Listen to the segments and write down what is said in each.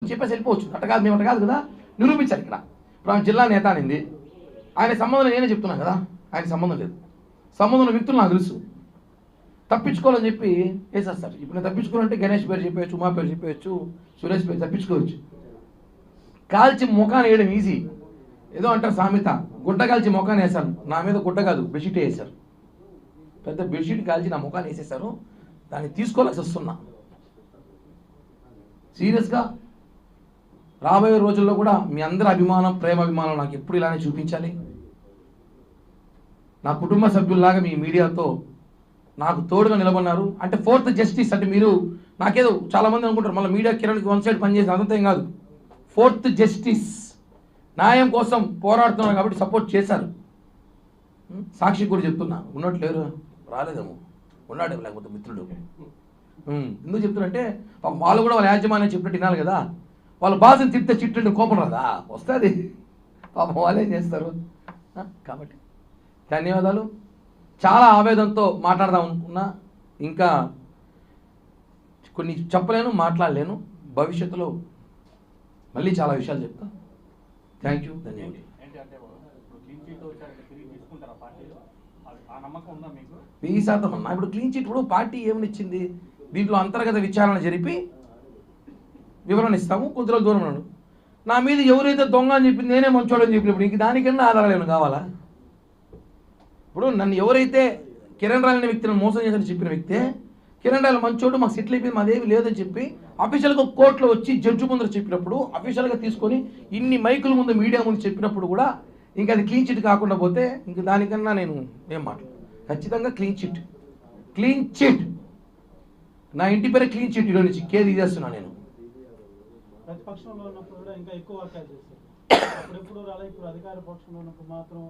చెప్పేసి వెళ్ళిపోవచ్చు. అట్ట కాదు, మేము అట్ట కాదు కదా, నిరూపించాలి ఇక్కడ. ఇప్పుడు ఆమె జిల్లా నేత అనింది, ఆయన సంబంధం నేనే చెప్తున్నాను కదా, ఆయన సంబంధం లేదు. సంబంధం ఉన్న వ్యక్తులు నాకు తెలుసు. తప్పించుకోవాలని చెప్పి వేసేస్తారు. ఇప్పుడు నేను తప్పించుకోవాలంటే గణేష్ పేరు చెప్పేయచ్చు, ఉమా పేరు చెప్పేయచ్చు, సురేష్ పేరు తప్పించుకోవచ్చు. కాల్చి ముఖాన్ని వేయడం ఈజీ. ఏదో అంటారు సామెత, గుడ్డ కాల్చి ముఖాన్ని వేశాను. నా మీద గుడ్డ కాదు, బెడ్షీట్ వేసారు. పెద్ద బెడ్షీట్ కాల్చి నా ముఖాన్ని వేసేసారు. దాన్ని తీసుకోవాల్సి వస్తున్నా. సీరియస్గా రాబోయే రోజుల్లో కూడా మీ అందరి అభిమానం, ప్రేమ అభిమానం నాకు ఎప్పుడు ఇలానే చూపించాలి. నా కుటుంబ సభ్యుల్లాగా మీ మీడియాతో నాకు తోడుగా నిలబడినారు. అంటే ఫోర్త్ జస్టిస్ అంటే మీరు నాకేదో చాలామంది అనుకుంటారు మళ్ళీ మీడియా కిరణ్కి వన్ సైడ్ పనిచేసి అదంతా ఏం కాదు. ఫోర్త్ జస్టిస్ న్యాయం కోసం పోరాడుతున్నారు కాబట్టి సపోర్ట్ చేశారు. సాక్షి కూడా చెప్తున్నా, ఉన్నట్టు లేరు, రాలేదేమో, ఉన్నాడు లేకపోతే మిత్రుడు. ఎందుకు చెప్తున్నారంటే వాళ్ళు కూడా వాళ్ళ యాజమాన్యం చెప్పినట్టు వినాలి కదా. వాళ్ళ బాధను తిప్పితే చిట్టు కోపం రాదా, వస్తుంది. పాపం వాళ్ళు ఏం చేస్తారు. కాబట్టి ధన్యవాదాలు. చాలా ఆవేదనతో మాట్లాడదాం అనుకున్నా, ఇంకా కొన్ని చెప్పలేను, మాట్లాడలేను. భవిష్యత్తులో మళ్ళీ చాలా విషయాలు చెప్తా. థ్యాంక్ యూ, ధన్యవాదాలు. 1000% అన్నా. ఇప్పుడు క్లీన్ చిట్ ఇప్పుడు పార్టీ ఏమనిచ్చింది, దీంట్లో అంతర్గత విచారణ జరిపి వివరణ ఇస్తాము. కొద్ది రోజులు దూరం ఉన్నాడు. నా మీద ఎవరైతే దొంగ అని చెప్పింది నేనే మంచోడని చెప్పినప్పుడు ఇంక దానికన్నా ఆధారాలు ఏమైనా కావాలా? ఇప్పుడు నన్ను ఎవరైతే కిరణ్ రాయల్ అనే వ్యక్తిని మోసం చేశారని చెప్పిన వ్యక్తే కిరణ్ రాయల్ మంచోడు, మాకు సెటిల్ అయిపోయింది, మాదేమి లేదని చెప్పి అఫీషియల్గా కోర్టులో వచ్చి జడ్జి ముందర చెప్పినప్పుడు, అఫీషియల్గా తీసుకొని ఇన్ని మైకుల ముందు మీడియా ముందు చెప్పినప్పుడు కూడా ఇంకా అది క్లీన్ చిట్ కాకుండా పోతే ఇంక దానికన్నా నేను ఏం మాట్లాడు. ఖచ్చితంగా క్లీన్ చిట్, క్లీన్ చిట్. నా ఇంటి పేరే క్లీన్ చిట్. ఈరోజు నుంచి కేర్ తీసేస్తున్నా నేను. ప్రతిపక్షంలో ఉన్నప్పుడు కూడా ఇంకా ఎక్కువ వర్కాలు చేస్తారు. అప్పుడెప్పుడు రాలే, ఇప్పుడు అధికార పక్షంలో ఉన్నప్పుడు మాత్రం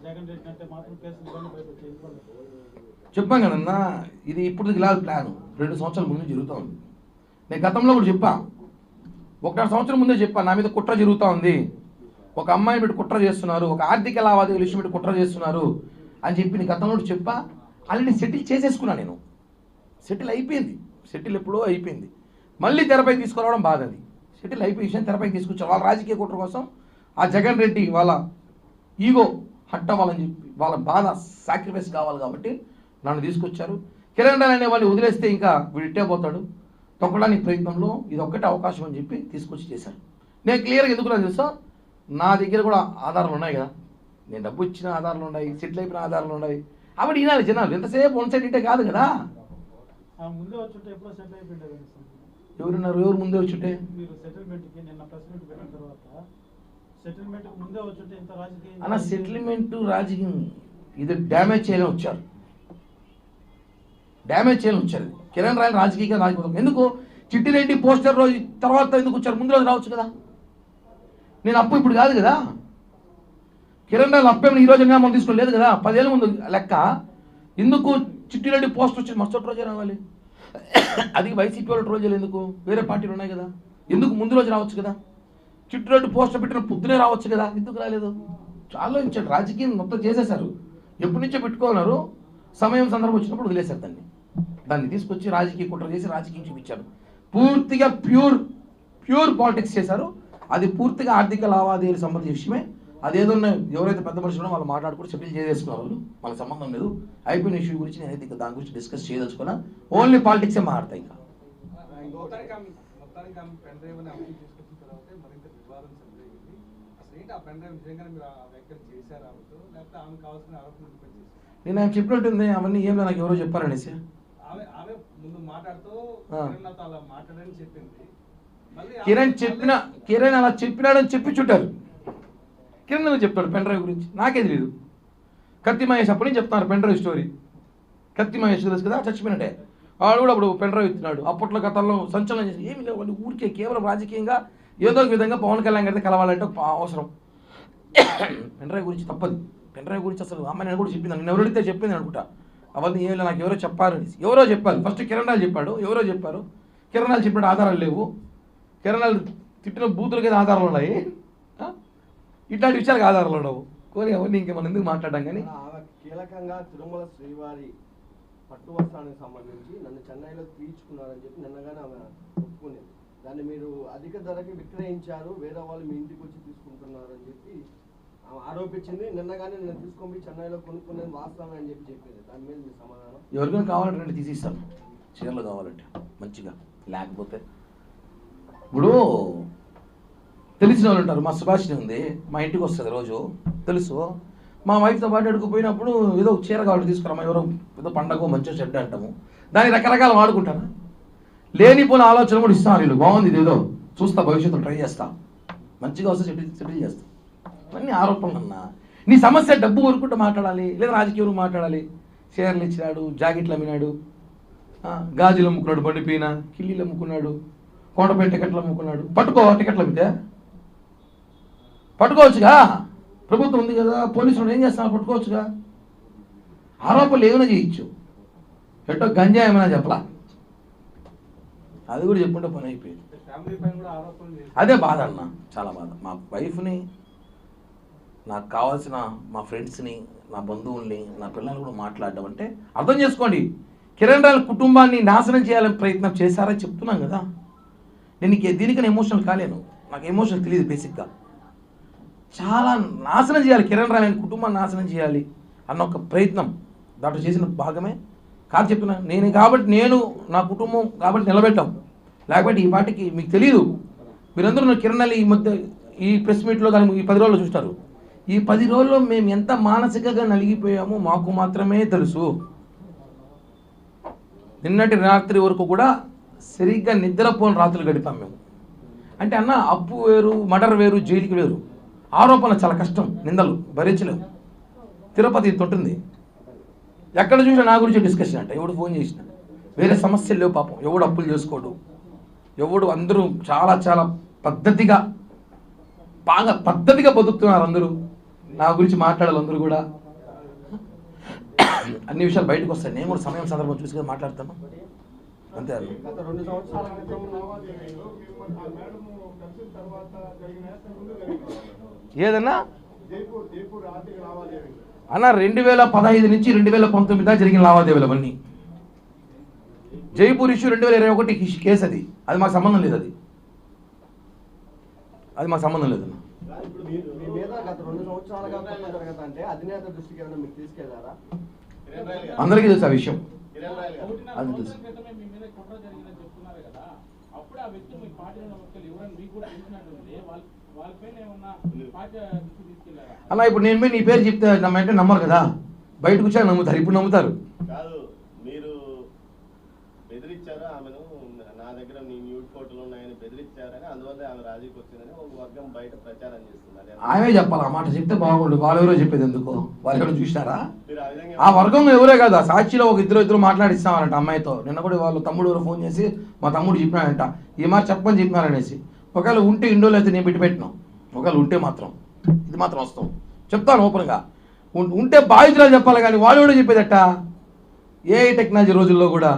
జగన్ రెడ్డి అంటే మాత్రం కేసులు బండి బయట చెప్పాం కదన్నా, ఇది ఇప్పుడు ఇలా ప్లాన్ 2 సంవత్సరాల ముందు జరుగుతూ ఉంది. నేను గతంలో కూడా చెప్పా, 1.5 సంవత్సరం ముందే చెప్పా, నా మీద కుట్ర జరుగుతూ ఉంది, ఒక అమ్మాయిని పెట్టి కుట్ర చేస్తున్నారు, ఒక ఆర్థిక లావాదేవీల విషయం పెట్టి కుట్ర చేస్తున్నారు అని చెప్పి నేను గతంలో చెప్పా. ఆల్రెడీ సెటిల్ చేసేసుకున్నా నేను. సెటిల్ అయిపోయింది. సెటిల్ ఎప్పుడో అయిపోయింది. మళ్ళీ తెరపై తీసుకురావడం బాధ. అది సెటిల్ అయిపోయి విషయం తెరపైకి తీసుకొచ్చారు. వాళ్ళ రాజకీయ కుట్ర కోసం ఆ జగన్ రెడ్డి వాళ్ళ ఈగో హట్ అవ్వాలని చెప్పి, వాళ్ళ బాధ సాక్రిఫైస్ కావాలి కాబట్టి నన్ను తీసుకొచ్చారు. కిరణ్ రాయల్ అనే వాళ్ళు వదిలేస్తే ఇంకా వీడిట్టే పోతాడు. తొక్కడానికి ప్రయత్నంలో ఇది ఒక్కటే అవకాశం అని చెప్పి తీసుకొచ్చి చేశారు. నేను క్లియర్గా ఎందుకు తెలుసా, నా దగ్గర కూడా ఆధారాలు ఉన్నాయి కదా, నేను డబ్బు ఇచ్చిన ఆధారాలు ఉన్నాయి, సెటిల్ అయిపోయిన ఆధారాలు ఉన్నాయి. అవి వినాలి జనాలు. ఎంతసేపు వన్ సైడ్ ఇంటే కాదు కదా. ముందే వచ్చుంటే ఎప్పుడో సెటిల్ అయిపోయింది. ఎవరున్నారు, ఎవరు ముందే వచ్చుంటే? మీరు సెటిల్మెంట్కి నిన్న ప్రెస్ మీట్ పెట్టిన తర్వాత సెటిల్మెంట్ ముందే వచ్చుంటే ఇంత రాజకీయం అన్న, సెటిల్మెంట్ రాజకీయం ఇది డ్యామేజ్ చేయలేని వచ్చారు. డ్యామేజ్ చేయలేని వచ్చారు. కిరణ్ రాయల్ రాజకీయంగా రాజకీయం ఎందుకు? చిట్టిరెడ్డి పోస్టర్ రోజు తర్వాత ఎందుకు వచ్చారు? ముందు రోజు రావచ్చు కదా. నేను అప్పు ఇప్పుడు కాదు కదా. కిరణ్ రాయల్ అప్పేమని ఈ రోజు మనం తీసుకోలేదు కదా. 10 ఏళ్ళ ముందు లెక్క. ఎందుకు చిట్టిరెడ్డి పోస్టర్ వచ్చి మరుసటి రోజే రావాలి? అది వైసీపీ వాళ్ళు ట్రోల్ చేయలేదు ఎందుకు? వేరే పార్టీలు ఉన్నాయి కదా. ఎందుకు ముందు రోజు రావచ్చు కదా? చిట్టిరెడ్డి పోస్టర్ పెట్టిన పొద్దునే రావచ్చు కదా, ఎందుకు రాలేదు? ఆలోచించండి. రాజకీయం మొత్తం చేసేశారు. ఎప్పటి నుంచో పెట్టుకున్నారు, సమయం సందర్భం వచ్చినప్పుడు వదిలేశారు దాన్ని తీసుకొచ్చి రాజకీయ కుట్ర చేసి రాజకీయం చూపించారు. పూర్తిగా ప్యూర్ పాలిటిక్స్ చేశారు. అది పూర్తిగా ఆర్థిక లావాదేవీలకు సంబంధించిన విషయమే. అదేదో ఎవరైతే పెద్ద మనుషులు వాళ్ళు మాట్లాడుకుంటూ సెటిల్ చేసేసుకున్నారు. వాళ్ళు మనకు సంబంధం లేదు. అయిపోయిన ఇష్యూ గురించి నేనైతే ఇంకా దాని గురించి డిస్కస్ చేయదలుచుకున్నా. ఓన్లీ పాలిటిక్సే మాట్లాడతాయి. ఇంకా నేను ఆయన చెప్పినట్టుంది అవన్నీ ఏం నాకు ఎవరో చెప్పారనేసి. కిరణ్ అలా చెప్పినాడని చెప్పి చుట్టారు. కిరణ్ అని చెప్తాడు పెన్ డ్రైవ్ గురించి, నాకే తెలియదు. కత్తి మహేష్ అప్పటి నుంచి చెప్తున్నారు pen drive story. Kathi Mahesh తెలుసు కదా, చచ్చిపోయినట్టే. వాడు కూడా అప్పుడు పెన్ డ్రైవ్ ఇస్తున్నాడు. అప్పట్లో గతంలో సంచలనం చేసి ఏమి లేవు. వాళ్ళు ఊరికే కేవలం రాజకీయంగా ఏదో ఒక విధంగా పవన్ కళ్యాణ్ గారితో కలవాలంటే ఒక అవసరం. పెన్ డ్రైవ్ గురించి తప్పదు. పెన్ డ్రైవ్ గురించి అసలు అమ్మ నేను కూడా చెప్పింది, నేను ఎవరైతే చెప్పింది అనుకుంటా. అవన్నీ ఏమి నాకు ఎవరో చెప్పారు అనేసి. ఎవరో చెప్పారు. ఫస్ట్ కిరణ్ రాయల్ చెప్పాడు, ఎవరో చెప్పారు. కిరణ్ రాయల్ చెప్పిన ఆధారాలు లేవు. కిరణ్ రాయల్ తిట్టిన బూతులకి ఆధారాలు ఉన్నాయి. ఇట్లాంటి విషయాలకు ఆధారాలు ఉండవు. కోరి అవన్నీ ఇంకా మనం ఎందుకు మాట్లాడడం. కానీ కీలకంగా తిరుమల శ్రీవారి పట్టు వస్త్రానికి సంబంధించి నన్ను చెన్నైలో తీర్చుకున్నారని చెప్పి నిన్నగానే ఆమె ఒప్పుకునేది. దాన్ని మీరు అధిక ధరకి విక్రయించారు, వేరే వాళ్ళు మీ ఇంటికి వచ్చి తీసుకుంటున్నారు అని చెప్పి ఆరోపించింది. నిన్నగానే నేను తీసుకొని చెన్నైలో కొనుక్కునేది వాస్తవం అని చెప్పి చెప్పింది. దాని మీద మీ సమాధానం? ఎవరికైనా కావాలంటే రండి తీసిస్తాను, చీరలు కావాలంటే మంచిగా. లేకపోతే ఇప్పుడు తెలిసిన వాళ్ళు ఉంటారు. మా సుభాషిణి ఉంది, మా ఇంటికి వస్తుంది రోజు, తెలుసు. మా వైఫ్తో పాటు అడుగుపోయినప్పుడు ఏదో చీర కావాలి తీసుకురామా, ఎవరో ఏదో పండగ మంచిగా చెడ్డ అంటాము, దాన్ని రకరకాలు వాడుకుంటారా. లేనిపోయిన ఆలోచన కూడా ఇస్తాను, వీళ్ళు బాగుంది ఇదేదో చూస్తా, భవిష్యత్తులో ట్రై చేస్తా, మంచిగా వస్తే సెటిల్ చేస్తా. ఇవన్నీ ఆరోపణలు అన్నా. నీ సమస్య డబ్బు ఊరుకుంటూ మాట్లాడాలి, లేదా రాజకీయం మాట్లాడాలి. షేర్లు ఇచ్చినాడు, జాకెట్లు అమ్మినాడు, గాజులు అమ్ముకున్నాడు, బండిపోయిన కిల్లీలు అమ్ముకున్నాడు, కోటపేట టికెట్లు అమ్ముకున్నాడు. పట్టుకో, టికెట్లు అమ్మితే పట్టుకోవచ్చుగా, ప్రభుత్వం ఉంది కదా, పోలీసులు ఏం చేస్తున్నారు, పట్టుకోవచ్చుగా. ఆరోపణలు ఏమైనా చేయొచ్చు, ఎట్టో గంజా ఏమైనా చెప్పలా, అది కూడా చెప్పుకుంటే పని అయిపోయింది. అదే బాధ అన్న, చాలా బాధ. మా వైఫ్ని, నాకు కావాల్సిన మా ఫ్రెండ్స్ని, నా బంధువుల్ని, నా పిల్లల్ని కూడా మాట్లాడడం అంటే అర్థం చేసుకోండి. కిరణ్ రాయల్ కుటుంబాన్ని నాశనం చేయాలని ప్రయత్నం చేశారని చెప్తున్నాం కదా. నేను దీనికన్నా ఎమోషనల్ కాలేను, నాకు ఎమోషనల్ తెలియదు బేసిక్గా. చాలా నాశనం చేయాలి, కిరణ్ రాయల్ కుటుంబాన్ని నాశనం చేయాలి అన్న ఒక ప్రయత్నం దాంట్లో చేసిన భాగమే కాదు చెప్తున్నా. నేను నా కుటుంబం కాబట్టి నిలబెట్టాం, లేకపోతే ఈ పాటికి మీకు తెలియదు. మీరందరూ కిరణ్ రాయల్ ఈ మధ్య ఈ ప్రెస్ మీట్లో కానీ ఈ 10 రోజుల్లో చూస్తారు. ఈ 10 రోజుల్లో మేము ఎంత మానసికంగా నలిగిపోయామో మాకు మాత్రమే తెలుసు. నిన్నటి రాత్రి వరకు కూడా సరిగ్గా నిద్రపోని రాత్రులు గడిపాం మేము. అంటే అన్న, అప్పు వేరు, మర్డర్ వేరు, జైలుకి వేరు. ఆరోపణ చాలా కష్టం, నిందలు భరించలేము. తిరుపతి ఇంత ఉంటుంది, ఎక్కడ చూసినా నా గురించి డిస్కషన్ అంట. ఎవడు ఫోన్ చేసిన వేరే సమస్యలు లేవు పాపం, ఎవడు అప్పులు చేసుకోడు, ఎవడు, అందరూ చాలా చాలా పద్ధతిగా, బాగా పద్ధతిగా బతుకుతున్నారు అందరూ. నా గురించి మాట్లాడాలి అందరూ కూడా, అన్ని విషయాలు బయటకు వస్తాయి. నేను కూడా సమయం సందర్భం చూసి మాట్లాడతాను అంతే. గత 2 సంవత్సరాల క్రితం ఏదన్నా అన్న 2015 నుంచి 2019 దాకా జరిగిన లావాదేవీలు అవన్నీ. జైపూర్ ఇష్యూ 2021 కేసు, అది మాకు సంబంధం లేదు, అది మాకు సంబంధం లేదు. మీ మీద గత 2 సంవత్సరాలుగా జరగదంటే అధినేత దృష్టికి ఏమైనా మీరు తీసుకెళ్లారా? అందరికీ తెలుసు ఆ విషయం, అది తెలుసు. అలా ఇప్పుడు నేను నీ పేరు చెప్తే నమ్మంటే నమ్మరు కదా, బయటకు వచ్చా నమ్ముతారు. ఇప్పుడు నమ్ముతారు కాదు, మీరు బెదిరించారు ఆమెను, నా దగ్గర మీ న్యూడ్ ఫోటోలు ఉన్నాయని బెదిరించారని, అందువల్ల ఆమె రాజీకి వచ్చిందని ఒక వర్గం బయట ప్రచారం చేస్తున్నారు. ఆమె చెప్పాలి, ఆ మాట చెప్తే బాగుండు. వాళ్ళు ఎవరో చెప్పేది ఎందుకు, వాళ్ళు ఎవరో చూసినారా? ఆ వర్గం ఎవరే కాదు, సాక్షిలో ఒక ఇద్దరు మాట్లాడిస్తామంట అమ్మాయితో. నిన్న కూడా వాళ్ళు తమ్ముడు ఎవరో ఫోన్ చేసి మా తమ్ముడు చెప్పినాడంట, ఈ మాట చెప్పని చెప్పినారనేసి. ఒకవేళ ఉంటే ఇండోలో అయితే నేను పెట్టినాం, ఒకవేళ ఉంటే మాత్రం ఇది మాత్రం వస్తాం, చెప్తాను ఓపెన్గా. ఉంటే బాధితులు చెప్పాలి, కానీ వాళ్ళు కూడా చెప్పేదట. ఏ టెక్నాలజీ రోజుల్లో కూడా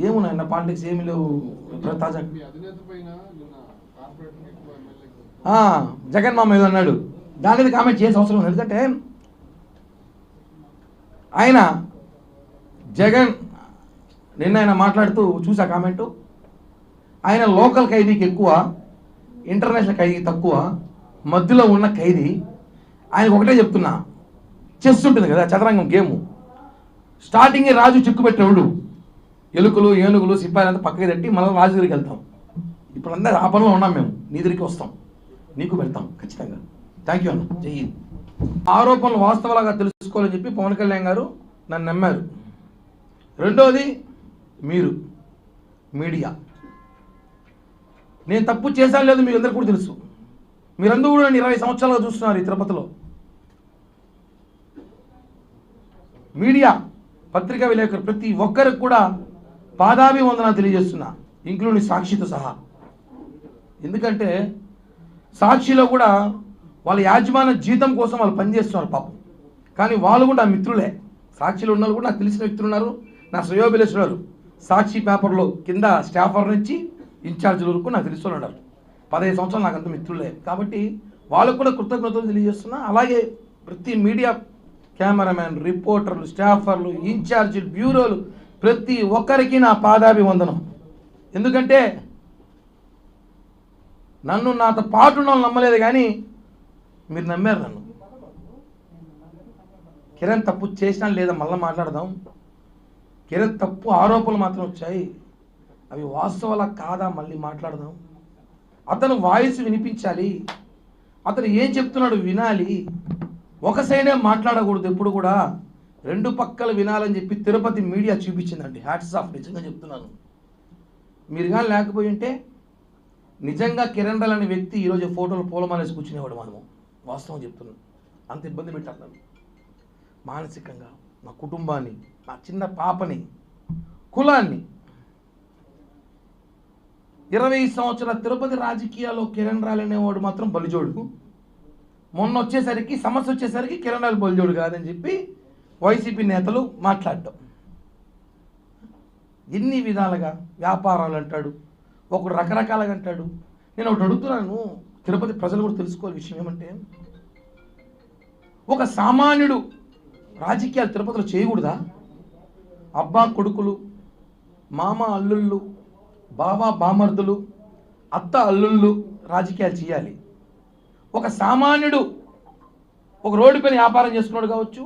ఏమున్నాయన్న పాలిటిక్స్ ఏమి లేవు. తాజా జగన్ మామ ఏదో అన్నాడు, దాని మీద కామెంట్ చేసే అవసరం ఉంది. ఎందుకంటే ఆయన జగన్ నిన్న ఆయన మాట్లాడుతూ చూసా కామెంటు, ఆయన లోకల్ ఖైదీకి ఎక్కువ, ఇంటర్నేషనల్ ఖైదీ తక్కువ, మధ్యలో ఉన్న ఖైదీ. ఆయనకు ఒకటే చెప్తున్నా, చెస్ ఉంటుంది కదా, చదరంగం గేము, స్టార్టింగే రాజు చిక్కు పెట్టేవాడు, ఎలుకలు ఏనుగులు సిప్పాయిలు అంతా పక్కకి తట్టి మళ్ళీ రాజు దగ్గరికి వెళ్తాం. ఇప్పుడు అందరూ ఆ పనిలో ఉన్నాం మేము, నీ దగ్గరికి వస్తాం, నీకు పెడతాం ఖచ్చితంగా. థ్యాంక్ యూ అన్న, జై హింద్. ఆరోపణలు వాస్తవాలుగా తెలుసుకోవాలని చెప్పి పవన్ కళ్యాణ్ గారు నన్ను నమ్మారు. రెండోది మీరు మీడియా, నేను తప్పు చేశాను లేదు మీకు అందరికీ కూడా తెలుసు. మీరందరూ కూడా నన్ను 20 సంవత్సరాలుగా చూస్తున్నారు ఈ తిరుపతిలో. మీడియా, పత్రికా విలేకరు ప్రతి ఒక్కరికి కూడా పాదాభివందనాలు తెలియజేస్తున్నా, ఇంక్లూడింగ్ సాక్షితో సహా. ఎందుకంటే సాక్షిలో కూడా వాళ్ళ యాజమాన్య జీతం కోసం వాళ్ళు పనిచేస్తున్నారు పాపం, కానీ వాళ్ళు కూడా నా మిత్రులే. సాక్షిలో ఉన్న వాళ్ళు కూడా నాకు తెలిసిన వ్యక్తులు ఉన్నారు, నా శ్రేయోభిలాషులు ఉన్నారు. సాక్షి పేపర్లో కింద స్టాఫర్ నుంచి ఇన్ఛార్జీల వరకు నాకు తెలిసిన వాళ్ళు ఉన్నారు. 15 సంవత్సరాలు నాకు అంత మిత్రులే, కాబట్టి వాళ్ళకు కూడా కృతజ్ఞతలు తెలియజేస్తున్నా. అలాగే ప్రతి మీడియా కెమెరామ్యాన్, రిపోర్టర్లు, స్టాఫర్లు, ఇన్ఛార్జీలు, బ్యూరోలు ప్రతి ఒక్కరికి నా పాదాభివందనం. ఎందుకంటే నన్ను నాతో పాటు ఉన్న వాళ్ళు నమ్మలేదు, కానీ మీరు నమ్మారు నన్ను. కిరణ్ తప్పు చేసినా లేదా మళ్ళీ మాట్లాడదాం. కిరణ్ తప్పు ఆరోపణలు మాత్రం వచ్చాయి, అవి వాస్తవాల కాదా మళ్ళీ మాట్లాడదాం. అతను వాయిస్ వినిపించాలి, అతను ఏం చెప్తున్నాడు వినాలి. ఒక సైడే మాట్లాడకూడదు ఎప్పుడు కూడా, రెండు పక్కలు వినాలని చెప్పి తిరుపతి మీడియా చూపించిందండి. హ్యాట్స్ ఆఫ్, నిజంగా చెప్తున్నాను. మీరు కానీ లేకపోయి ఉంటే నిజంగా కిరణ్ రాయల్ అనే వ్యక్తి ఈరోజు ఫోటోలు పూలమాలేసి కూర్చునేవాడు. మనము వాస్తవం చెప్తున్నాను. అంత ఇబ్బంది పెట్టారు నన్ను మానసికంగా, నా కుటుంబాన్ని, నా చిన్న పాపని, కులాన్ని. 20 సంవత్సరాల తిరుపతి రాజకీయాల్లో కిరణ్ రాయల్ అనేవాడు మాత్రం బలిజోడు. మొన్న వచ్చేసరికి సమస్య వచ్చేసరికి కిరణ్ రాయల్ బలిజోడు కాదని చెప్పి వైసీపీ నేతలు మాట్లాడటం. ఎన్ని విధాలుగా వ్యాపారాలు అంటాడు, ఒకడు రకరకాలుగా అంటాడు. నేను ఒకటి అడుగుతున్నాను, తిరుపతి ప్రజలు కూడా తెలుసుకోవాలి విషయం ఏమంటే, ఒక సామాన్యుడు రాజకీయాలు తిరుపతిలో చేయకూడదా? అబ్బా కొడుకులు, మామ అల్లుళ్ళు, బాబా బామర్దులు, అత్త అల్లుళ్ళు రాజకీయాలు చేయాలి. ఒక సామాన్యుడు ఒక రోడ్డు పైన వ్యాపారం చేసుకున్నాడు కావచ్చు,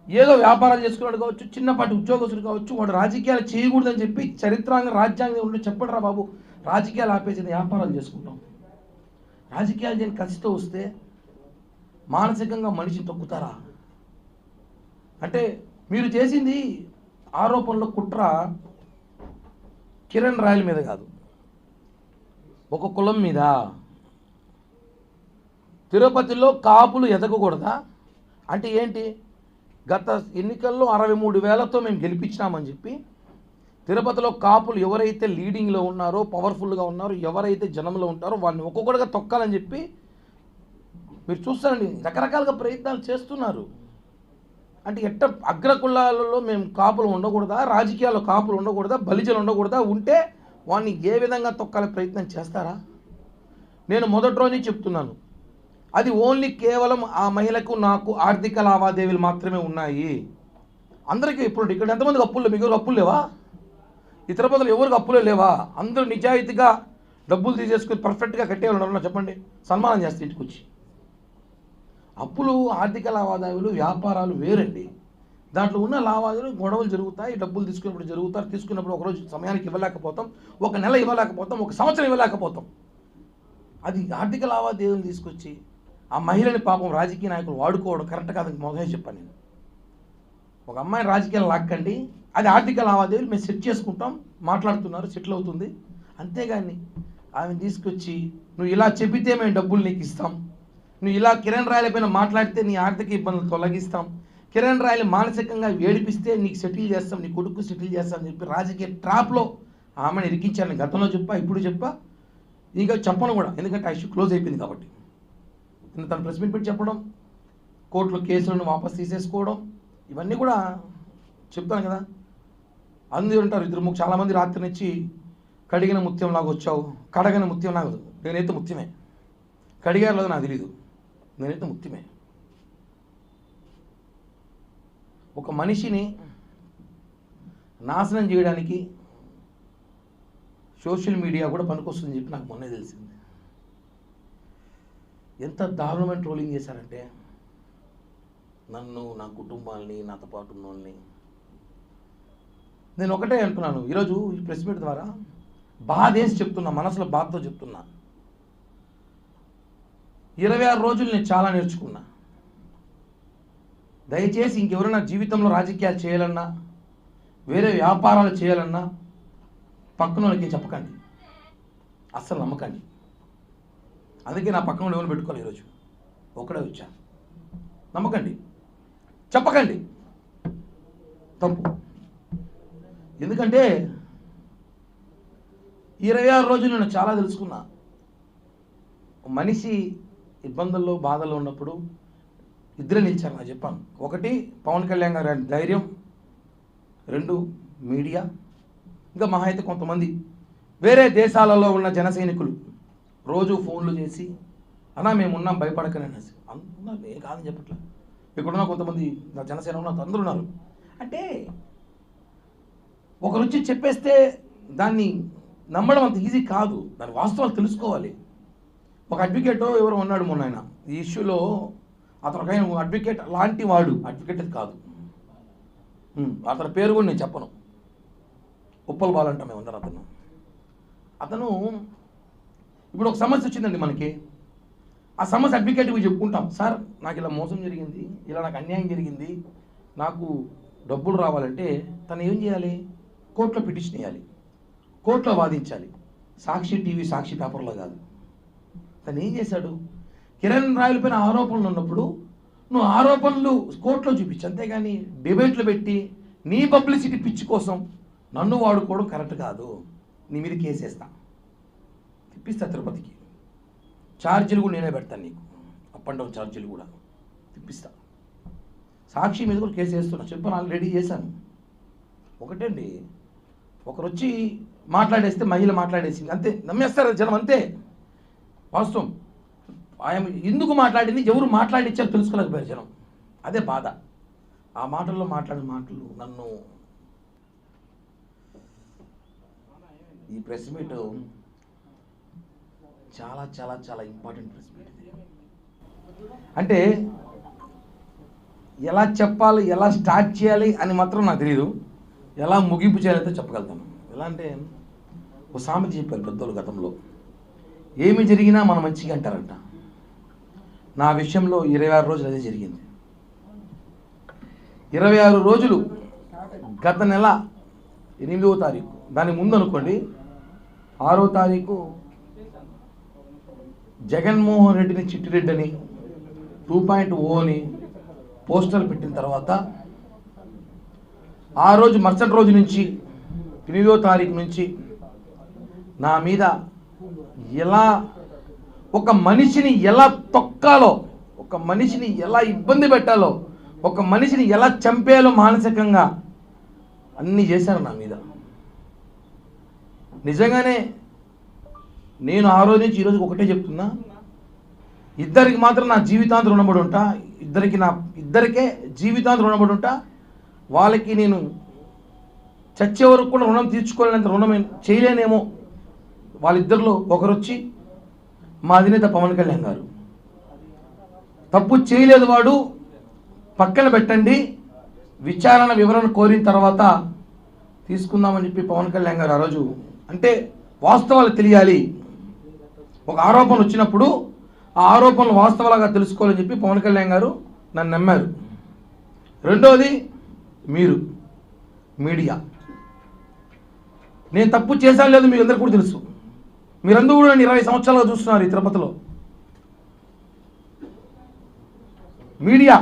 ఏదో వ్యాపారాలు చేసుకున్నాడు కావచ్చు, చిన్నపాటి ఉద్యోగస్తుడు కావచ్చు, వాడు రాజకీయాలు చేయకూడదని చెప్పి చరిత్రాంగ రాజ్యాంగం ఉంటే చెప్పండి రా బాబు, రాజకీయాలు ఆపేసి వ్యాపారాలు చేసుకుంటాం. రాజకీయాలు చేయని కసితో వస్తే మానసికంగా మనిషిని తొక్కుతారా? అంటే మీరు చేసింది ఆరోపణలో కుట్ర కిరణ్ రాయల్ మీద కాదు, ఒక కులం మీద. తిరుపతిలో కాపులు ఎదగకూడదా? అంటే ఏంటి? గత ఎన్నికల్లో 63,000తో మేము గెలిపించినామని చెప్పి తిరుపతిలో కాపులు ఎవరైతే లీడింగ్లో ఉన్నారో, పవర్ఫుల్గా ఉన్నారో, ఎవరైతే జనంలో ఉంటారో వాళ్ళని ఒక్కొక్కటిగా తొక్కాలని చెప్పి మీరు చూస్తారండి, రకరకాలుగా ప్రయత్నాలు చేస్తున్నారు. అంటే ఎట్ట అగ్రకులాలలో మేము కాపులు ఉండకూడదా, రాజకీయాల్లో కాపులు ఉండకూడదా, బలిజలు ఉండకూడదా, ఉంటే వాడిని ఏ విధంగా తొక్కాలే ప్రయత్నం చేస్తారా? నేను మొదటి రోజు చెప్తున్నాను, అది ఓన్లీ కేవలం ఆ మహిళకు నాకు ఆర్థిక లావాదేవీలు మాత్రమే ఉన్నాయి. అందరికీ ఇప్పుడు ఇక్కడ ఎంతమందికి అప్పులు, మీకు అప్పులు లేవా? ఈ తిరుపతిలో ఎవరికి అప్పులే లేవా? అందరూ నిజాయితీగా డబ్బులు తీసేసుకుని పర్ఫెక్ట్గా కట్టేవాళ్ళు చెప్పండి, సన్మానం చేస్తే ఇంటికి వచ్చి. అప్పులు, ఆర్థిక లావాదేవీలు, వ్యాపారాలు వేరండి. దాంట్లో ఉన్న లావాదేవీలు, గొడవలు జరుగుతాయి, డబ్బులు తీసుకున్నప్పుడు జరుగుతారు. తీసుకున్నప్పుడు ఒకరోజు సమయానికి ఇవ్వలేకపోతాం, ఒక నెల ఇవ్వలేకపోతాం, ఒక సంవత్సరం ఇవ్వలేకపోతాం. అది ఆర్థిక లావాదేవీలు తీసుకొచ్చి ఆ మహిళని పాపం రాజకీయ నాయకులు వాడుకోవడం కరెక్ట్ కాదని మొదలే చెప్పాను నేను. ఒక అమ్మాయిని రాజకీయాలు లాక్కండి, అది ఆర్థిక లావాదేవీలు మేము సెట్ చేసుకుంటాం, మాట్లాడుతున్నారు, సెటిల్ అవుతుంది. అంతేగాని ఆమెను తీసుకొచ్చి నువ్వు ఇలా చెబితే మేము డబ్బులు నీకు ఇస్తాం, నువ్వు ఇలా కిరణ్ రాయల్ పైన మాట్లాడితే నీ ఆర్థిక ఇబ్బందులు తొలగిస్తాం, కిరణ్ రాయల్ మానసికంగా ఏడిపిస్తే నీకు సెటిల్ చేస్తాం, నీ కొడుకు సెటిల్ చేస్తాం అని చెప్పి రాజకీయ ట్రాప్లో ఆమెను ఇరికించాను. గతంలో చెప్పా, ఇప్పుడు చెప్పా, ఇంకా చెప్పను కూడా, ఎందుకంటే ఆ ఇష్యూ క్లోజ్ అయిపోయింది కాబట్టి. తను ప్రెస్ మీట్ పెట్టి చెప్పడం, కోర్టులో కేసులను వాపస్ తీసేసుకోవడం, ఇవన్నీ కూడా చెప్తాను కదా. అందరూ ఉంటారు, ఇద్దరు చాలామంది రాత్రి నుంచి కడిగిన ముత్యం లాగా వచ్చావు, కడగని ముత్యం లాగా. నేనైతే ముత్యమే, కడిగారు లేదో నాకు తెలీదు, నేనైతే ముత్యమే. ఒక మనిషిని నాశనం చేయడానికి సోషల్ మీడియా కూడా పనికొస్తుందని చెప్పి నాకు మొన్నే తెలిసింది. ఎంత దారుణమైన ట్రోలింగ్ చేశారంటే నన్ను, నా కుటుంబాన్ని, నాతో పాటు ఉన్న వాళ్ళని. నేను ఒకటే అంటున్నాను ఈరోజు ఈ ప్రెస్ మీట్ ద్వారా, బాధేసి చెప్తున్నా, మనసులో బాధతో చెప్తున్నా. 26 రోజులు నేను చాలా నేర్చుకున్నా. దయచేసి ఇంకెవరైనా జీవితంలో రాజకీయాలు చేయాలన్నా, వేరే వ్యాపారాలు చేయాలన్నా పక్కన వాళ్ళకి చెప్పకండి, అస్సలు నమ్మకండి. అందుకే నా పక్కన ఎవరు పెట్టుకోవాలి, ఈరోజు ఒక్కడే వచ్చా. నమ్మకండి, చెప్పకండి, తప్పు. ఎందుకంటే 26 రోజులు నేను చాలా తెలుసుకున్నా. మనిషి ఇబ్బందుల్లో, బాధల్లో ఉన్నప్పుడు ఇద్దరే నిలిచారు. నాకు చెప్పాను, ఒకటి పవన్ కళ్యాణ్ గారి ధైర్యం, 2 మీడియా, ఇంకా మహా అయితే కొంతమంది వేరే దేశాలలో ఉన్న జన సైనికులు రోజు ఫోన్లు చేసి అన్నా మేము ఉన్నాం భయపడకని అనేసి. అంటున్నారు, నేను కాదని చెప్పట్లా, ఇక్కడున్న కొంతమంది నా జనసేన ఉన్న అందరూ ఉన్నారు. అంటే ఒకరు వచ్చి చెప్పేస్తే దాన్ని నమ్మడం అంత ఈజీ కాదు, దాని వాస్తవాలు తెలుసుకోవాలి. ఒక అడ్వకేట్ ఎవరు ఉన్నాడు మొన్న, ఆయన ఈ ఇష్యూలో అతను ఒక అడ్వకేట్ లాంటి వాడు, అడ్వకేట్ కాదు, అతని పేరు కూడా నేను చెప్పను, ఉప్పల్ బాలంట మేము ఉన్నారు. అతను ఇప్పుడు ఒక సమస్య వచ్చిందండి మనకి, ఆ సమస్య అడ్వకేట్కి చెప్పుకుంటాం, సార్ నాకు ఇలా మోసం జరిగింది, ఇలా నాకు అన్యాయం జరిగింది, నాకు డబ్బులు రావాలంటే తను ఏం చేయాలి, కోర్టులో పిటిషన్ వేయాలి, కోర్టులో వాదించాలి, సాక్షి టీవీ సాక్షి పేపర్లో కాదు. తను ఏం చేశాడు, కిరణ్ రాయల పైన ఆరోపణలు ఉన్నప్పుడు నువ్వు ఆరోపణలు కోర్టులో చూపించు, అంతేగాని డిబేట్లు పెట్టి నీ పబ్లిసిటీ పిచ్చి కోసం నన్ను వాడుకోవడం కరెక్ట్ కాదు, నీ మీద కేసేస్తా, తిప్పిస్తా తిరుపతికి, ఛార్జీలు కూడా నేనే పెడతాను నీకు, అప్ అండ్ డౌన్ ఛార్జీలు కూడా తిప్పిస్తా, సాక్షి మీద కూడా కేసు వేస్తున్నా, చెప్పాను ఆల్రెడీ చేశాను. ఒకటండి, ఒకరు వచ్చి మాట్లాడేస్తే మహిళ మాట్లాడేసింది అంతే, నమ్మేస్తారు జనం అంతే. వాస్తవం ఆయన ఎందుకు మాట్లాడింది, ఎవరు మాట్లాడిచ్చారు తెలుసుకోలేకపోయారు జనం, అదే బాధ. ఆ మాటల్లో మాట్లాడిన మాటలు నన్ను, ఈ ప్రెస్ మీట్ చాలా చాలా చాలా ఇంపార్టెంట్ ప్రెస్ మీట్ ఇది. అంటే ఎలా చెప్పాలి, ఎలా స్టార్ట్ చేయాలి అని మాత్రం నాకు తెలియదు, ఎలా ముగింపు చేయాలంటే చెప్పగలుగుతాను. ఎలా అంటే ఒక సామెత చెప్పారు పెద్దోళ్ళు గతంలో, ఏమి జరిగినా మన మంచిగా అంటారంట. నా విషయంలో 26 రోజులు అదే జరిగింది. 26 రోజులు గత నెల 8వ తారీఖు, దాని ముందు అనుకోండి 6వ తారీఖు జగన్మోహన్ రెడ్డిని చిట్టిరెడ్డి అని 2.0 అని పోస్టర్లు పెట్టిన తర్వాత ఆ రోజు మరుసటి రోజు నుంచి 8వ తారీఖు నుంచి నా మీద ఎలా ఒక మనిషిని ఎలా తొక్కాలో, ఒక మనిషిని ఎలా ఇబ్బంది పెట్టాలో, ఒక మనిషిని ఎలా చంపేయాలో మానసికంగా అన్నీ చేశారు నా మీద. నిజంగానే నేను ఆ రోజు నుంచి ఈరోజు ఒకటే చెప్తున్నా, ఇద్దరికి మాత్రం నా జీవితాంతం రుణపడి ఉంటా, ఇద్దరికే జీవితాంతం రుణపడి ఉంటా. వాళ్ళకి నేను చచ్చే వరకు కూడా రుణం తీర్చుకోలేనంత రుణం చేయలేనేమో. వాళ్ళిద్దరిలో ఒకరు వచ్చి మా అధినేత పవన్ కళ్యాణ్ గారు, తప్పు చేయలేదు వాడు, పక్కన పెట్టండి, విచారణ వివరణ కోరిన తర్వాత తీసుకుందామని చెప్పి పవన్ కళ్యాణ్ గారు ఆ రోజు, అంటే వాస్తవాలు తెలియాలి, ఒక ఆరోపణ వచ్చినప్పుడు ఆ ఆరోపణలు వాస్తవాలుగా తెలుసుకోవాలని చెప్పి పవన్ కళ్యాణ్ గారు నన్ను నమ్మారు. రెండోది మీరు మీడియా, నేను తప్పు చేశాను లేదు మీకు అందరికీ కూడా తెలుసు, మీరందరూ కూడా నన్ను 20 సంవత్సరాలుగా చూస్తున్నారు ఈ తిరుపతిలో. మీడియా,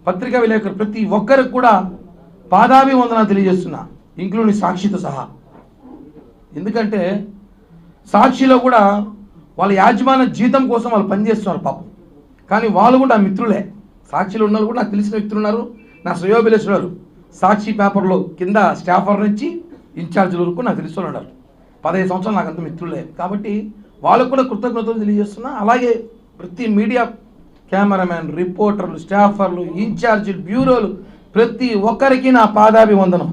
పత్రికా విలేకరులు ప్రతి ఒక్కరికి కూడా పాదాభివందనాలు తెలియజేస్తున్నా, ఇంక్లూడింగ్ సాక్షితో సహా. ఎందుకంటే సాక్షిలో కూడా వాళ్ళ యాజమాన్య జీతం కోసం వాళ్ళు పనిచేస్తున్నారు పాపం, కానీ వాళ్ళు కూడా నా మిత్రులే. సాక్షిలో ఉన్న వాళ్ళు కూడా నాకు తెలిసిన వ్యక్తులు ఉన్నారు, నా శ్రేయోభిలాషులు ఉన్నారు. సాక్షి పేపర్లో కింద స్టాఫర్ నుంచి ఇన్ఛార్జీల వరకు నాకు తెలిసిన ఉన్నారు. 15 సంవత్సరాలు నాకు అంత మిత్రులే, కాబట్టి వాళ్ళకు కూడా కృతజ్ఞతలు తెలియజేస్తున్నా. అలాగే ప్రతి మీడియా కెమెరామ్యాన్, రిపోర్టర్లు, స్టాఫర్లు, ఇన్ఛార్జీలు, బ్యూరోలు, ప్రతి ఒక్కరికి నా పాదాభివందనం.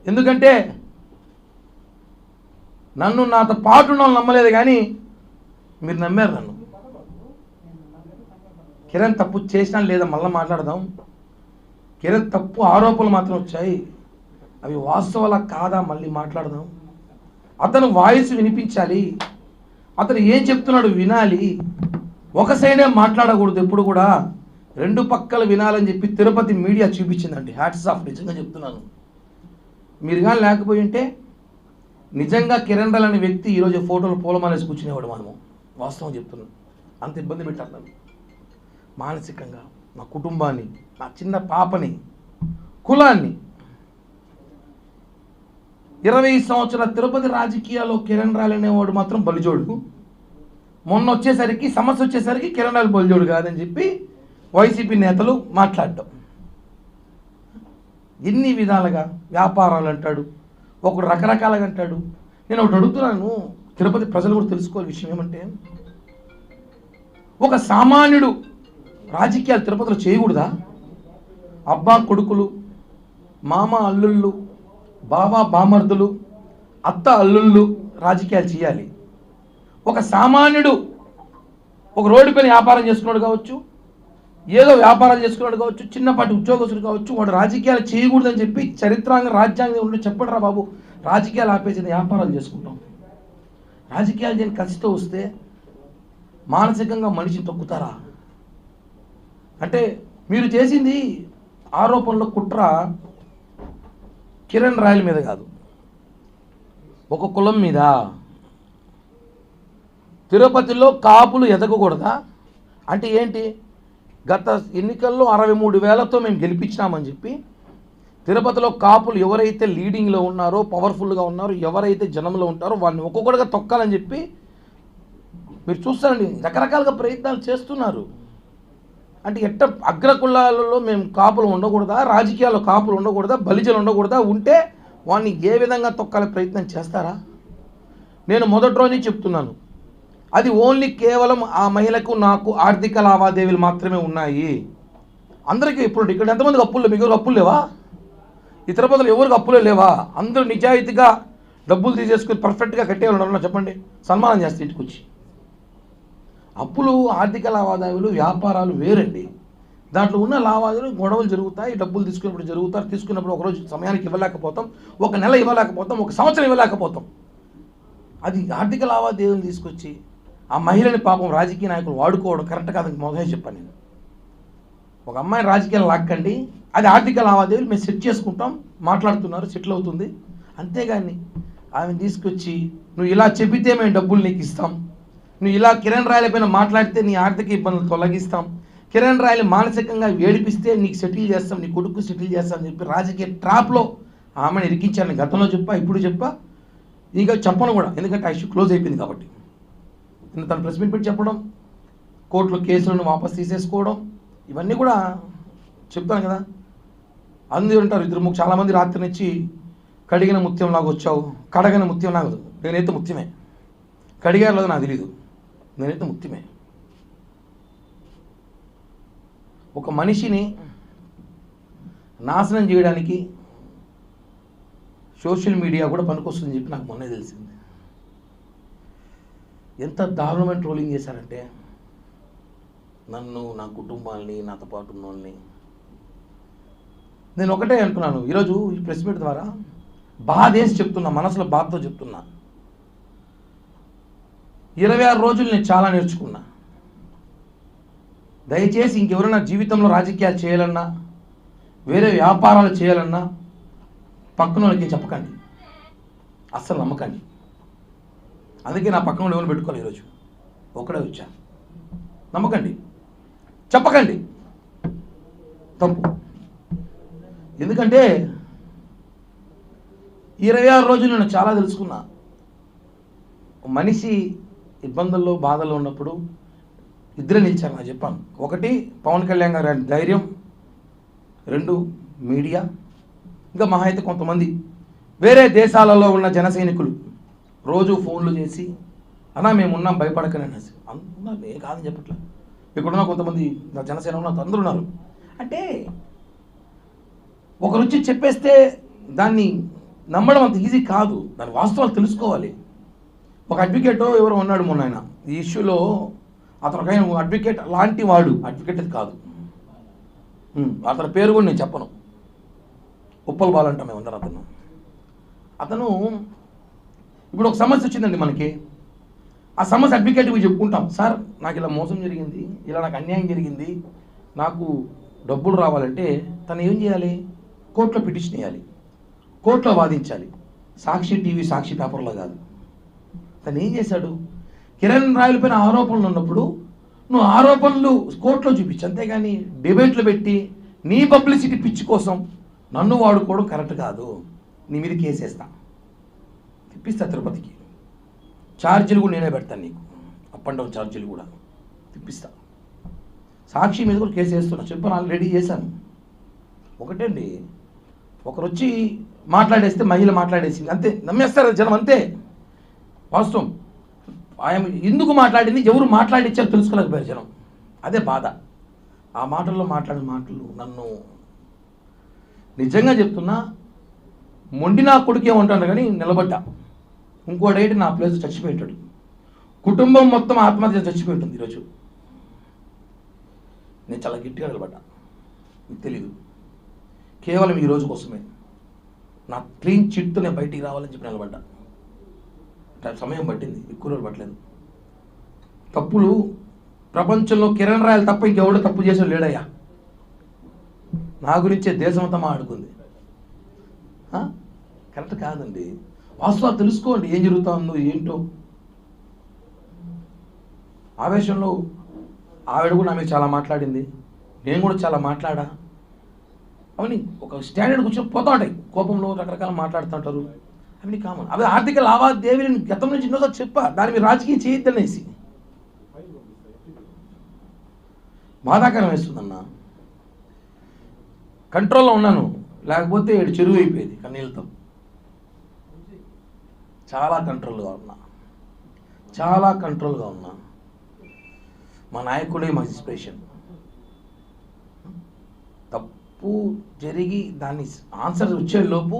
ఎందుకంటే నన్ను నాతో పాటు ఉన్న వాళ్ళు నమ్మలేదు, కానీ మీరు నమ్మారు నన్ను. కిరణ్ తప్పు చేసినా లేదా మళ్ళీ మాట్లాడదాం. కిరణ్ తప్పు ఆరోపణలు మాత్రం వచ్చాయి, అవి వాస్తవాలా కాదా మళ్ళీ మాట్లాడదాం. అతను వాయిస్ వినిపించాలి, అతను ఏం చెప్తున్నాడు వినాలి, ఒక సైడే మాట్లాడకూడదు ఎప్పుడు కూడా, 2 పక్కలు వినాలని చెప్పి తిరుపతి మీడియా చూపించిందండి. హ్యాట్స్ ఆఫ్, నిజంగా చెప్తున్నాను. మీరు కానీ లేకపోయి ఉంటే నిజంగా కిరణ్ రాయల్ అనే వ్యక్తి ఈరోజు ఫోటోలు పూలమాలేసి కూర్చునేవాడు. మనము వాస్తవం చెప్తున్నాను, అంత ఇబ్బంది పెట్టారు నన్ను మానసికంగా, నా కుటుంబాన్ని, నా చిన్న పాపని, కులాన్ని. 20 సంవత్సరాల తిరుపతి రాజకీయాల్లో కిరణ్ రాయల్ అనేవాడు మాత్రం బలిజోడు. మొన్న వచ్చేసరికి సమస్య వచ్చేసరికి కిరణ్ రాయల్ బలిజోడు కాదని చెప్పి వైసీపీ నేతలు మాట్లాడటం. ఎన్ని విధాలుగా వ్యాపారాలు అంటాడు, ఒకడు రకరకాలుగా అంటాడు. నేను ఒకటి అడుగుతున్నాను, తిరుపతి ప్రజలు కూడా తెలుసుకోవాలి విషయం ఏమంటే, ఒక సామాన్యుడు రాజకీయాలు తిరుపతిలో చేయకూడదా? అబ్బా కొడుకులు, మామ అల్లుళ్ళు, బావా బామర్దులు, అత్త అల్లుళ్ళు రాజకీయాలు చేయాలి. ఒక సామాన్యుడు ఒక రోడ్డు పైన వ్యాపారం చేసుకున్నాడు కావచ్చు, ఏదో వ్యాపారాలు చేసుకున్నాడు కావచ్చు, చిన్నపాటి ఉద్యోగస్తుడు కావచ్చు, వాడు రాజకీయాలు చేయకూడదని చెప్పి రాజ్యాంగం ఉండి చెప్పండి రా బాబు, రాజకీయాలు ఆపేసి వ్యాపారాలు చేసుకుంటాం. రాజకీయాలు చేయని కసితో వస్తే మానసికంగా మనిషిని తొక్కుతారా? అంటే మీరు చేసింది ఆరోపణలో కుట్ర కిరణ్ రాయల మీద కాదు, ఒక కులం మీద. తిరుపతిలో కాపులు ఎదగకూడదా? అంటే ఏంటి? గత ఎన్నికల్లో 63,000తో మేము గెలిపించినామని చెప్పి తిరుపతిలో కాపులు ఎవరైతే లీడింగ్లో ఉన్నారో, పవర్ఫుల్గా ఉన్నారో, ఎవరైతే జనంలో ఉంటారో వాళ్ళని ఒక్కొక్కటిగా తొక్కాలని చెప్పి మీరు చూస్తారండి, రకరకాలుగా ప్రయత్నాలు చేస్తున్నారు. అంటే ఎట్ట అగ్రకులాలలో మేము కాపులు ఉండకూడదా, రాజకీయాల్లో కాపులు ఉండకూడదా, బలిజలు ఉండకూడదా, ఉంటే వాడిని ఏ విధంగా తొక్కాలే ప్రయత్నం చేస్తారా? నేను మొదటి రోజు చెప్తున్నాను, అది ఓన్లీ కేవలం ఆ మహిళకు నాకు ఆర్థిక లావాదేవీలు మాత్రమే ఉన్నాయి. అందరికీ ఇప్పుడు ఇక్కడ ఎంతమందికి అప్పులు, మీకు అప్పులు లేవా? ఈ తిరుపతిలో ఎవరికి అప్పులే లేవా? అందరూ నిజాయితీగా డబ్బులు తీసేసుకుని పర్ఫెక్ట్గా కట్టేవాళ్ళు చెప్పండి, సన్మానం చేస్తే ఇంటికి వచ్చి. అప్పులు, ఆర్థిక లావాదేవీలు, వ్యాపారాలు వేరండి. దాంట్లో ఉన్న లావాదేవీలు గొడవలు జరుగుతాయి, డబ్బులు తీసుకున్నప్పుడు జరుగుతారు. తీసుకున్నప్పుడు ఒకరోజు సమయానికి ఇవ్వలేకపోతాం, ఒక నెల ఇవ్వలేకపోతాం, ఒక సంవత్సరం ఇవ్వలేకపోతాం. అది ఆర్థిక లావాదేవీలు తీసుకొచ్చి ఆ మహిళని పాపం రాజకీయ నాయకులు వాడుకోవడం కరెక్ట్ కాదని మొదలై చెప్పాను నేను. ఒక అమ్మాయిని రాజకీయాలు లాక్కండి, అది ఆర్థిక లావాదేవీలు మేము సెట్ చేసుకుంటాం, మాట్లాడుతున్నారు, సెటిల్ అవుతుంది. అంతేగాని ఆమెను తీసుకొచ్చి నువ్వు ఇలా చెబితే మేము డబ్బులు నీకు ఇస్తాం, నువ్వు ఇలా కిరణ్ రాయల పైన మాట్లాడితే నీ ఆర్థిక ఇబ్బందులు తొలగిస్తాం, కిరణ్ రాయలు మానసికంగా ఏడిపిస్తే నీకు సెటిల్ చేస్తాం, నీ కొడుకు సెటిల్ చేస్తాం అని చెప్పి రాజకీయ ట్రాప్లో ఆమెను ఇరికించాను. గతంలో చెప్పా, ఇప్పుడు చెప్పా, ఇంకా చెప్పను కూడా, ఎందుకంటే ఆ ఇష్యూ క్లోజ్ అయిపోయింది కాబట్టి. తను ప్రెస్ మీట్ పెట్టి చెప్పడం, కోర్టులో కేసులను వాపస్ తీసేసుకోవడం, ఇవన్నీ కూడా చెప్తాను కదా. అందరూ ఉంటారు, ఇద్దరు చాలామంది రాత్రి నుంచి కడిగిన ముత్యం లాగా వచ్చావు, కడగిన ముత్యం లాగా. నేనైతే ముత్యమే, కడిగారు లేదు నాకు తెలీదు, నేనైతే ముత్యమే. ఒక మనిషిని నాశనం చేయడానికి సోషల్ మీడియా కూడా పనికొస్తుందని చెప్పి నాకు మొన్నే తెలిసింది. ఎంత దారుణమైన ట్రోలింగ్ చేశారంటే నన్ను, నా కుటుంబాన్ని, నాతో పాటు ఉన్న వాళ్ళని. నేను ఒకటే అంటున్నాను, ఈరోజు ఈ ప్రెస్ మీట్ ద్వారా బాధేసి చెప్తున్నా, మనసులో బాధతో చెప్తున్నా. 26 రోజులు నేను చాలా నేర్చుకున్నా. దయచేసి ఇంకెవరైనా జీవితంలో రాజకీయాలు చేయాలన్నా, వేరే వ్యాపారాలు చేయాలన్నా పక్కన వాళ్ళకి చెప్పకండి, అస్సలు నమ్మకండి. అందుకే నా పక్కన ఎవరు పెట్టుకోవాలి, ఈరోజు ఒకడే వచ్చా. నమ్మకండి, చెప్పకండి, తప్పు. ఎందుకంటే 26 రోజులు నేను చాలా తెలుసుకున్నా. మనిషి ఇబ్బందుల్లో, బాధల్లో ఉన్నప్పుడు ఇద్దరే నిలిచారు. నాకు చెప్పాను, ఒకటి పవన్ కళ్యాణ్ గారి ధైర్యం, 2 మీడియా, ఇంకా మహా అయితే కొంతమంది వేరే దేశాలలో ఉన్న జన సైనికులు రోజు ఫోన్లు చేసి అన్నా మేము ఉన్నాం భయపడకని అనేసి. అందుకున్నారు, నేను కాదని చెప్పట్లేదు. ఇక్కడున్న కొంతమంది నా జనసేన ఉన్న అందరూ ఉన్నారు. అంటే ఒకరు వచ్చి చెప్పేస్తే దాన్ని నమ్మడం అంత ఈజీ కాదు, దాని వాస్తవాలు తెలుసుకోవాలి. ఒక అడ్వకేట్ ఎవరో ఉన్నాడు మొన్న, ఆయన ఈ ఇష్యూలో అతను అడ్వకేట్ లాంటి వాడు, అడ్వకేట్ అది కాదు, అతని పేరు కూడా నేను చెప్పను, ఉప్పల్ బాలంట మేము అందరం. అతను ఇప్పుడు ఒక సమస్య వచ్చిందండి మనకి, ఆ సమస్య అడ్వకేట్కి చెప్పుకుంటాం, సార్ నాకు ఇలా మోసం జరిగింది, ఇలా నాకు అన్యాయం జరిగింది, నాకు డబ్బులు రావాలంటే తను ఏం చేయాలి? కోర్టులో పిటిషన్ వేయాలి, కోర్టులో వాదించాలి. సాక్షి టీవీ, సాక్షి పేపర్లో కాదు. తను ఏం చేశాడు? కిరణ్ రాయల పైన ఆరోపణలు ఉన్నప్పుడు నువ్వు ఆరోపణలు కోర్టులో చూపించు, అంతేగాని డిబేట్లు పెట్టి నీ పబ్లిసిటీ పిచ్చి కోసం నన్ను వాడుకోవడం కరెక్ట్ కాదు. నీ మీద కేసేస్తా, తిప్పిస్తా తిరుపతికి, ఛార్జీలు కూడా నేనే పెడతాను నీకు, అప్ అండ్ డౌన్ ఛార్జీలు కూడా తిప్పిస్తా. సాక్షి మీద కూడా కేసు వేస్తున్నా, చెప్పాను, ఆల్రెడీ చేశాను. ఒకటండి, ఒకరు వచ్చి మాట్లాడేస్తే మహిళ మాట్లాడేసింది అంతే, నమ్మేస్తారు జనం అంతే. వాస్తవం, ఆయన ఎందుకు మాట్లాడింది, ఎవరు మాట్లాడించారో తెలుసుకోలేకపోయారు జనం, అదే బాధ. ఆ మాటల్లో మాట్లాడిన మాటలు నన్ను నిజంగా చెప్తున్నా మొండి నా కొడుకు ఏమంటాడు కానీ నిలబడ్డా. ఇంకోటేంటి నా ప్లేస్ చచ్చిపోయాడు. కుటుంబం మొత్తం ఆత్మహత్య చచ్చిపోయి ఉంటుంది ఈరోజు. నేను చాలా గట్టిగా నిలబడ్డా, మీకు తెలీదు. కేవలం ఈ రోజు కోసమే నా క్లీన్ చిట్తో నేను బయటికి రావాలని చెప్పి నిలబడ్డా. సమయం పట్టింది, ఎక్కువ రోజులు పట్టలేదు. తప్పులు ప్రపంచంలో కిరణ్ రాయలు తప్ప ఇంకెవడో తప్పు చేసాడు లేడయ్యా. నా గురించే దేశమంతా మాట్లాడుకుంది. కరెక్ట్ కాదండి. వాస్తవాలు తెలుసుకోండి, ఏం జరుగుతుందో ఏంటో. ఆవేశంలో ఆవిడ కూడా ఆమె చాలా మాట్లాడింది, నేను కూడా చాలా మాట్లాడా. అవన్నీ ఒక స్టాండర్డ్ కూర్చొని పోతా ఉంటాయి. కోపంలో రకరకాల మాట్లాడుతుంటారు, అవన్నీ కామన్. అవి ఆర్థిక లావాదేవీలను గతం నుంచి ఎన్నోసారి చెప్పా, దాన్ని మీరు రాజకీయం చేయొద్దనేసి. బాధాకరం వేస్తుందన్న. కంట్రోల్లో ఉన్నాను, లేకపోతే చెరువు అయిపోయేది కన్నీళ్ళతో. చాలా కంట్రోల్గా ఉన్నా, చాలా కంట్రోల్గా ఉన్నా. మా నాయకుడే మాకు ఇన్స్పిరేషన్. తప్పు జరిగి దాన్ని ఆన్సర్ వచ్చేలోపు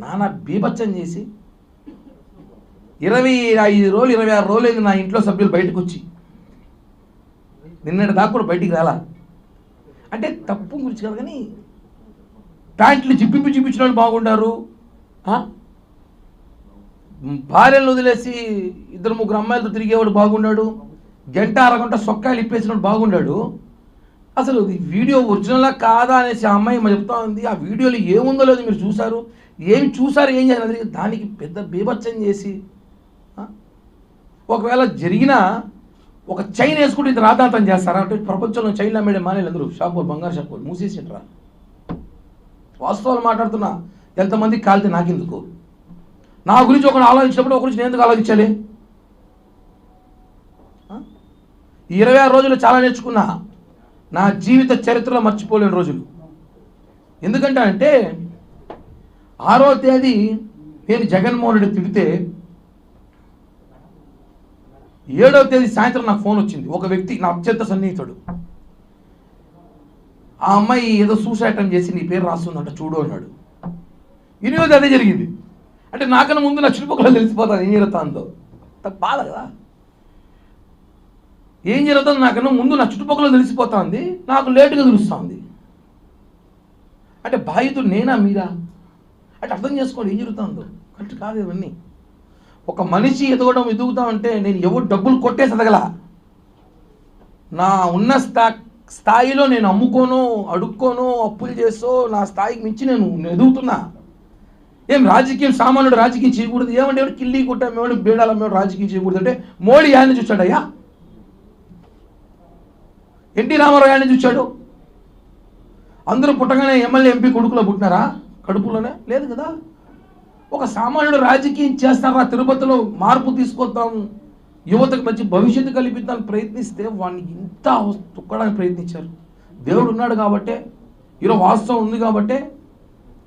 నానా బీభత్సం చేసి 25 రోజులు 26 రోజులు నా ఇంట్లో సభ్యులు బయటకు వచ్చి నిన్నటి దాకా కూడా బయటికి రాలా. అంటే తప్పు గురించి కాదు కానీ ప్యాంట్లు చూపించిన వాళ్ళు బాగుండారు, భార్యలను వదిలేసి 2-3 అమ్మాయిలతో తిరిగేవాడు బాగున్నాడు, గంట అరగంట సొక్కాయలు ఇప్పేసినప్పుడు బాగున్నాడు. అసలు వీడియో ఒరిజినల్లా కాదా అనేసి ఆ అమ్మాయి చెప్తా ఉంది. ఆ వీడియోలో ఏముందో లేదో మీరు చూసారు, ఏం చేయాలి దానికి పెద్ద బీభత్సం చేసి, ఒకవేళ జరిగిన ఒక చైన్ వేసుకుంటే ఇంత రాతాంతం చేస్తారా అంటే ప్రపంచంలో చైన్లు అమ్మేడే మానేలు అందరూ షాపులు, బంగారు షాపులు మూసేసింటారా? వాస్తవాలు మాట్లాడుతున్నా. ఎంతమంది కాలితే నాకెందుకు? నా గురించి ఒకరు ఆలోచించినప్పుడు ఒక గురించి నేను ఎందుకు ఆలోచించాలి? ఈ 26 రోజులు చాలా నేర్చుకున్నా, నా జీవిత చరిత్రలో మర్చిపోలేని రోజులు. ఎందుకంటే అంటే 6వ తేదీ నేను జగన్మోహన్ రెడ్డి తిడితే 7వ తేదీ సాయంత్రం నాకు ఫోన్ వచ్చింది. ఒక వ్యక్తి, నా అత్యంత సన్నిహితుడు, ఆ అమ్మాయి ఏదో సూసైడ్ అటెంప్ట్ చేసి నీ పేరు రాస్తుందంట చూడు అన్నాడు. 8వ అదే జరిగింది. అంటే నాకన్నా ముందు నా చుట్టుపక్కల తెలిసిపోతాను ఏం జరుగుతుందో. బాధ కదా, ఏం జరుగుతుందో నాకన్నా ముందు నా చుట్టుపక్కల తెలిసిపోతుంది, నాకు లేటుగా తెలుస్తుంది. అంటే బాధితుడు నేనా మీరా అంటే అర్థం చేసుకోండి ఏం జరుగుతుందో. కరెక్ట్ కాదు ఇవన్నీ. ఒక మనిషి ఎదుగుతా ఉంటే నేను ఎవరు డబ్బులు కొట్టేసి ఎదగల. నా ఉన్న స్థాయిలో నేను అమ్ముకోను, అడుక్కోను, అప్పులు చేసో నా స్థాయికి మించి నేను ఎదుగుతున్నా. ఏం రాజకీయం సామాన్యుడు రాజకీయం చేయకూడదు? ఏమంటే ఎవడు కిల్లి కొట్టామేవాడు బేడాలమ్మేవాడు రాజకీయం చేయకూడదు అంటే మోడీ ఆయన చూశాడయ్యా, ఎన్టీ రామారావు ఆయన చూశాడు. అందరూ పుట్టగానే ఎమ్మెల్యే ఎంపీ కొడుకులో పుట్టినారా? కడుపులోనే లేదు కదా. ఒక సామాన్యుడు రాజకీయం చేస్తారా? తిరుపతిలో మార్పు తీసుకొద్దాం, యువతకు మంచి భవిష్యత్తు కల్పిద్దామని ప్రయత్నిస్తే వాడిని ఇంత తొక్కడానికి ప్రయత్నించారు. దేవుడు ఉన్నాడు కాబట్టే, ఈరోజు వాస్తవం ఉంది కాబట్టే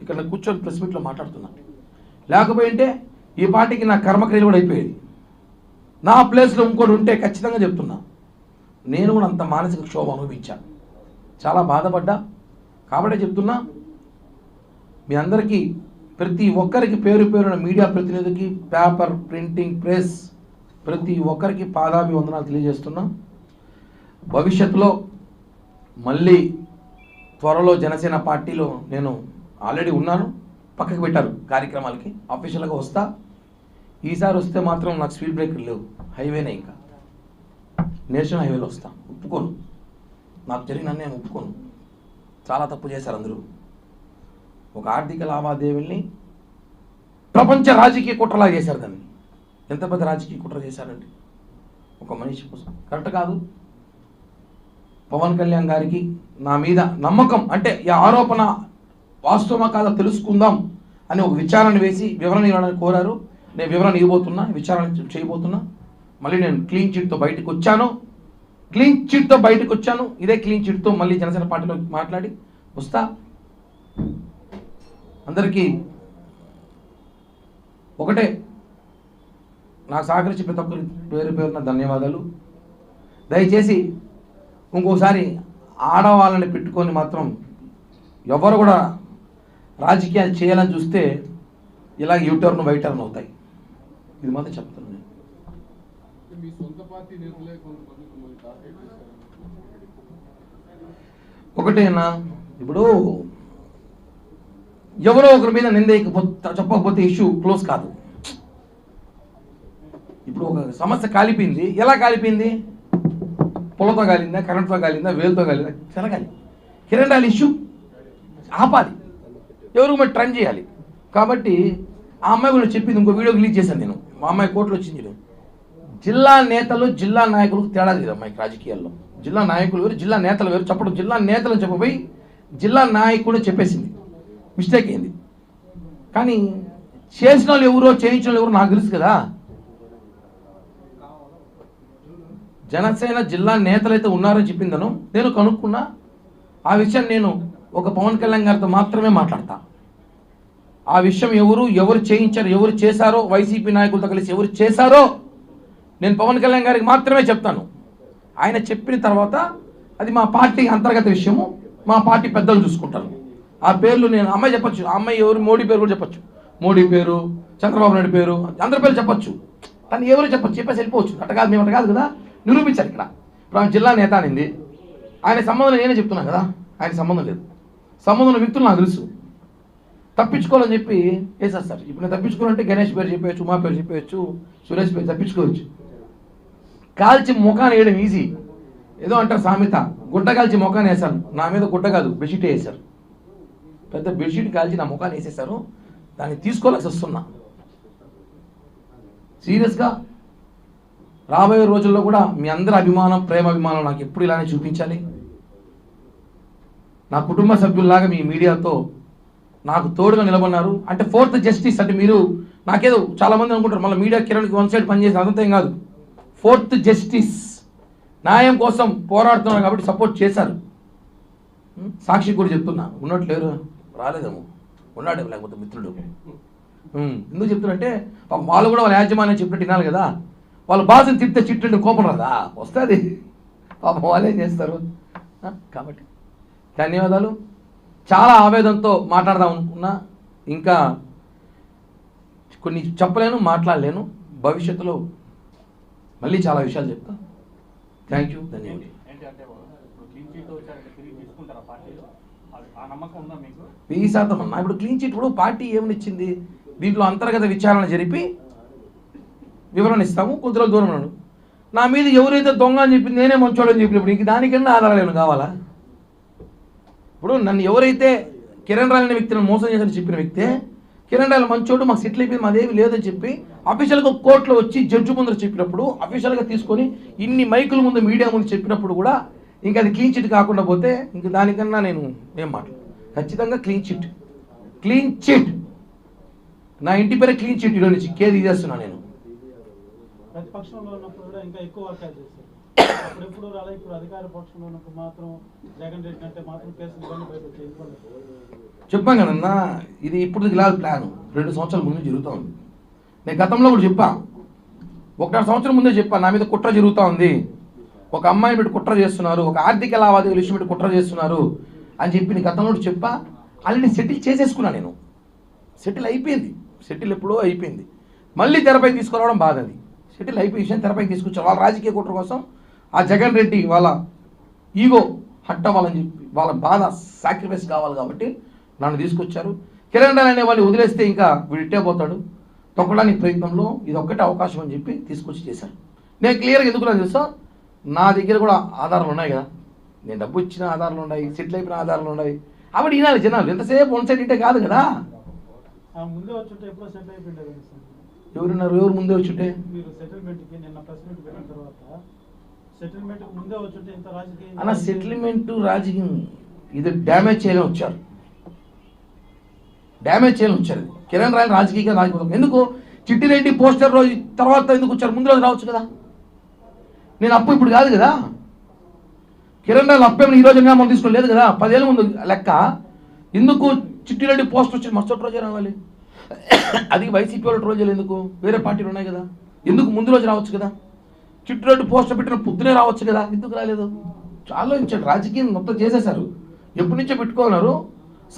ఇక్కడ కూర్చొని ప్రెస్ మీట్లో మాట్లాడుతున్నా. లేకపోయింటే ఈ పార్టీకి నా కర్మక్రియలు కూడా అయిపోయేది. నా ప్లేస్లో ఇంకోటి ఉంటే ఖచ్చితంగా చెప్తున్నా, నేను కూడా అంత మానసిక క్షోభ అనుభవించాను, చాలా బాధపడ్డా. కాబట్టే చెప్తున్నా, మీ అందరికీ ప్రతి ఒక్కరికి పేరు పేరున మీడియా ప్రతినిధికి, పేపర్, ప్రింటింగ్, ప్రెస్ ప్రతి ఒక్కరికి పాదాభివందనాలు తెలియజేస్తున్నా. భవిష్యత్తులో మళ్ళీ త్వరలో జనసేన పార్టీలో నేను ఆల్రెడీ ఉన్నాను, పక్కకు పెట్టారు కార్యక్రమాలకి, అఫీషియల్గా వస్తా. ఈసారి వస్తే మాత్రం నాకు స్పీడ్ బ్రేకర్ లేవు, హైవేనే, ఇంకా నేషనల్ హైవేలో వస్తా. ఒప్పుకోను, నాకు జరిగిన నేను ఒప్పుకోను. చాలా తప్పు చేశారు అందరూ. ఒక ఆర్థిక లావాదేవీల్ని ప్రపంచ రాజకీయ కుట్రలా చేశారు. దాన్ని ఎంత పెద్ద రాజకీయ కుట్ర చేశారండి ఒక మనిషి కోసం. కరెక్ట్ కాదు. పవన్ కళ్యాణ్ గారికి నా మీద నమ్మకం, అంటే ఈ ఆరోపణ వాస్తవమా కాదా తెలుసుకుందాం అని ఒక విచారణ వేసి వివరణ ఇవ్వడానికి కోరారు. నేను వివరణ ఇవ్వబోతున్నా, విచారణ చేయబోతున్నా. మళ్ళీ నేను క్లీన్ చిట్తో బయటకు వచ్చాను. ఇదే క్లీన్ చిట్తో మళ్ళీ జనసేన పార్టీలో మాట్లాడి వస్తా. అందరికీ ఒకటే, నాకు సహకరించి ప్రతి ఒక్కరికి పేరు పేరున ధన్యవాదాలు. దయచేసి ఇంకోసారి ఆడవాళ్ళని పెట్టుకొని మాత్రం ఎవరు కూడా రాజకీయాలు చేయాలని చూస్తే ఇలా యూటర్న్ వైట్ టర్న్ అవుతాయి. ఇది మాత్రం చెప్తాను నేను. మీ సొంత పార్టీ నేతలే కొంతమంది మిమ్మల్ని టార్గెట్ చేశారు. ఒకటేనా, ఇప్పుడు ఎవరో ఒకరి మీద చెప్పకపోతే ఇష్యూ క్లోజ్ కాదు. ఇప్పుడు ఒక సమస్య కాలిపోయింది, ఎలా కాలిపోయింది? పొలతో కాలిందా, కరెంట్తో కాలిందా, వేలుతో కాలిందా? చెరగాలి. కిరణ్ రాయల్ ఇష్యూ ఆపాలి, ఎవరికి మరి ట్రైన్ చేయాలి. కాబట్టి ఆ అమ్మాయి కూడా చెప్పింది, ఇంకో వీడియో రిలీజ్ చేశాను నేను. మా అమ్మాయి కోర్టులో వచ్చింది. జిల్లా నేతలు జిల్లా నాయకులకు తేడా లేదు అమ్మాయికి రాజకీయాల్లో. జిల్లా నాయకులు వేరు, జిల్లా నేతలు వేరు. చెప్పడం జిల్లా నేతలు చెప్పబోయి జిల్లా నాయకుడు చెప్పేసింది. మిస్టేక్ అయింది. కానీ చేసిన వాళ్ళు ఎవరో చేయించిన వాళ్ళు ఎవరో నాకు తెలుసు కదా. జనసేన జిల్లా నేతలు అయితే ఉన్నారని చెప్పిందను నేను కనుక్కున్నా. ఆ విషయం నేను ఒక పవన్ కళ్యాణ్ గారితో మాత్రమే మాట్లాడతా. ఆ విషయం ఎవరు చేయించారు, ఎవరు చేశారో, వైసీపీ నాయకులతో కలిసి ఎవరు చేశారో నేను పవన్ కళ్యాణ్ గారికి మాత్రమే చెప్తాను. ఆయన చెప్పిన తర్వాత అది మా పార్టీ అంతర్గత విషయము, మా పార్టీ పెద్దలు చూసుకుంటారు. ఆ పేర్లు నేను అమ్మాయి చెప్పొచ్చు, ఆ అమ్మాయి ఎవరు, మోడీ పేరు కూడా చెప్పొచ్చు. మోడీ పేరు, చంద్రబాబు నాయుడు పేరు, అందరి పేరు చెప్పొచ్చు. కానీ ఎవరు చెప్పచ్చు, చెప్పేసి వెళ్ళిపోవచ్చు. అట్ట కాదు, మేము అట్ట కాదు కదా, నిరూపించాలి. ఇక్కడ ఇప్పుడు ఆమె జిల్లా నేత అనింది, ఆయన సంబంధం నేనే చెప్తున్నాను కదా, ఆయన సంబంధం లేదు. సంబంధం వ్యక్తులు నాకు తెలుసు. తప్పించుకోవాలని చెప్పి వేసేస్తారు. ఇప్పుడు నేను తప్పించుకోవాలంటే గణేష్ పేరు చెప్పవచ్చు, ఉమా పేరు చెప్పవచ్చు, సురేష్ పేరు తప్పించుకోవచ్చు. కాల్చి ముఖాన్ని వేయడం ఈజీ. ఏదో అంటారు సామెత, గుడ్డ కాల్చి ముఖాన్ని వేశాను. నా మీద గుడ్డ కాదు, బెడ్షీట్ వేసారు. పెద్ద బెడ్షీట్ కాల్చి నా ముఖాన్ని వేసేసారు. దాన్ని తీసుకోవాల్సి వస్తున్నా. సీరియస్గా రాబోయే రోజుల్లో కూడా మీ అందరి అభిమానం, ప్రేమ అభిమానం నాకు ఎప్పుడు ఇలానే చూపించాలి. నా కుటుంబ సభ్యుల్లాగా మీ మీడియాతో నాకు తోడుగా నిలబడినారు. అంటే ఫోర్త్ జస్టిస్ అంటే మీరు నాకేదో చాలామంది అనుకుంటారు మళ్ళీ మీడియా కిరణ్కి వన్ సైడ్ పనిచేసి అదంతా ఏం కాదు. ఫోర్త్ జస్టిస్ న్యాయం కోసం పోరాడుతున్నారు కాబట్టి సపోర్ట్ చేశారు. సాక్షి కూడా చెప్తున్నా, ఉన్నట్లేరు రాలేదేమో, ఉన్నాడేమో లేకపోతే మిత్రుడు. ఎందుకు చెప్తున్నంటే వాళ్ళు కూడా వాళ్ళ యాజమాన్యం చెప్పినట్టు వినాలి కదా. వాళ్ళు బాధను తిడితే చిట్టు కోపం రాదా, వస్తుంది. పాపం వాళ్ళేం చేస్తారు. కాబట్టి ధన్యవాదాలు. చాలా ఆవేదనతో మాట్లాడదాం అనుకున్నా, ఇంకా కొన్ని చెప్పలేను, మాట్లాడలేను. భవిష్యత్తులో మళ్ళీ చాలా విషయాలు చెప్తా. థ్యాంక్ యూ, ధన్యవాదాలు. వెయ్యి శాతం అన్నా. ఇప్పుడు క్లీన్ చిట్ ఇప్పుడు పార్టీ ఏమనిచ్చింది, దీంట్లో అంతర్గత విచారణ జరిపి వివరణ ఇస్తాము. కొద్ది రోజులు దూరం ఉన్నాడు. నా మీద ఎవరైతే దొంగ అని చెప్పింది నేనే మంచోడని చెప్పినప్పుడు ఇంక దానికన్నా ఆధారాలు కావాలా? ఇప్పుడు నన్ను ఎవరైతే కిరణ్ రాయల్ అనే వ్యక్తిని మోసం చేశారని చెప్పిన వ్యక్తే కిరణ్ రాయల్ మంచోడు, మాకు సెటిల్ అయిపోయింది, మాదేమి లేదని చెప్పి అఫీషియల్గా కోర్టులో వచ్చి జడ్జి ముందు చెప్పినప్పుడు, అఫీషియల్గా తీసుకొని ఇన్ని మైకుల ముందు మీడియా ముందు చెప్పినప్పుడు కూడా ఇంకా అది క్లీన్ చిట్ కాకుండా పోతే ఇంక దానికన్నా నేను ఏం మాట్లాడు. ఖచ్చితంగా క్లీన్ చిట్, క్లీన్ చిట్. నా ఇంటి పేరే క్లీన్ చిట్. ఈరోజు నుంచి కేర్ తీసేస్తున్నా నేను. ప్రతిపక్షంలో ఉన్నప్పుడు కూడా ఇంకా ఎక్కువ వాక్యాలు చేస్తారు. అప్పుడెప్పుడు రాలే, ఇప్పుడు అధికార పక్షంలో ఉన్నప్పుడు మాత్రం జగన్ రెడ్డి అంటే మాత్రం కేసులు ఇవన్నీ బయట వచ్చాయి. చెప్పాం కదన్నా, ఇది ఇప్పుడు ఇలా ప్లాన్ 2 సంవత్సరాల ముందు జరుగుతూ ఉంది. నేను గతంలో కూడా చెప్పా, 1.5 సంవత్సరం ముందే చెప్పా, నా మీద కుట్ర జరుగుతూ ఉంది, ఒక అమ్మాయిని పెట్టి కుట్ర చేస్తున్నారు, ఒక ఆర్థిక లావాదేవీల విషయం పెట్టి కుట్ర చేస్తున్నారు అని చెప్పి నేను గతంలో చెప్పా. ఆల్రెడీ సెటిల్ చేసేసుకున్నా నేను. సెటిల్ అయిపోయింది. సెటిల్ ఎప్పుడో అయిపోయింది. మళ్ళీ తెరపై తీసుకురావడం బాధ. అది సెటిల్ అయిపోయి విషయం తెరపై తీసుకొచ్చారు. వాళ్ళ రాజకీయ కుట్ర కోసం ఆ జగన్ రెడ్డి వాళ్ళ ఈగో హట్ అవ్వాలని చెప్పి, వాళ్ళ బాధ సాక్రిఫైస్ కావాలి కాబట్టి నన్ను తీసుకొచ్చారు. కిరణ్ రాయల్ అనే వాళ్ళు వదిలేస్తే ఇంకా వీడు ఇట్టే పోతాడు, తొక్కడానికి ప్రయత్నంలో ఇది ఒక్కటే అవకాశం అని చెప్పి తీసుకొచ్చి చేశారు. నేను క్లియర్గా ఎందుకు నాకు తెలుసా, నా దగ్గర కూడా ఆధారాలు ఉన్నాయి కదా, నేను డబ్బు ఇచ్చిన ఆధారాలు ఉన్నాయి, సెటిల్ అయిపోయిన ఆధారాలు ఉన్నాయి. అప్పుడు వినాలి జనాలు. ఎంతసేపు వన్ సైడ్ ఇంటే కాదు కదా. ముందే వచ్చుంటే ఎప్పుడో సెటిల్ అయిపోయింది. ఎవరున్నారు, ఎవరు ముందే వచ్చుంటే? మీరు సెటిల్మెంట్కి నిన్న ప్రెస్ మీట్ పెట్టిన తర్వాత సెటిల్మెంట్కి ముందే వచ్చుంటే ఇంత రాజకీయం అన్న, సెటిల్మెంట్ రాజకీయం ఇది డ్యామేజ్ చేయలేని వచ్చారు, డ్యామేజ్ చేయలేని వచ్చారు. కిరణ్ రాయల్ రాజకీయంగా రాజకీయం ఎందుకు? చిట్టిరెడ్డి పోస్టర్ రోజు తర్వాత ఎందుకు వచ్చారు? ముందు రోజు రావచ్చు కదా. నేను అప్పు ఇప్పుడు కాదు కదా. కిరణ్ రాయల్ అప్పేమని ఈ రోజు మనం తీసుకోలేదు కదా, 10 ఏళ్ళ ముందు లెక్క. ఎందుకు చిట్టిరెడ్డి పోస్టర్ వచ్చి మరుసటి రోజే రావాలి? అది వైసీపీ వాళ్ళు రోజులు ఎందుకు? వేరే పార్టీలు ఉన్నాయి కదా, ఎందుకు ముందు రోజు రావచ్చు కదా? చిట్టిరెడ్డి పోస్టర్ పెట్టిన పొద్దునే రావచ్చు కదా, ఎందుకు రాలేదు? ఆలోచించాడు. రాజకీయం మొత్తం చేసేశారు. ఎప్పటి నుంచో పెట్టుకున్నారు,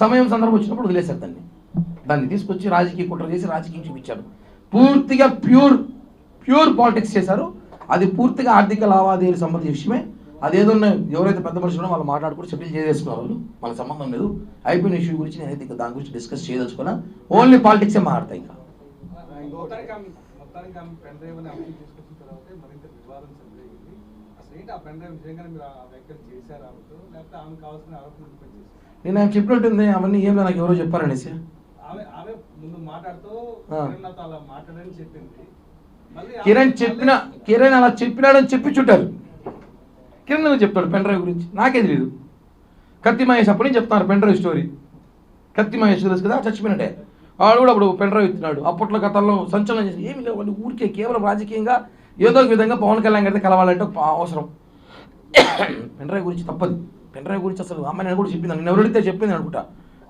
సమయం సందర్భం వచ్చినప్పుడు వదిలేశారు దాన్ని. దాన్ని తీసుకొచ్చి రాజకీయ కుట్ర చేసి రాజకీయం చూపించారు. పూర్తిగా ప్యూర్ పాలిటిక్స్ చేశారు. అది పూర్తిగా ఆర్థిక లావాదేవీలకు సంబంధించిన విషయమే. అదేదో ఎవరైతే పెద్ద మనుషులు వాళ్ళు మాట్లాడుకుంటూ సెటిల్ చేసేసుకున్నారు వాళ్ళు, మనకు సంబంధం లేదు. అయిపోయిన ఇష్యూ గురించి నేనైతే ఇంకా దాని గురించి డిస్కస్ చేయదలుచుకున్నా. ఓన్లీ పాలిటిక్సే మాట్లాడతాయి. ఇంకా మొత్తానికి ఆమె పెన్ డ్రైవ్ అని అమలు తీసుకొచ్చిన తర్వాత మరింత వివాదం చెలరేగింది. అసలు ఏంటి ఆ పెన్ డ్రైవ్ నిజంగానే మీరు ఆ వ్యాఖ్యలు చేశారు ఆమెతో, లేకపోతే ఆమెకు కావాల్సిన ఆరోపణలు చేశారు? నేను ఆయన చెప్పినట్టుంది అవన్నీ ఏం నాకు ఎవరో చెప్పారనేసి. ఆమె ముందు మాట్లాడుతూ నాతో అలా మాట్లాడని చెప్పింది. కిరణ్ అలా చెప్పినాడని చెప్పించుంటారు. కిరణ్ చెప్తాడు పెన్ డ్రైవ్ గురించి, నాకే తెలియదు. కత్తి మహేష్ అప్పటి నుంచి చెప్తున్నారు pen drive story. Kathi Mahesh తెలుసు కదా, చచ్చిపోయినట్టే. వాడు కూడా అప్పుడు పెన్ డ్రైవ్ ఇస్తున్నాడు. అప్పట్లో గతంలో సంచలనం చేసి ఏమి లేవు వాళ్ళు, ఊరికే కేవలం రాజకీయంగా ఏదో ఒక విధంగా పవన్ కళ్యాణ్ గారితో కలవాలంటే ఒక అవసరం. పెన్ డ్రైవ్ గురించి తప్పదు. పెన్ డ్రైవ్ గురించి అసలు అమ్మాయి నేను కూడా చెప్పింది, నేను ఎవరైతే చెప్పింది అనుకుంటా.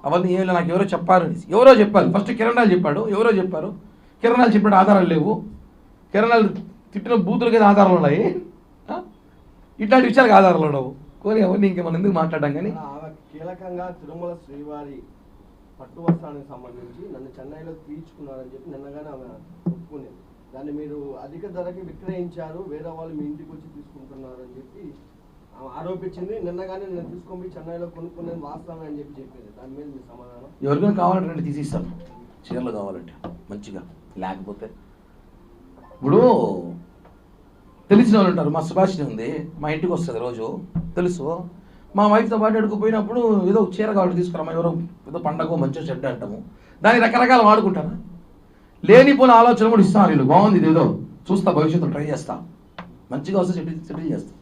అవన్నీ ఏమి నాకు ఎవరో చెప్పారు, ఎవరో చెప్పారు. ఫస్ట్ కిరణాలు చెప్పాడు, ఎవరో చెప్పారు. కిరణాలు చెప్పినట్టు ఆధారాలు లేవు. కిరణాలు తిట్టిన బూతులకి ఆధారాలు ఉన్నాయి. ఇట్లాంటి విషయాలకు ఆధారాలు ఉండవు. కోరి అవన్నీ ఇంకా మనం ఎందుకు మాట్లాడడం. కానీ ఆమె కీలకంగా తిరుమల శ్రీవారి పట్టు వస్త్రానికి సంబంధించి నన్ను చెన్నైలో తీర్చుకున్నారని చెప్పి నిన్నగానే ఆమె ఒప్పుకునేది. దాన్ని మీరు అధిక ధరకి విక్రయించారు, వేరే వాళ్ళు మీ ఇంటికి వచ్చి తీసుకుంటున్నారని చెప్పి ఆమె ఆరోపించింది. నిన్నగానే నేను తీసుకొని చెన్నైలో కొనుక్కునేది వాస్తవమే అని చెప్పి చెప్పింది. దాని మీద మీ సమాధానం? ఎవరికైనా కావాలంటే తీసిస్తాను, చీరలు కావాలంటే మంచిగా. లేకపోతే ఇప్పుడు తెలిసిన వాళ్ళు ఉంటారు. మా సుభాషిణి ఉంది, మా ఇంటికి వస్తుంది రోజు, తెలుసు. మా వైఫ్తో పాటు అడుగుపోయినప్పుడు ఏదో చీర కావాలి తీసుకురామా, ఎవరో ఏదో పండగ మంచిగా చెడ్డ అంటాము. దాన్ని రకరకాల వాడుకుంటారా. లేనిపోయిన ఆలోచన కూడా ఇస్తాను. వీళ్ళు బాగుంది ఇది, ఏదో చూస్తా, భవిష్యత్తులో ట్రై చేస్తా, మంచిగా వస్తే సెటిల్ చేస్తా.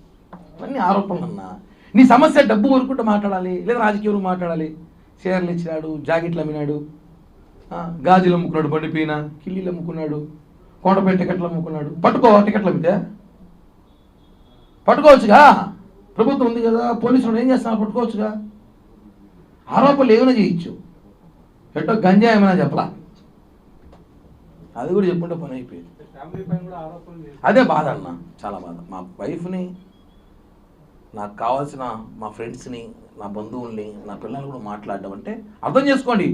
ఇవన్నీ ఆరోపణలు అన్నా. నీ సమస్య డబ్బు వరకుంటే మాట్లాడాలి, లేదా రాజకీయం మాట్లాడాలి. చీరలు ఇచ్చినాడు, జాకెట్లు అమ్మినాడు, గాజులు అమ్ముకున్నాడు, బండిపోయిన కిల్లీలు అమ్ముకున్నాడు, కోటపేట టికెట్లు అమ్ముకున్నాడు. పట్టుకో, టికెట్లు అమ్మితే పట్టుకోవచ్చుగా, ప్రభుత్వం ఉంది కదా, పోలీసులు ఏం చేస్తున్నారు, పట్టుకోవచ్చుగా. ఆరోపణలు ఏమైనా చేయొచ్చు, ఎట్టో గంజా ఏమైనా చెప్పలా, అది కూడా చెప్పుకుంటే పని అయిపోయింది. అదే బాధ అన్న, చాలా బాధ. మా వైఫ్ని, నాకు కావాల్సిన మా ఫ్రెండ్స్ని, నా బంధువుల్ని, నా పిల్లల్ని కూడా మాట్లాడడం అంటే అర్థం చేసుకోండి.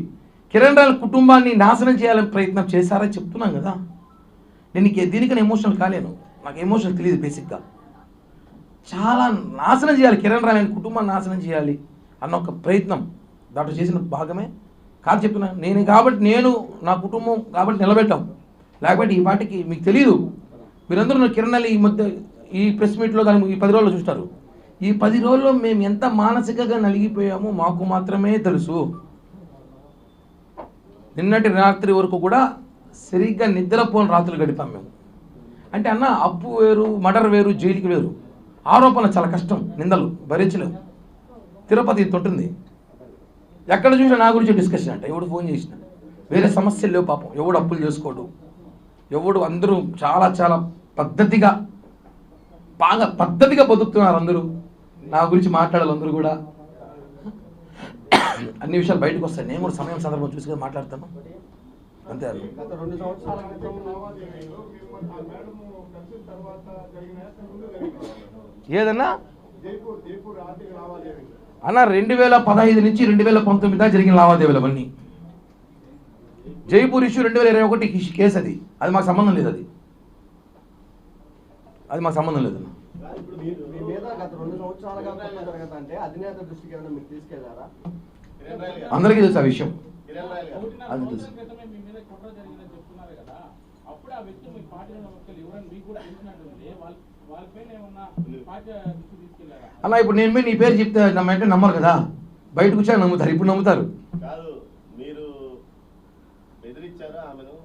కిరణ్ రాయల్ కుటుంబాన్ని నాశనం చేయాలని ప్రయత్నం చేశారని చెప్తున్నాను కదా. నేను దీనికన్నా ఎమోషనల్ కాలేను, నాకు ఎమోషనల్ తెలియదు. బేసిక్గా చాలా నాశనం చేయాలి, కిరణ్ రాయల్ కుటుంబాన్ని నాశనం చేయాలి అన్న ఒక ప్రయత్నం దాంట్లో చేసిన భాగమే కాదు చెప్తున్నాను. నేను కాబట్టి, నేను నా కుటుంబం కాబట్టి నిలబెట్టాం. లేకపోతే ఈ పాటికి మీకు తెలియదు. మీరందరూ కిరణ్ రాయల్ ఈ మధ్య ఈ ప్రెస్ మీట్లో కానీ ఈ 10 రోజుల్లో చూస్తారు. ఈ 10 రోజుల్లో మేము ఎంత మానసికంగా నలిగిపోయామో మాకు మాత్రమే తెలుసు. నిన్నటి రాత్రి వరకు కూడా సరిగ్గా నిద్రపోని రాత్రులు గడిపాం మేము. అంటే అన్న, అప్పు వేరు, మర్డర్ వేరు, జైలుకి వేరు. ఆరోపణలు చాలా కష్టం, నిందలు భరించలేము. తిరుపతి ఇంత ఉంటుంది, ఎక్కడ చూసినా నా గురించి డిస్కషన్ అంట. ఎవడు ఫోన్ చేసిన వేరే సమస్యలు లేవు పాపం. ఎవడు అప్పులు చేసుకోడు, ఎవడు, అందరూ చాలా చాలా పద్ధతిగా, బాగా పద్ధతిగా బతుకుతున్నారు అందరూ. నా గురించి మాట్లాడాలి అందరూ కూడా. అన్ని విషయాలు బయటకు వస్తాయి. నేను కూడా సమయం సందర్భం చూసుకొని మాట్లాడతాను అంతే. గత 2 సంవత్సరాల క్రితం ఏదన్నా అన్న 2015 నుంచి 2019 దాకా జరిగిన లావాదేవీలు అవన్నీ. జైపూర్ ఇష్యూ 2021 కేసు, అది మాకు సంబంధం లేదు. అది మాకు సంబంధం లేదు. మీ మీద గత 2 సంవత్సరాలుగా జరగదంటే అధినేత దృష్టికి ఏమైనా మీరు తీసుకెళ్లారా? అందరికీ తెలుసు ఆ విషయం. అది తెలుసు. అలా ఇప్పుడు నేను నీ పేరు చెప్తే అంటే నమ్మరు కదా, బయటకు వచ్చాక నమ్ముతారు. ఇప్పుడు నమ్ముతారు కాదు. మీరు బెదిరించారు ఆమెను,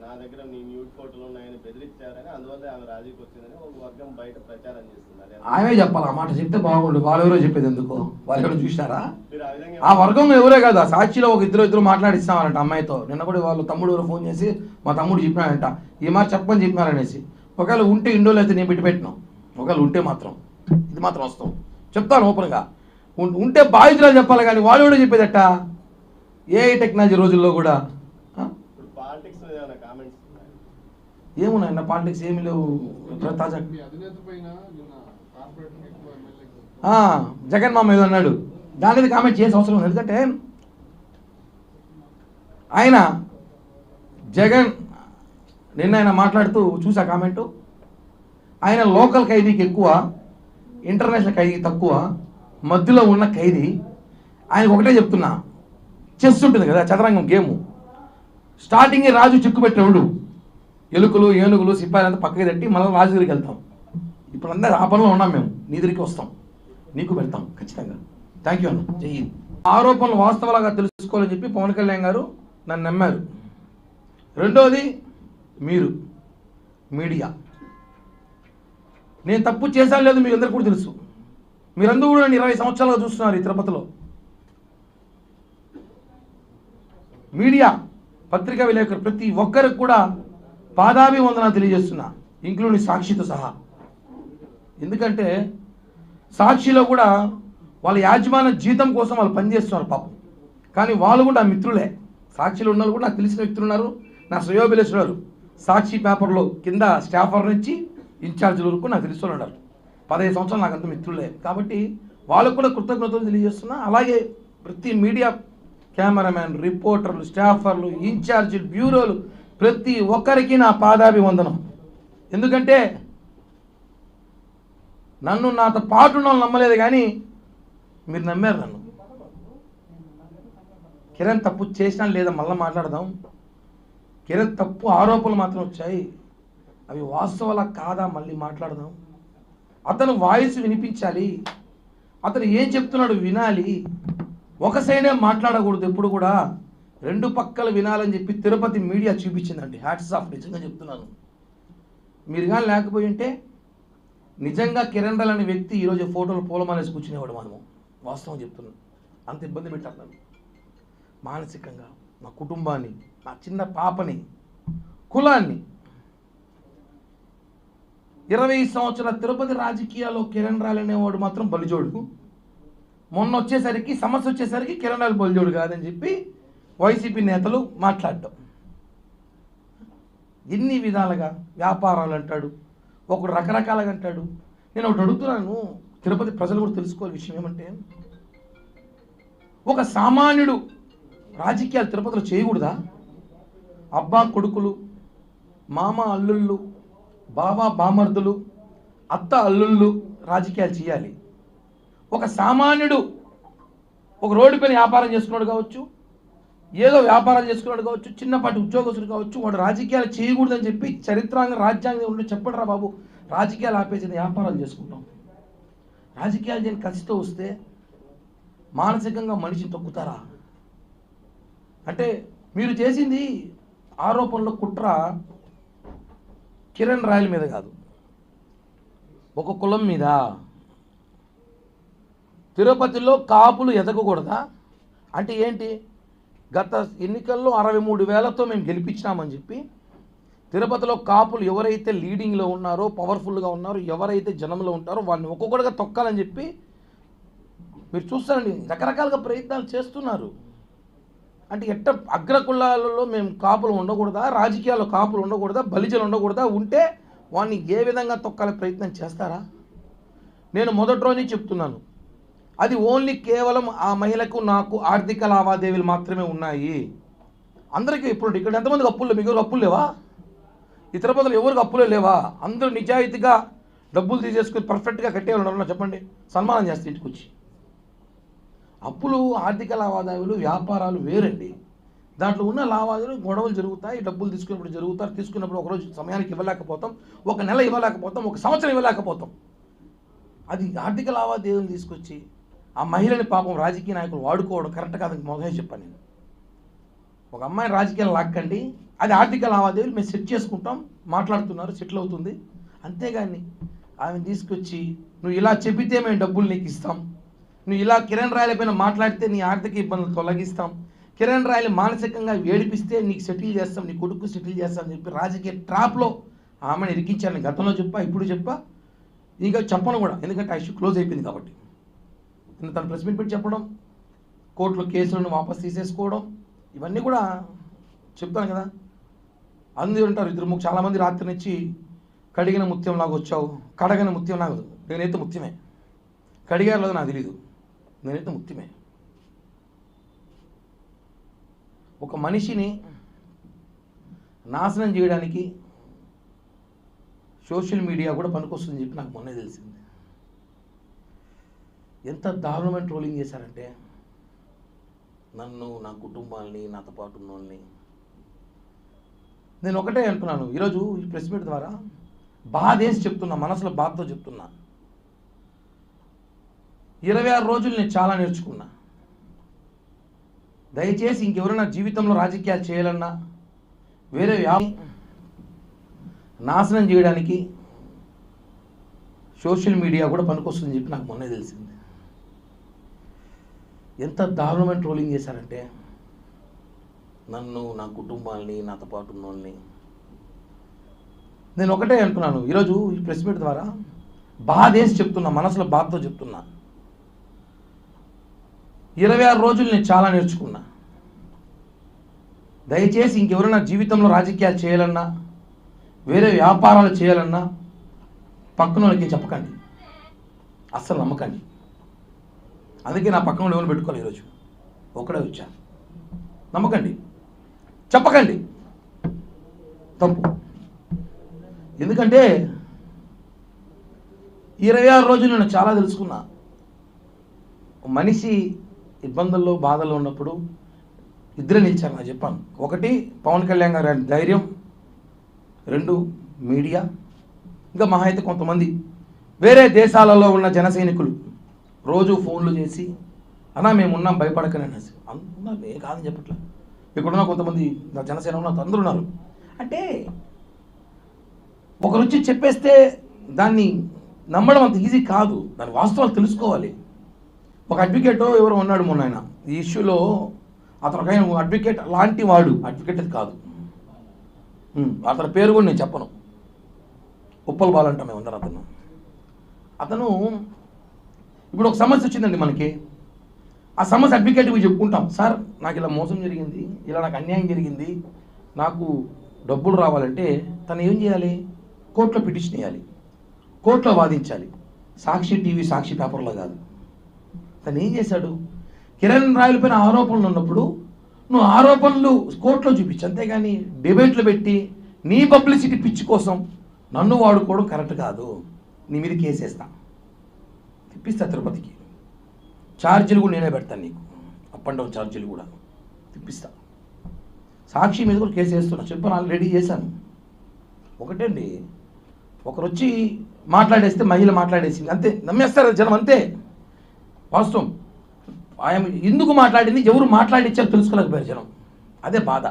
నా దగ్గర నీ న్యూడ్ ఫోటోలు ఉన్నాయని బెదిరించారని, అందువల్ల ఆమె రాజీకి వచ్చిందని ఒక వర్గం బయట ప్రచారం చేస్తున్నారు. ఆమె చెప్పాలి ఆ మాట, చెప్తే బాగుండు. వాళ్ళు ఎవరో చెప్పేది ఎందుకు, వాళ్ళు ఎవరు చూసినారా? ఆ వర్గం ఎవరే కదా, సాక్షిలో ఒక ఇద్దరు మాట్లాడిస్తామంట అమ్మాయితో. నిన్న కూడా వాళ్ళ తమ్ముడు ఎవరో ఫోన్ చేసి మా తమ్ముడు చెప్పినాడంట ఈ మాట చెప్పని చెప్పినారనేసి. ఒకవేళ ఉంటే ఇండోలో అయితే నేను పెట్టినాం, ఒకవేళ ఉంటే మాత్రం ఇది మాత్రం వస్తాం చెప్తాను ఓపెన్గా. ఉంటే బాధితులు చెప్పాలి కానీ వాళ్ళు కూడా చెప్పేదట. ఏ టెక్నాలజీ రోజుల్లో కూడా ఏమున్నాయన్న పాలిటిక్స్ ఏమి లేవు. తాజా జగన్ మామ ఏదో అన్నాడు, దాని మీద కామెంట్ చేసే అవసరం ఉంది. ఎందుకంటే ఆయన జగన్ నిన్న ఆయన మాట్లాడుతూ చూసా కామెంటు, ఆయన లోకల్ ఖైదీకి ఎక్కువ, ఇంటర్నేషనల్ ఖైదీ తక్కువ, మధ్యలో ఉన్న ఖైదీ. ఆయనకు ఒకటే చెప్తున్నా, చెస్ ఉంటుంది కదా చదరంగం గేము, స్టార్టింగే రాజు చిక్కు పెట్టేవాడు, ఎలుకలు ఏనుగులు సిప్పాయిలంతా పక్కకి తట్టి మళ్ళీ రాజు దగ్గరికి వెళ్తాం. ఇప్పుడు అందరూ ఆ పనిలో ఉన్నాం మేము, నీ దగ్గరికి వస్తాం, నీకు వెళ్తాం ఖచ్చితంగా. థ్యాంక్ యూ అన్న. జై హింద్. ఆరోపణలు వాస్తవాలుగా తెలుసుకోవాలని చెప్పి పవన్ కళ్యాణ్ గారు నన్ను నమ్మారు. రెండోది మీరు మీడియా, నేను తప్పు చేశాను లేదు మీకు అందరికీ కూడా తెలుసు. మీరందరూ కూడా 20 సంవత్సరాలుగా చూస్తున్నారు ఈ తిరుపతిలో. మీడియా, పత్రికా విలేకరు ప్రతి ఒక్కరికి కూడా పాదాభివందన తెలియజేస్తున్నా, ఇంక్లూడింగ్ సాక్షితో సహా. ఎందుకంటే సాక్షిలో కూడా వాళ్ళ యాజమాన్య జీతం కోసం వాళ్ళు పనిచేస్తున్నారు పాపం, కానీ వాళ్ళు కూడా నా మిత్రులే. సాక్షిలో ఉన్న వాళ్ళు కూడా నాకు తెలిసిన వ్యక్తులు ఉన్నారు, నా శ్రేయోభిలాషులు. సాక్షి పేపర్లో కింద స్టాఫర్ నుంచి ఇన్ఛార్జీల వరకు నాకు తెలిసిన వాళ్ళు ఉన్నారు. 15 సంవత్సరాలు నాకు అంత మిత్రులే, కాబట్టి వాళ్ళకు కూడా కృతజ్ఞతలు తెలియజేస్తున్నా. అలాగే ప్రతి మీడియా కెమెరామ్యాన్, రిపోర్టర్లు, స్టాఫర్లు, ఇన్ఛార్జీలు, బ్యూరోలు ప్రతి ఒక్కరికి నా పాదాభివందనం. ఎందుకంటే నన్ను నాతో పాటు ఉన్న వాళ్ళు నమ్మలేదు, కానీ మీరు నమ్మారు నన్ను. కిరణ్ తప్పు చేసినా లేదా మళ్ళీ మాట్లాడదాం. కిరణ్ తప్పు ఆరోపణలు మాత్రం వచ్చాయి, అవి వాస్తవాలా కాదా మళ్ళీ మాట్లాడదాం. అతను వాయిస్ వినిపించాలి, అతను ఏం చెప్తున్నాడు వినాలి. ఒక సైడే మాట్లాడకూడదు ఎప్పుడు కూడా, 2 పక్కలు వినాలని చెప్పి తిరుపతి మీడియా చూపించిందండి. హ్యాట్స్ ఆఫ్, నిజంగా చెప్తున్నాను. మీరు కానీ లేకపోయి ఉంటే నిజంగా కిరణ్ రాయల్ అనే వ్యక్తి ఈరోజు ఫోటోలు పూలమాలేసి కూర్చునేవాడు. మనము వాస్తవం చెప్తున్నాను, అంత ఇబ్బంది పెట్టాను నన్ను మానసికంగా, నా కుటుంబాన్ని, నా చిన్న పాపని, కులాన్ని. 20 సంవత్సరాల తిరుపతి రాజకీయాల్లో కిరణ్ రాయల్ అనేవాడు మాత్రం బలిజోడు. మొన్న వచ్చేసరికి సమస్య వచ్చేసరికి కిరణ్ రాయల్ బలిజోడు కాదని చెప్పి వైసీపీ నేతలు మాట్లాడటం. ఎన్ని విధాలుగా వ్యాపారాలు అంటాడు, ఒకడు రకరకాలుగా అంటాడు. నేను ఒకటి అడుగుతున్నాను, తిరుపతి ప్రజలు కూడా తెలుసుకోవాలి విషయం ఏమంటే, ఒక సామాన్యుడు రాజకీయాలు తిరుపతిలో చేయకూడదా? అబ్బా కొడుకులు, మామ అల్లుళ్ళు, బావ బామర్దులు, అత్త అల్లుళ్ళు రాజకీయాలు చేయాలి. ఒక సామాన్యుడు ఒక రోడ్డు పైన వ్యాపారం చేసుకున్నాడు కావచ్చు, ఏదో వ్యాపారాలు చేసుకున్నాడు కావచ్చు, చిన్నపాటి ఉద్యోగస్తుడు కావచ్చు, వాడు రాజకీయాలు చేయకూడదని చెప్పి చరిత్రాంగం రాజ్యాంగం ఉంటే చెప్పండి రా బాబు, రాజకీయాలు ఆపేసి వ్యాపారాలు చేసుకుంటాం. రాజకీయాలు చేయని కసితో వస్తే మానసికంగా మనిషిని తొక్కుతారా? అంటే మీరు చేసింది ఆరోపణలో కుట్ర కిరణ్ రాయల్ మీద కాదు, ఒక కులం మీద. తిరుపతిలో కాపులు ఎదగకూడదా అంటే ఏంటి? గత ఎన్నికల్లో 63,000తో మేము గెలిపించినామని చెప్పి తిరుపతిలో కాపులు ఎవరైతే లీడింగ్లో ఉన్నారో, పవర్ఫుల్గా ఉన్నారో, ఎవరైతే జనంలో ఉంటారో వాళ్ళని ఒక్కొక్కటిగా తొక్కాలని చెప్పి మీరు చూస్తారండి, రకరకాలుగా ప్రయత్నాలు చేస్తున్నారు. అంటే ఎట్ట అగ్రకులాలలో మేము కాపులు ఉండకూడదా, రాజకీయాల్లో కాపులు ఉండకూడదా, బలిజలు ఉండకూడదా, ఉంటే వాడిని ఏ విధంగా తొక్కాలే ప్రయత్నం చేస్తారా? నేను మొదటి రోజు చెప్తున్నాను, అది ఓన్లీ కేవలం ఆ మహిళకు నాకు ఆర్థిక లావాదేవీలు మాత్రమే ఉన్నాయి. అందరికీ ఇప్పుడు ఇక్కడ ఎంతమందికి అప్పులు, మీకు అప్పులు లేవా? ఈ తిరుపతిలో ఎవరికి అప్పులే లేవా? అందరూ నిజాయితీగా డబ్బులు తీసేసుకుని పర్ఫెక్ట్గా కట్టేవాళ్ళు చెప్పండి, సన్మానం చేస్తే ఇంటికి వచ్చి. అప్పులు, ఆర్థిక లావాదేవీలు, వ్యాపారాలు వేరండి. దాంట్లో ఉన్న లావాదేవీలు, గొడవలు జరుగుతాయి, డబ్బులు తీసుకున్నప్పుడు జరుగుతారు. తీసుకున్నప్పుడు ఒకరోజు సమయానికి ఇవ్వలేకపోతాం, ఒక నెల ఇవ్వలేకపోతాం, ఒక సంవత్సరం ఇవ్వలేకపోతాం. అది ఆర్థిక లావాదేవీలు తీసుకొచ్చి ఆ మహిళని పాపం రాజకీయ నాయకులు వాడుకోవడం కరెక్ట్ కాదని మొదలై చెప్పాను నేను. ఒక అమ్మాయిని రాజకీయాలు లాక్కండి, అది ఆర్థిక లావాదేవీలు మేము సెట్ చేసుకుంటాం, మాట్లాడుతున్నారు, సెటిల్ అవుతుంది. అంతేగాని ఆమెను తీసుకొచ్చి నువ్వు ఇలా చెబితే మేము డబ్బులు నీకు ఇస్తాం, నువ్వు ఇలా కిరణ్ రాయల పైన మాట్లాడితే నీ ఆర్థిక ఇబ్బందులు తొలగిస్తాం, కిరణ్ రాయలు మానసికంగా ఏడిపిస్తే నీకు సెటిల్ చేస్తాం, నీ కొడుకు సెటిల్ చేస్తాం అని చెప్పి రాజకీయ ట్రాప్లో ఆమెను ఇరికించాను. గతంలో చెప్పా, ఇప్పుడు చెప్పా, ఇంకా చెప్పను కూడా, ఎందుకంటే ఆ ఇష్యూ క్లోజ్ అయిపోయింది కాబట్టి. తను ప్రెస్ మీట్ పెట్టి చెప్పడం, కోర్టులో కేసులను వాపసు తీసేసుకోవడం, ఇవన్నీ కూడా చెప్తాను కదా. అందరూ ఉంటారు, ఇద్దరు చాలామంది రాత్రి నుంచి కడిగిన ముత్యం లాగా వచ్చావు, కడగిన ముత్యం లాగా. నేనైతే ముత్యమే, కడిగారులో నాకు తెలీదు, నేనైతే ముత్యమే. ఒక మనిషిని నాశనం చేయడానికి సోషల్ మీడియా కూడా పనికొస్తుందని చెప్పి నాకు మొన్నే తెలిసింది. ఎంత దారుణమైన ట్రోలింగ్ చేశారంటే నన్ను, నా కుటుంబాన్ని, నాతో పాటు ఉన్న వాళ్ళని. నేను ఒకటే అంటున్నాను, ఈరోజు ఈ ప్రెస్ మీట్ ద్వారా బాధేసి చెప్తున్నా, మనసులో బాధతో చెప్తున్నా. 26 రోజులు నేను చాలా నేర్చుకున్నా. దయచేసి ఇంకెవరైనా జీవితంలో రాజకీయాలు చేయాలన్నా, వేరే నాశనం చేయడానికి సోషల్ మీడియా కూడా పనికొస్తుందని చెప్పి నాకు మొన్నే తెలిసింది. ఎంత దారుణమైన ట్రోలింగ్ చేశారంటే నన్ను, నా కుటుంబాన్ని, నాతో పాటు ఉన్న వాళ్ళని. నేను ఒకటే అంటున్నాను, ఈరోజు ఈ ప్రెస్ మీట్ ద్వారా బాధేసి చెప్తున్నా, మనసులో బాధతో చెప్తున్నా. 26 రోజులు నేను చాలా నేర్చుకున్నా. దయచేసి ఇంకెవరైనా జీవితంలో రాజకీయాలు చేయాలన్నా, వేరే వ్యాపారాలు చేయాలన్నా పక్కన వాళ్ళకి చెప్పకండి, అస్సలు నమ్మకండి. అందుకే నా పక్కన ఎవరు పెట్టుకోవాలి, ఈరోజు ఒక్కడే వచ్చా. నమ్మకండి, చెప్పకండి, తప్పు. ఎందుకంటే 26 రోజులు నేను చాలా తెలుసుకున్నా. మనిషి ఇబ్బందుల్లో, బాధల్లో ఉన్నప్పుడు ఇద్దరే నిలిచారు. నాకు చెప్పాను, ఒకటి పవన్ కళ్యాణ్ గారి ధైర్యం, 2 మీడియా, ఇంకా మహా అయితే కొంతమంది వేరే దేశాలలో ఉన్న జన సైనికులు రోజు ఫోన్లు చేసి అన్నా మేము ఉన్నాం భయపడకనే అనేసి. అందరూ ఏ కాదని చెప్పట్లే, ఇక్కడున్న కొంతమంది నా జనసేన ఉన్న అందరూ ఉన్నారు. అంటే ఒకరు వచ్చి చెప్పేస్తే దాన్ని నమ్మడం అంత ఈజీ కాదు, దాని వాస్తవాలు తెలుసుకోవాలి. ఒక అడ్వకేట్ ఎవరు ఉన్నాడు మొన్న, ఆయన ఈ ఇష్యూలో అతను ఒక అడ్వకేట్ లాంటి వాడు, అడ్వకేట్ అది కాదు, అతని పేరు కూడా నేను చెప్పను, ఉప్పల్ బాల్ అంటాం మేము అందరం. అతను ఇప్పుడు ఒక సమస్య వచ్చిందండి మనకి, ఆ సమస్య అడ్వకేట్కి చెప్పుకుంటాం, సార్ నాకు ఇలా మోసం జరిగింది, ఇలా నాకు అన్యాయం జరిగింది, నాకు డబ్బులు రావాలంటే తను ఏం చేయాలి, కోర్టులో పిటిషన్ వేయాలి, కోర్టులో వాదించాలి. సాక్షి టీవీ, సాక్షి పేపర్లో కాదు. తను ఏం చేశాడు, కిరణ్ రాయల పైన ఆరోపణలు ఉన్నప్పుడు నువ్వు ఆరోపణలు కోర్టులో చూపించు, అంతేగాని డిబేట్లు పెట్టి నీ పబ్లిసిటీ పిచ్చి కోసం నన్ను వాడుకోవడం కరెక్ట్ కాదు, నీ మీద కేసేస్తా, తిప్పిస్తా తిరుపతికి, ఛార్జీలు కూడా నేనే పెడతాను నీకు, అప్ అండ్ డౌన్ ఛార్జీలు కూడా తిప్పిస్తా. సాక్షి మీద కూడా కేసు వేస్తున్నా, చెప్పాను, ఆల్రెడీ చేశాను. ఒకటండి, ఒకరు వచ్చి మాట్లాడేస్తే మహిళ మాట్లాడేసింది అంతే, నమ్మేస్తారు జనం అంతే. వాస్తవం, ఆయన ఎందుకు మాట్లాడింది, ఎవరు మాట్లాడిచ్చారు తెలుసుకోలేకపోయారు జనం, అదే బాధ.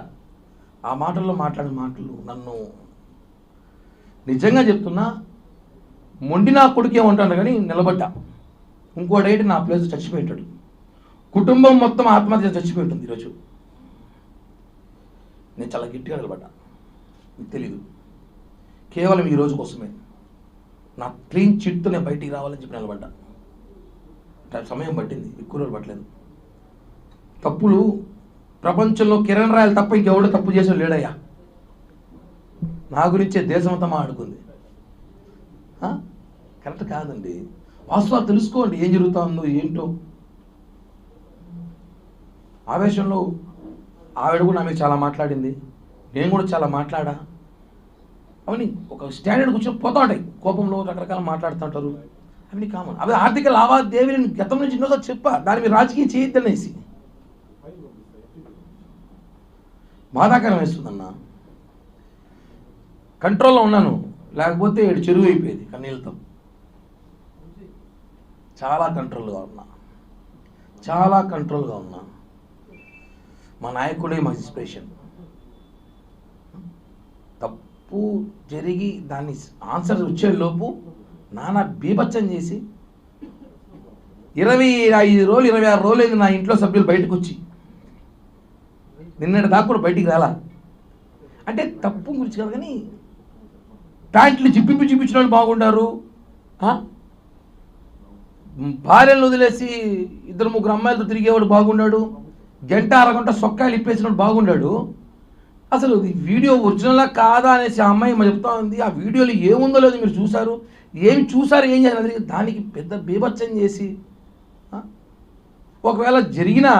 ఆ మాటల్లో మాట్లాడిన మాటలు నన్ను నిజంగా చెప్తున్నా, మొండి నా కొడుకే ఉంటాను కానీ నిలబడ్డా. ఇంకోటేంటి, నా ప్లేస్ చచ్చిపోయాడు, కుటుంబం మొత్తం ఆత్మహత్య చచ్చిపోయి ఉంటుంది ఈరోజు. నేను చాలా గట్టిగా నిలబడ్డా, మీకు తెలీదు, కేవలం ఈ రోజు కోసమే. నా క్లీన్ చిట్తో నేను బయటికి రావాలని చెప్పి నిలబడ్డా. సమయం పట్టింది, ఎక్కువ రోజులు పట్టలేదు. తప్పులు ప్రపంచంలో కిరణ్ రాయలు తప్ప ఇంకెవడో తప్పు చేసే లేడయ్యా. నా గురించే దేశమంతా మాట్లాడుకుంది. కరెక్ట్ కాదండి, వాస్తవాలు తెలుసుకోండి, ఏం జరుగుతుందో ఏంటో. ఆవేశంలో ఆవిడ కూడా నా మీద చాలా మాట్లాడింది, నేను కూడా చాలా మాట్లాడా. అవన్నీ ఒక స్టాండర్డ్ కూర్చొని పోతా ఉంటాయి, కోపంలో రకరకాల మాట్లాడుతుంటారు, అవన్నీ కామన్. అవి ఆర్థిక లావాదేవీలను గతం నుంచి ఎన్నోసారి చెప్పా, దాని మీద రాజకీయం చేయొద్దనేసి. బాధాకరం వేస్తుందన్న, కంట్రోల్లో ఉన్నాను, లేకపోతే ఏడు చెరువు అయిపోయేది కన్నీళ్ళతో. చాలా కంట్రోల్గా ఉన్నా, చాలా కంట్రోల్గా ఉన్నా. మా నాయకుడే మా ఇన్స్పిరేషన్. తప్పు జరిగి దాన్ని ఆన్సర్ వచ్చేలోపు నానా బీభత్సం చేసి 25 రోజులు 26 రోజులు అయింది నా ఇంట్లో సభ్యులు బయటకు వచ్చి, నిన్నటి దాకా కూడా బయటికి రాలా. అంటే తప్పు గురించి కాదు కానీ ప్యాంట్లు చూపించిన వాళ్ళు బాగుండారు, భార్యలను వదిలేసి 2-3 అమ్మాయిలతో తిరిగేవాడు బాగున్నాడు, గంట అరగంట సొక్కాయలు ఇప్పేసినప్పుడు బాగుండాడు. అసలు ఈ వీడియో ఒరిజినల్లా కాదా అనేసి ఆ అమ్మాయి చెప్తా ఉంది. ఆ వీడియోలో ఏముందో లేదు మీరు చూసారు, ఏం చేయాలి, దానికి పెద్ద బీభత్సం చేసి, ఒకవేళ జరిగినా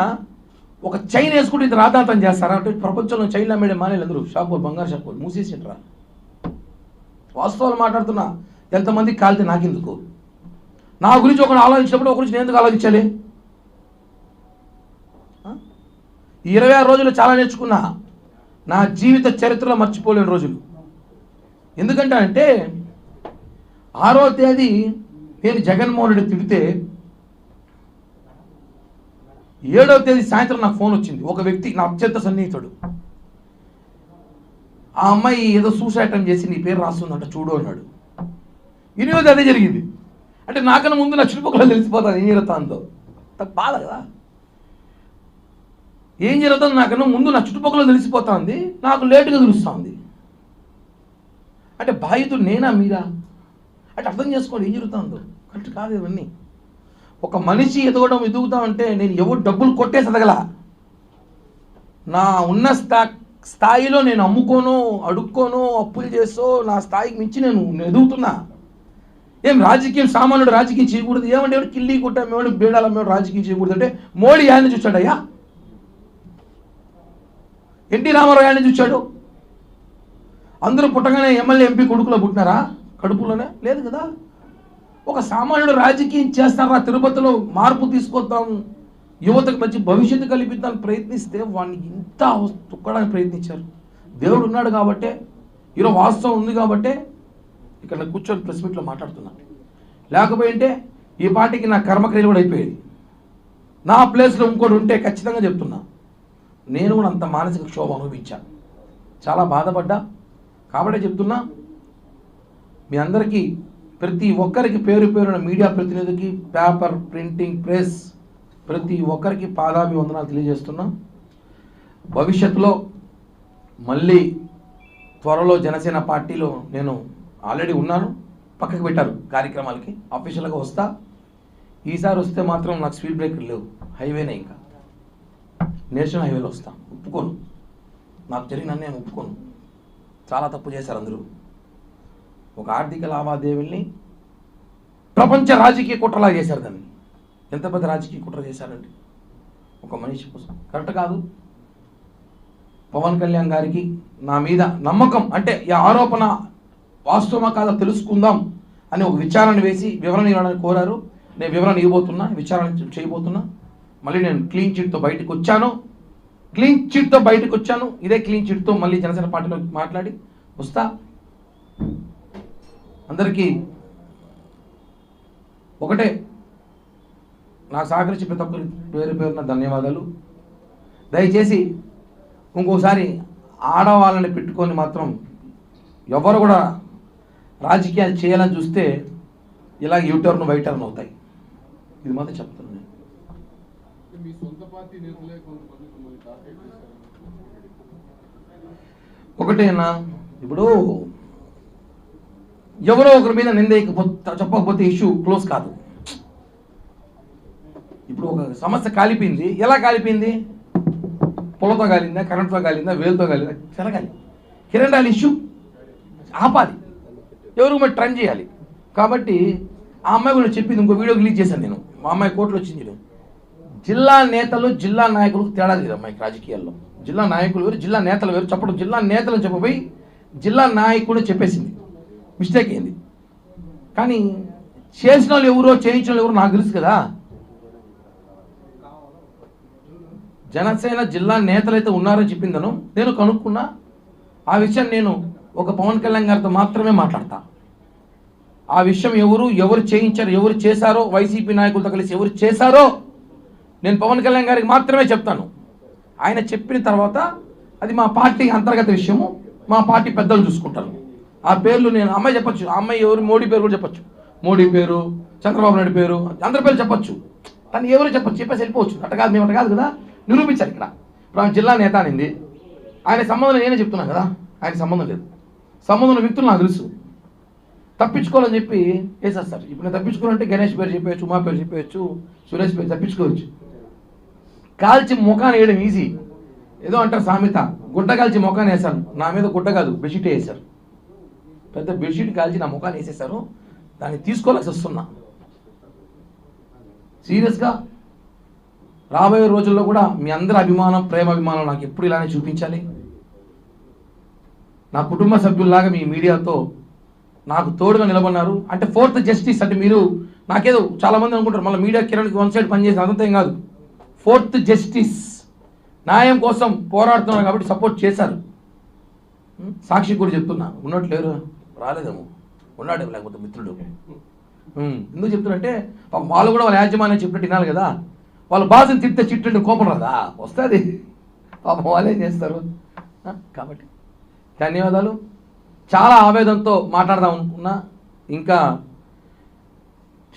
ఒక చైన్ వేసుకుంటే ఇంత రాతాంతం చేస్తారా అంటే ప్రపంచంలో చైన్లు అమ్మేడే మానేలు అందరూ షాపులు బంగారు షాపులు మూసేసింట్రా. వాస్తవాలు మాట్లాడుతున్నా. ఎంతమంది కాలితే నాకెందుకు? నా గురించి ఒకరు ఆలోచించినప్పుడు ఒక గురించి నేను ఎందుకు ఆలోచించాలి? 26 రోజులు చాలా నేర్చుకున్నా. నా జీవిత చరిత్రలో మర్చిపోలేని రోజులు. ఎందుకంటే అంటే 6వ తేదీ నేను జగన్మోహన్ రెడ్డి తిడితే 7వ తేదీ సాయంత్రం నాకు ఫోన్ వచ్చింది. ఒక వ్యక్తి, నా అత్యంత సన్నిహితుడు, ఆ అమ్మాయి ఏదో సూసైడ్ అటెంప్ట్ చేసి నీ పేరు రాస్తుందంట చూడు అన్నాడు. ఈరోజు అదే జరిగింది. అంటే నాకన్నా ముందు నా చుట్టుపక్కల తెలిసిపోతాను ఏం జరుగుతుందో. బాధ కదా. ఏం జరుగుతుందో నాకన్నా ముందు నా చుట్టుపక్కల తెలిసిపోతుంది, నాకు లేటుగా తెలుస్తుంది. అంటే బాధితుడు నేనా మీరా అంటే అర్థం చేసుకోండి ఏం జరుగుతుందో. కరెక్ట్ కాదు ఇవన్నీ. ఒక మనిషి ఎదుగుతా అంటే నేను ఎవరు డబ్బులు కొట్టేసి ఎదగల. నా ఉన్న స్థాయిలో నేను అమ్ముకోను, అడుక్కోను, అప్పులు చేసో నా స్థాయికి మించి నేను ఎదుగుతున్నా. ఏం రాజకీయం సామాన్యుడు రాజకీయం చేయకూడదు? ఏమంటే ఎవడు కిల్లి కొట్టామేవాడు బేడాలమ్మేవాడు రాజకీయం చేయకూడదు అంటే మోడీ ఆయన చూచాడయ్యా? ఎన్టీ రామారావు ఆయన చూచాడు? అందరూ పుట్టగానే ఎమ్మెల్యే ఎంపీ కొడుకులో పుట్టినారా? కడుపులోనే లేదు కదా. ఒక సామాన్యుడు రాజకీయం చేస్తారా? తిరుపతిలో మార్పు తీసుకొద్దాం, యువతకు మంచి భవిష్యత్తు కల్పిద్దామని ప్రయత్నిస్తే వాడిని ఇంత తొక్కడానికి ప్రయత్నించారు. దేవుడు ఉన్నాడు కాబట్టే, ఈరోజు వాస్తవం ఉంది కాబట్టే ఇక్కడ కూర్చొని ప్రెస్ మీట్లో మాట్లాడుతున్నా. లేకపోయింటే ఈ పార్టీకి నా కర్మక్రియలు కూడా అయిపోయేది. నా ప్లేస్లో ఇంకోటి ఉంటే ఖచ్చితంగా చెప్తున్నా నేను కూడా అంత మానసిక క్షోభ అనుభవించాను, చాలా బాధపడ్డా. కాబట్టే చెప్తున్నా మీ అందరికీ, ప్రతి ఒక్కరికి పేరు పేరున మీడియా ప్రతినిధికి, పేపర్, ప్రింటింగ్, ప్రెస్ ప్రతి ఒక్కరికి పాదాభివందనాలు తెలియజేస్తున్నా. భవిష్యత్తులో మళ్ళీ త్వరలో జనసేన పార్టీలో నేను ఆల్రెడీ ఉన్నాను, పక్కకు పెట్టారు కార్యక్రమాలకి, అఫీషియల్గా వస్తా. ఈసారి వస్తే మాత్రం నాకు స్పీడ్ బ్రేకర్ లేవు, హైవేనే, ఇంకా నేషనల్ హైవేలో వస్తా. ఒప్పుకోను, నాకు జరిగిన నేను ఒప్పుకోను. చాలా తప్పు చేశారు అందరూ. ఒక ఆర్థిక లావాదేవీల్ని ప్రపంచ రాజకీయ కుట్రలా చేశారు. దాన్ని ఎంత పెద్ద రాజకీయ కుట్ర చేశారండి ఒక మనిషి కోసం. కరెక్ట్ కాదు. పవన్ కళ్యాణ్ గారికి నా మీద నమ్మకం, అంటే ఈ ఆరోపణ వాస్తవమా కాదా తెలుసుకుందాం అని ఒక విచారణ వేసి వివరణ ఇవ్వడానికి కోరారు. నేను వివరణ ఇవ్వబోతున్నా, విచారణ చేయబోతున్నా. మళ్ళీ నేను క్లీన్ చిట్తో బయటకు వచ్చాను. ఇదే క్లీన్ చిట్తో మళ్ళీ జనసేన పార్టీలో మాట్లాడి వస్తా. అందరికీ ఒకటే, నాకు సహకరించి ప్రతి ఒక్కరి పేరున ధన్యవాదాలు. దయచేసి ఇంకోసారి ఆడవాళ్ళని పెట్టుకొని మాత్రం ఎవరు కూడా రాజకీయాలు చేయాలని చూస్తే ఇలా యూటర్న్ వైటర్న్ అవుతాయి. ఇది మాత్రం చెప్తున్నాను నేను. మీ సొంత పార్టీ నేతలే కొంతమంది మిమ్మల్ని టార్గెట్ చేశారు. ఒకటేనా, ఇప్పుడు ఎవరో ఒకరి మీద చెప్పకపోతే ఇష్యూ క్లోజ్ కాదు. ఇప్పుడు ఒక సమస్య కాలిపోయింది. ఎలా కాలిపోయింది? పొలతో కాలిందా, కరెంట్తో కాలిందా, వేలుతో కాలిందా? జరగాలి. కిరణ్ రాయల్ ఇష్యూ ఆపాలి, ఎవరికి మరి ట్రైన్ చేయాలి. కాబట్టి ఆ అమ్మాయి కూడా చెప్పింది, ఇంకో వీడియో రిలీజ్ చేశాను నేను. మా అమ్మాయి కోర్టులో వచ్చింది. జిల్లా నేతలు, జిల్లా నాయకులకు తేడా లేదు అమ్మాయికి రాజకీయాల్లో. జిల్లా నాయకులు వేరు, జిల్లా నేతలు వేరు. చెప్పడం జిల్లా నేతలు చెప్పబోయి జిల్లా నాయకుడు చెప్పేసింది. మిస్టేక్ అయింది. కానీ చేసిన వాళ్ళు ఎవరో, చేయించిన వాళ్ళు ఎవరో నాకు తెలుసు కదా. జనసేన జిల్లా నేతలైతే ఉన్నారని చెప్పిందను నేను కనుక్కున్నా. ఆ విషయం నేను ఒక పవన్ కళ్యాణ్ గారితో మాత్రమే మాట్లాడతా. ఆ విషయం ఎవరు చేయించారు, ఎవరు చేశారో, వైసీపీ నాయకులతో కలిసి ఎవరు చేశారో నేను పవన్ కళ్యాణ్ గారికి మాత్రమే చెప్తాను. ఆయన చెప్పిన తర్వాత అది మా పార్టీ అంతర్గత విషయము, మా పార్టీ పెద్దలు చూసుకుంటారు. ఆ పేర్లు నేను అమ్మాయి చెప్పచ్చు, ఆ అమ్మాయి ఎవరు, మోడీ పేరు కూడా చెప్పచ్చు, మోడీ పేరు, చంద్రబాబు నాయుడు పేరు, అందరి పేరు చెప్పచ్చు. తను ఎవరు చెప్పచ్చు, చెప్పేసి వెళ్ళిపోవచ్చు. అట్ట కాదు, మేము అట్ట కాదు కదా, నిరూపించాలి. ఇక్కడ ఇప్పుడు ఆమె జిల్లా నేత అనింది, ఆయన సంబంధం నేనే చెప్తున్నాను కదా, ఆయన సంబంధం లేదు. సంబంధం ఉన్న వ్యక్తులు నాకు తెలుసు. తప్పించుకోవాలని చెప్పి వేసేస్తారు. ఇప్పుడు నేను తప్పించుకోవాలంటే గణేష్ పేరు చెప్పేయచ్చు, ఉమా పేరు చెప్పేయచ్చు, సురేష్ పేరు తప్పించుకోవచ్చు. కాల్చి ముఖాన్ని వేయడం ఈజీ. ఏదో అంటారు సామెత, గుడ్డ కాల్చి ముఖాన్ని వేశాను. నా మీద గుడ్డ కాదు, బెడ్షీట్ వేసారు. పెద్ద బెడ్షీట్ కాల్చి నా ముఖాన్ని వేసేసారు. దాన్ని తీసుకోవాల్సి వస్తున్నా. సీరియస్గా రాబోయే రోజుల్లో కూడా మీ అందరి అభిమానం, ప్రేమ అభిమానం నాకు ఎప్పుడు ఇలానే చూపించాలి. నా కుటుంబ సభ్యుల్లాగా మీ మీడియాతో నాకు తోడుగా నిలబడినారు. అంటే ఫోర్త్ జస్టిస్ అంటే మీరు నాకేదో చాలామంది అనుకుంటారు మళ్ళీ మీడియా కిరణ్కి వన్ సైడ్ పనిచేసిన అదంతా ఏం కాదు. ఫోర్త్ జస్టిస్ న్యాయం కోసం పోరాడుతున్నారు కాబట్టి సపోర్ట్ చేశారు. సాక్షి కూడా చెప్తున్నా, ఉన్నట్టు లేరు, రాలేదేమో, ఉన్నాడే లేకపోతే మిత్రుడు. ఎందుకు చెప్తున్నారంటే వాళ్ళు కూడా వాళ్ళ యాజమాన్యం చెప్పినట్టు వినాలి కదా. వాళ్ళ బాధను తిప్పితే చిట్టు కోపం రాదా, వస్తుంది. పాపం వాళ్ళు ఏం చేస్తారు. కాబట్టి ధన్యవాదాలు. చాలా ఆవేదనతో మాట్లాడదాం అనుకున్నా, ఇంకా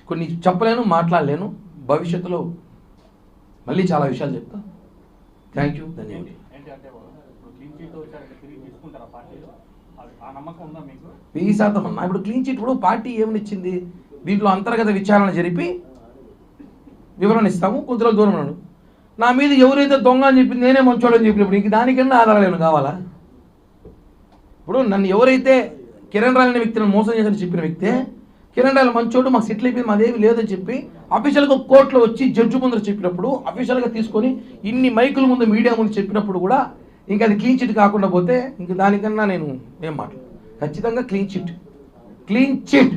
కొన్ని చెప్పలేను, మాట్లాడలేను. భవిష్యత్తులో మళ్ళీ చాలా విషయాలు చెప్తా. థ్యాంక్ యూ, ధన్యవాదాలు. వెయ్యి శాతం అన్న. ఇప్పుడు క్లీన్ చిట్ ఇప్పుడు పార్టీ ఏమనిచ్చింది, దీంట్లో అంతర్గత విచారణ జరిపి వివరణ ఇస్తాము. కొద్ది రోజులు దూరం ఉన్నాడు. నా మీద ఎవరైతే దొంగ అని చెప్పింది నేనే మంచోడని చెప్పినప్పుడు ఇంక దానికన్నా ఆధారాలు కావాలా? ఇప్పుడు నన్ను ఎవరైతే కిరణ్ రాయల్ అనే వ్యక్తిని మోసం చేశారని చెప్పిన వ్యక్తే కిరణ్ రాయల్ మంచోడు, మాకు సెటిల్ అయిపోయింది, మాదేమి లేదని చెప్పి అఫీషియల్గా కోర్టులో వచ్చి జడ్జి ముందు చెప్పినప్పుడు, అఫీషియల్గా తీసుకొని ఇన్ని మైకుల ముందు మీడియా ముందు చెప్పినప్పుడు కూడా ఇంకా అది క్లీన్ చిట్ కాకుండా పోతే ఇంక దానికన్నా నేను ఏం మాట్లాడు. ఖచ్చితంగా క్లీన్ చిట్, క్లీన్ చిట్.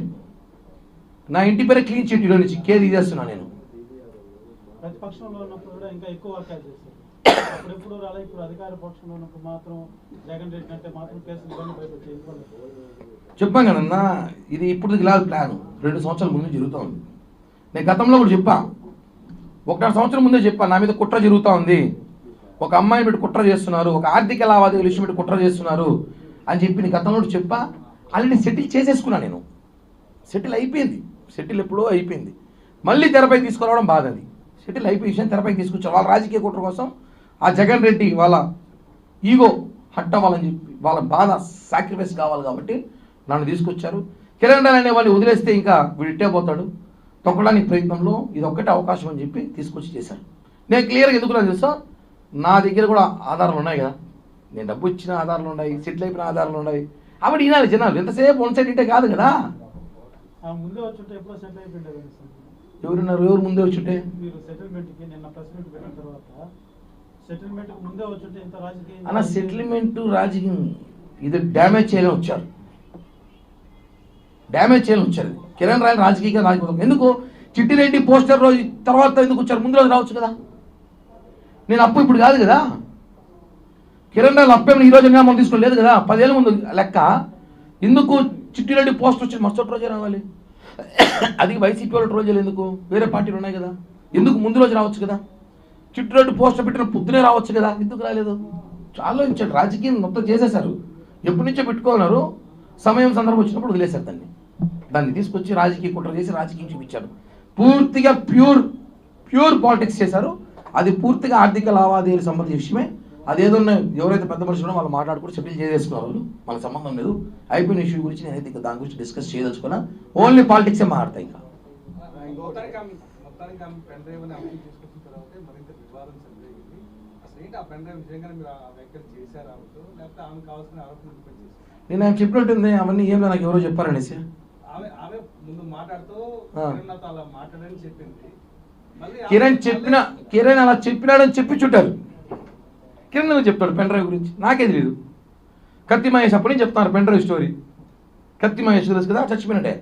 నా ఇంటి పేరే క్లీన్ చిట్. ఈరోజు నుంచి కేర్ తీసేస్తున్నా నేను. ప్రతిపక్షంలో ఉన్నప్పుడు కూడా ఇంకా ఎక్కువ వాక్యాలు చేశారు. అప్పుడెప్పుడు రాలే, ఇప్పుడు అధికార పక్షంలో ఉన్నప్పుడు మాత్రం జగన్ రెడ్డి అంటే మాత్రం కేసులు ఇబ్బంది పడిపోతే ఎందువల్ల? చెప్పాను కదన్నా, ఇది ఇప్పుడు లేదు ప్లాన్. 2 సంవత్సరాల ముందు జరుగుతూ ఉంది. నేను గతంలో కూడా చెప్పా, 1.5 సంవత్సరం ముందే చెప్పా, నా మీద కుట్ర జరుగుతూ ఉంది, ఒక అమ్మాయిని పెట్టి కుట్ర చేస్తున్నారు, ఒక ఆర్థిక లావాదేవీల విషయం పెట్టి కుట్ర చేస్తున్నారు అని చెప్పి నేను గతంలో చెప్పా. ఆల్రెడీ సెటిల్ చేసేసుకున్నా నేను. సెటిల్ అయిపోయింది. సెటిల్ ఎప్పుడో అయిపోయింది. మళ్ళీ తెరపై తీసుకురావడం బాధ. అది సెటిల్ అయిపోయి విషయం తెరపైకి తీసుకొచ్చారు. వాళ్ళ రాజకీయ కుట్ర కోసం ఆ జగన్ రెడ్డి వాళ్ళ ఈగో హట్ అవ్వాలని చెప్పి, వాళ్ళ బాధ సాక్రిఫైస్ కావాలి కాబట్టి నన్ను తీసుకొచ్చారు. కిరణ్ రాయల్ అనే వాళ్ళు వదిలేస్తే ఇంకా వీడిట్టే పోతాడు. తొక్కడానికి ప్రయత్నంలో ఇది ఒక్కటే అవకాశం అని చెప్పి తీసుకొచ్చి చేశారు. నేను క్లియర్గా ఎందుకు తెలుసా, నా దగ్గర కూడా ఆధారాలు ఉన్నాయి కదా. నేను డబ్బు ఇచ్చిన ఆధారాలు ఉన్నాయి, సెటిల్ అయిపోయిన ఆధారాలు ఉన్నాయి. అవి వినాలి జనాలు. ఎంతసేపు వన్ సైడ్ ఇంటే కాదు కదా. ముందే వచ్చుంటే ఎప్పుడో సెటిల్ అయిపోయింది. ఎవరున్నారు, ఎవరు ముందే వచ్చుంటే? మీరు సెటిల్మెంట్కి నిన్న ప్రెస్ మీట్ పెట్టిన తర్వాత సెటిల్మెంట్కి ముందే వచ్చుంటే ఇంత రాజకీయం అన్న సెటిల్మెంట్ రాజకీయం ఇది డ్యామేజ్ చేయలేని వచ్చారు. డ్యామేజ్ చేయలేని వచ్చారు. కిరణ్ రాయల్ రాజకీయంగా రాజకీయం ఎందుకు చిట్టిరెడ్డి పోస్టర్ రోజు తర్వాత ఎందుకు వచ్చారు? ముందు రోజు రావచ్చు కదా. నేను అప్పు ఇప్పుడు కాదు కదా. కిరణ్ రాయల్ అప్పేమని ఈ రోజు మనం తీసుకోలేదు కదా. 10 ఏళ్ళ ముందు లెక్క. ఎందుకు చిట్టిరెడ్డి పోస్టర్ వచ్చి మరుసటి రోజే రావాలి? అది వైసీపీ వాళ్ళు ట్రోల్ చేయలేదు. ఎందుకు? వేరే పార్టీలు ఉన్నాయి కదా. ఎందుకు ముందు రోజు రావచ్చు కదా. చిట్టిరెడ్డి పోస్టర్ పెట్టిన పొద్దునే రావచ్చు కదా. ఎందుకు రాలేదు? ఆలోచించాడు. రాజకీయం మొత్తం చేసేశారు. ఎప్పటి నుంచో పెట్టుకున్నారు. సమయం సందర్భం వచ్చినప్పుడు వదిలేశారు దాన్ని తీసుకొచ్చి రాజకీయ కుట్ర చేసి రాజకీయం చూపించారు. పూర్తిగా ప్యూర్ పాలిటిక్స్ చేశారు. అది పూర్తిగా ఆర్థిక లావాదేవీలకు సంబంధించిన విషయమే. అదేదో ఎవరైతే పెద్ద మనుషులు వాళ్ళు మాట్లాడుకుంటూ సెటిల్ చేసేసుకున్నారు. వాళ్ళు మనకు సంబంధం లేదు. అయిపోయిన ఇష్యూ గురించి నేనైతే ఇంకా దాని గురించి డిస్కస్ చేయదలుచుకున్నా. ఓన్లీ పాలిటిక్సే మాట్లాడతాయి. ఇంకా మొత్తానికి ఆమె పెన్ డ్రైవ్ అని అమలు తీసుకొచ్చిన తర్వాత మరింత వివాదం చెందింది. అసలు ఏంటి ఆ పెన్ డ్రైవ్ నిజంగా మీరు ఆ వ్యాఖ్యలు చేశారు ఆమెతో, లేకపోతే ఆమె కావాల్సిన ఆరోపణలు చేశారు? నేను ఆయన చెప్పినట్టుంది అవన్నీ ఏం నాకు ఎవరో చెప్పారనేసి. ఆమె ముందు మాట్లాడుతూ నాతో అలా మాట్లాడని చెప్పింది. కిరణ్ అలా చెప్పినాడని చెప్పి చుట్టారు. కిరణ్ నువ్వు చెప్తాడు పెన్ డ్రైవ్ గురించి, నాకే తెలియదు. కత్తి మహేష్ అప్పటి నుంచి చెప్తాను pen drive story. Kathi Mahesh తెలుసు కదా, చచ్చిపోయినట్టే.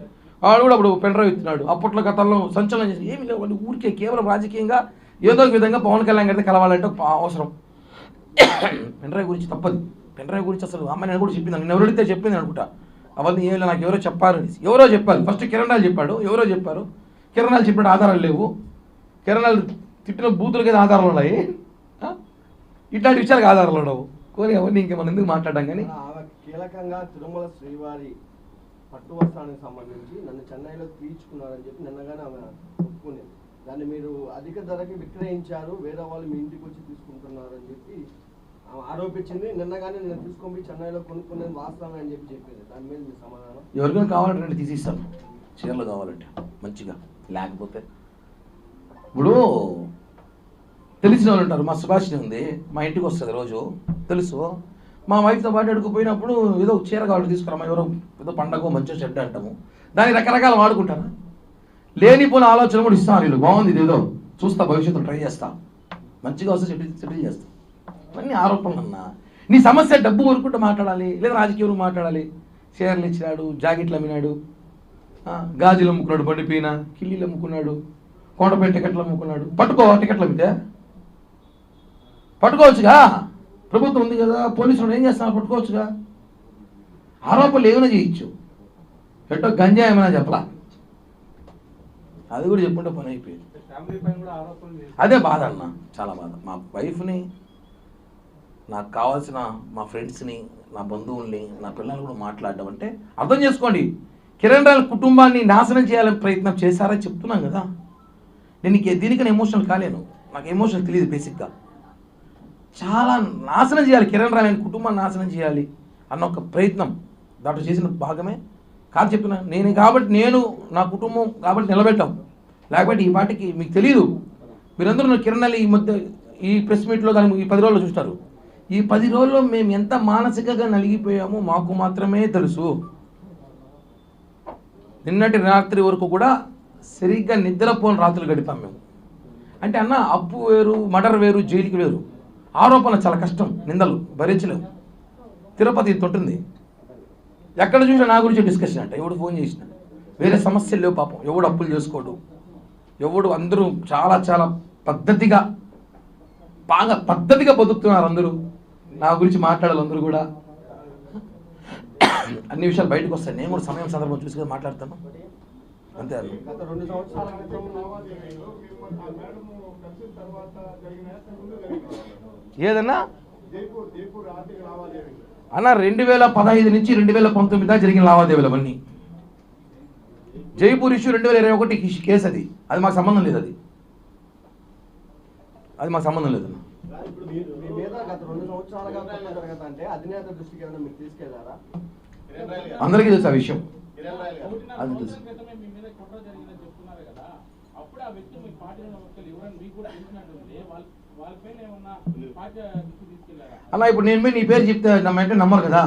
వాడు కూడా అప్పుడు పెన్ డ్రైవ్ ఇస్తున్నాడు. అప్పట్లో గతంలో సంచలనం చేసి ఏమి లేవు. వాళ్ళు ఊరికే కేవలం రాజకీయంగా ఏదో ఒక విధంగా పవన్ కళ్యాణ్ గారితో కలవాలంటే ఒక అవసరం. పెన్ డ్రైవ్ గురించి తప్పదు. పెన్ డ్రైవ్ గురించి అసలు అమ్మ నేను కూడా చెప్పింది, నేను ఎవరైతే చెప్పింది అనుకుంటా. అవన్నీ ఏమి నాకు ఎవరో చెప్పారు అనేసి. ఎవరో చెప్పారు. ఫస్ట్ కిరణ్ రాయల్ చెప్పాడు, ఎవరో చెప్పారు. కిరణ్ రాయల్ చెప్పిన ఆధారాలు లేవు. కిరణ్ రాయల్ తిట్టిన బూతులకి ఆధారాలు ఉన్నాయి. ఇట్లాంటి విషయాలకు ఆధారాలు ఉండవు. కోరి అవన్నీ ఇంకా మనం ఎందుకు మాట్లాడడం. కానీ ఆమె కీలకంగా తిరుమల శ్రీవారి పట్టు వస్త్రానికి సంబంధించి నన్ను చెన్నైలో తీర్చుకున్నారని చెప్పి నిన్నగానే ఆమె ఒప్పుకునేది. దాన్ని మీరు అధిక ధరకి విక్రయించారు, వేరే వాళ్ళు మీ ఇంటికి వచ్చి తీసుకుంటున్నారు అని చెప్పి ఆమె ఆరోపించింది. నిన్నగానే నేను తీసుకొని చెన్నైలో కొనుక్కునేది వాస్తవమే అని చెప్పి చెప్పింది. దాని మీద మీ సమాధానం? ఎవరికైనా కావాలంటే తీసిస్తాను, చీరలు కావాలంటే మంచిగా. లేకపోతే ఇప్పుడు తెలిసిన వాళ్ళు ఉంటారు. మా సుభాషిణి ఉంది, మా ఇంటికి వస్తుంది రోజు, తెలుసు. మా వైఫ్తో పాటు అడుగుపోయినప్పుడు ఏదో చీర కావాలి తీసుకురామా, ఎవరో ఏదో పండగ మంచిగా చెడ్డ అంటాము. దాన్ని రకరకాలు వాడుకుంటారా? లేనిపోయిన ఆలోచన కూడా ఇస్తాను. వీళ్ళు బాగుంది, ఇదేదో చూస్తా, భవిష్యత్తులో ట్రై చేస్తా మంచిగా వస్తే సెటిల్ చేస్తాం. ఇవన్నీ ఆరోపణలు అన్నా. నీ సమస్య డబ్బు ఊరుకుంటూ మాట్లాడాలి, లేదా రాజకీయం మాట్లాడాలి. షేర్లు ఇచ్చినాడు, జాకెట్లు అమ్మినాడు, గాజులు అమ్ముకున్నాడు, బండిపోయిన కిల్లీలు అమ్ముకున్నాడు, కొండపై టికెట్లు అమ్ముకున్నాడు. పట్టుకో, టికెట్లు అమ్మితే పట్టుకోవచ్చుగా, ప్రభుత్వం ఉంది కదా, పోలీసులు ఏం చేస్తున్నారు, పట్టుకోవచ్చుగా. ఆరోపణలు ఏమైనా చేయొచ్చు, ఎట్టో గంజా ఏమైనా చెప్పలా, అది కూడా చెప్పుకుంటే పని అయిపోయింది. ఫ్యామిలీ పైన కూడా ఆరోపణలు చేశారు. అదే బాధ అన్న, చాలా బాధ. మా వైఫ్ని, నాకు కావాల్సిన మా ఫ్రెండ్స్ని, నా బంధువుల్ని, నా పిల్లల్ని కూడా మాట్లాడడం అంటే అర్థం చేసుకోండి. కిరణ్ రాయల్ కుటుంబాన్ని నాశనం చేయాలని ప్రయత్నం చేశారని చెప్తున్నాం కదా. నేను దీనికన్నా ఎమోషనల్ కాలేను, నాకు ఎమోషనల్ తెలియదు బేసిక్గా. చాలా నాశనం చేయాలి, కిరణ్ రాయల్ కుటుంబాన్ని నాశనం చేయాలి అన్న ఒక ప్రయత్నం దాంట్లో చేసిన భాగమే కాదు చెప్తున్నా. నేను నా కుటుంబం కాబట్టి నిలబెట్టాం, లేకపోతే ఈ పాటికి మీకు తెలియదు. మీరందరూ కిరణ్ రాయల్ ఈ మధ్య ఈ ప్రెస్ మీట్లో కానీ ఈ 10 రోజుల్లో చూస్తారు. ఈ 10 రోజుల్లో మేము ఎంత మానసికంగా నలిగిపోయామో మాకు మాత్రమే తెలుసు. నిన్నటి రాత్రి వరకు కూడా సరిగ్గా నిద్రపోని రాత్రులు గడిపాం మేము. అంటే అన్న, అప్పు వేరు, మర్డర్ వేరు, జైలుకి వేరు. ఆరోపణ చాలా కష్టం, నిందలు భరించలేము. తిరుపతి ఇంత ఉంటుంది, ఎక్కడ చూసినా నా గురించి డిస్కషన్ అంట. ఎవడు ఫోన్ చేసిన వేరే సమస్యలు లేవు పాపం. ఎవడు అప్పులు చేసుకోడు, ఎవడు, అందరూ చాలా చాలా పద్ధతిగా, బాగా పద్ధతిగా బతుకుతున్నారు అందరూ. నా గురించి మాట్లాడాలి అందరూ కూడా. అన్ని విషయాలు బయటకు వస్తాయి. నేను కూడా సమయం సందర్భం చూసుకొని మాట్లాడతాను, అంతే అన్న. గత 2 సంవత్సరాల క్రితం ఏదన్నా అన్న 2015 నుంచి 2019 దాకా జరిగిన లావాదేవీలు అవన్నీ. జైపూర్ ఇష్యూ 2021 కేసు, అది మాకు సంబంధం లేదు. అది మాకు సంబంధం లేదు. ఇప్పుడు మీ మీద గత 2 సంవత్సరాలుగా కుట్ర జరగదంటే అధినేత దృష్టికి ఏమైనా మీరు తీసుకెళ్లారా? అందరికీ తెలుసు ఆ విషయం, కిరణ్ రాయల్ గారు అది తెలుసు. క్రితమే మీ మీద కుట్ర జరిగిందని చెప్తున్నారు కదా, అప్పుడు ఆ వ్యక్తి మీ పార్టీలో వ్యక్తులు ఎవరైనా మీకు కూడా తెలిసినట్టుంది, వాళ్ళ పేరు ఏమన్నా పార్టీ దృష్టికి తీసుకెళ్లారా? అలా ఇప్పుడు నేను నీ పేరు చెప్తే నమ్మంటే నమ్మరు కదా,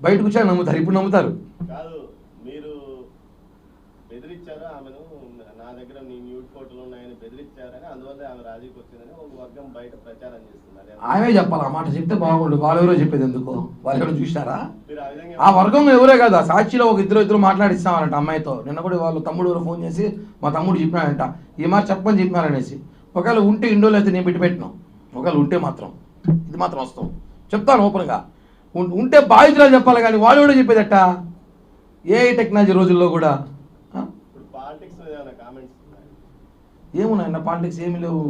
బయటకు వచ్చాక నమ్ముతారు. ఇప్పుడు నమ్ముతారు. కాదు, మీరు బెదిరించారు ఆమెను, నా దగ్గర నీ న్యూడ్ ఫోటోలు ఉన్నాయని బెదిరించారని, అందువల్ల ఆమె రాజీకి వచ్చిందని ఒక వర్గం బయట ప్రచారం చేస్తున్నారు. ఆమె చెప్పాలి, ఆ మాట చెప్తే బాగుండు. వాళ్ళు ఎవరో చెప్పేది ఎందుకు, వాళ్ళు ఎవరో చూసారా? మీరు ఆ విధంగా ఆ వర్గం ఎవరే కదా, సాక్షిలో ఒక ఇద్దరు మాట్లాడిస్తామంట అమ్మాయితో. నిన్న కూడా వాళ్ళు తమ్ముడు ఎవరు ఫోన్ చేసి మా తమ్ముడు చెప్పినాడంట, ఈ మాట చెప్పని చెప్పినారనేసి. ఒకవేళ ఉంటే ఇండోలో అయితే నేను పెట్టినాం, ఒకవేళ ఉంటే మాత్రం ఇది మాత్రం వస్తాం, చెప్తాను ఓపెన్గా. ఉంటే బాధితులు చెప్పాలి, కానీ వాళ్ళు కూడా చెప్పేదట. ఏ టెక్నాలజీ రోజుల్లో కూడా ఇప్పుడు పాలిటిక్స్ మీద ఏమైనా కామెంట్స్ ఉన్నాయి? ఏమున్నాయన్న, పాలిటిక్స్ ఏమి లేవు.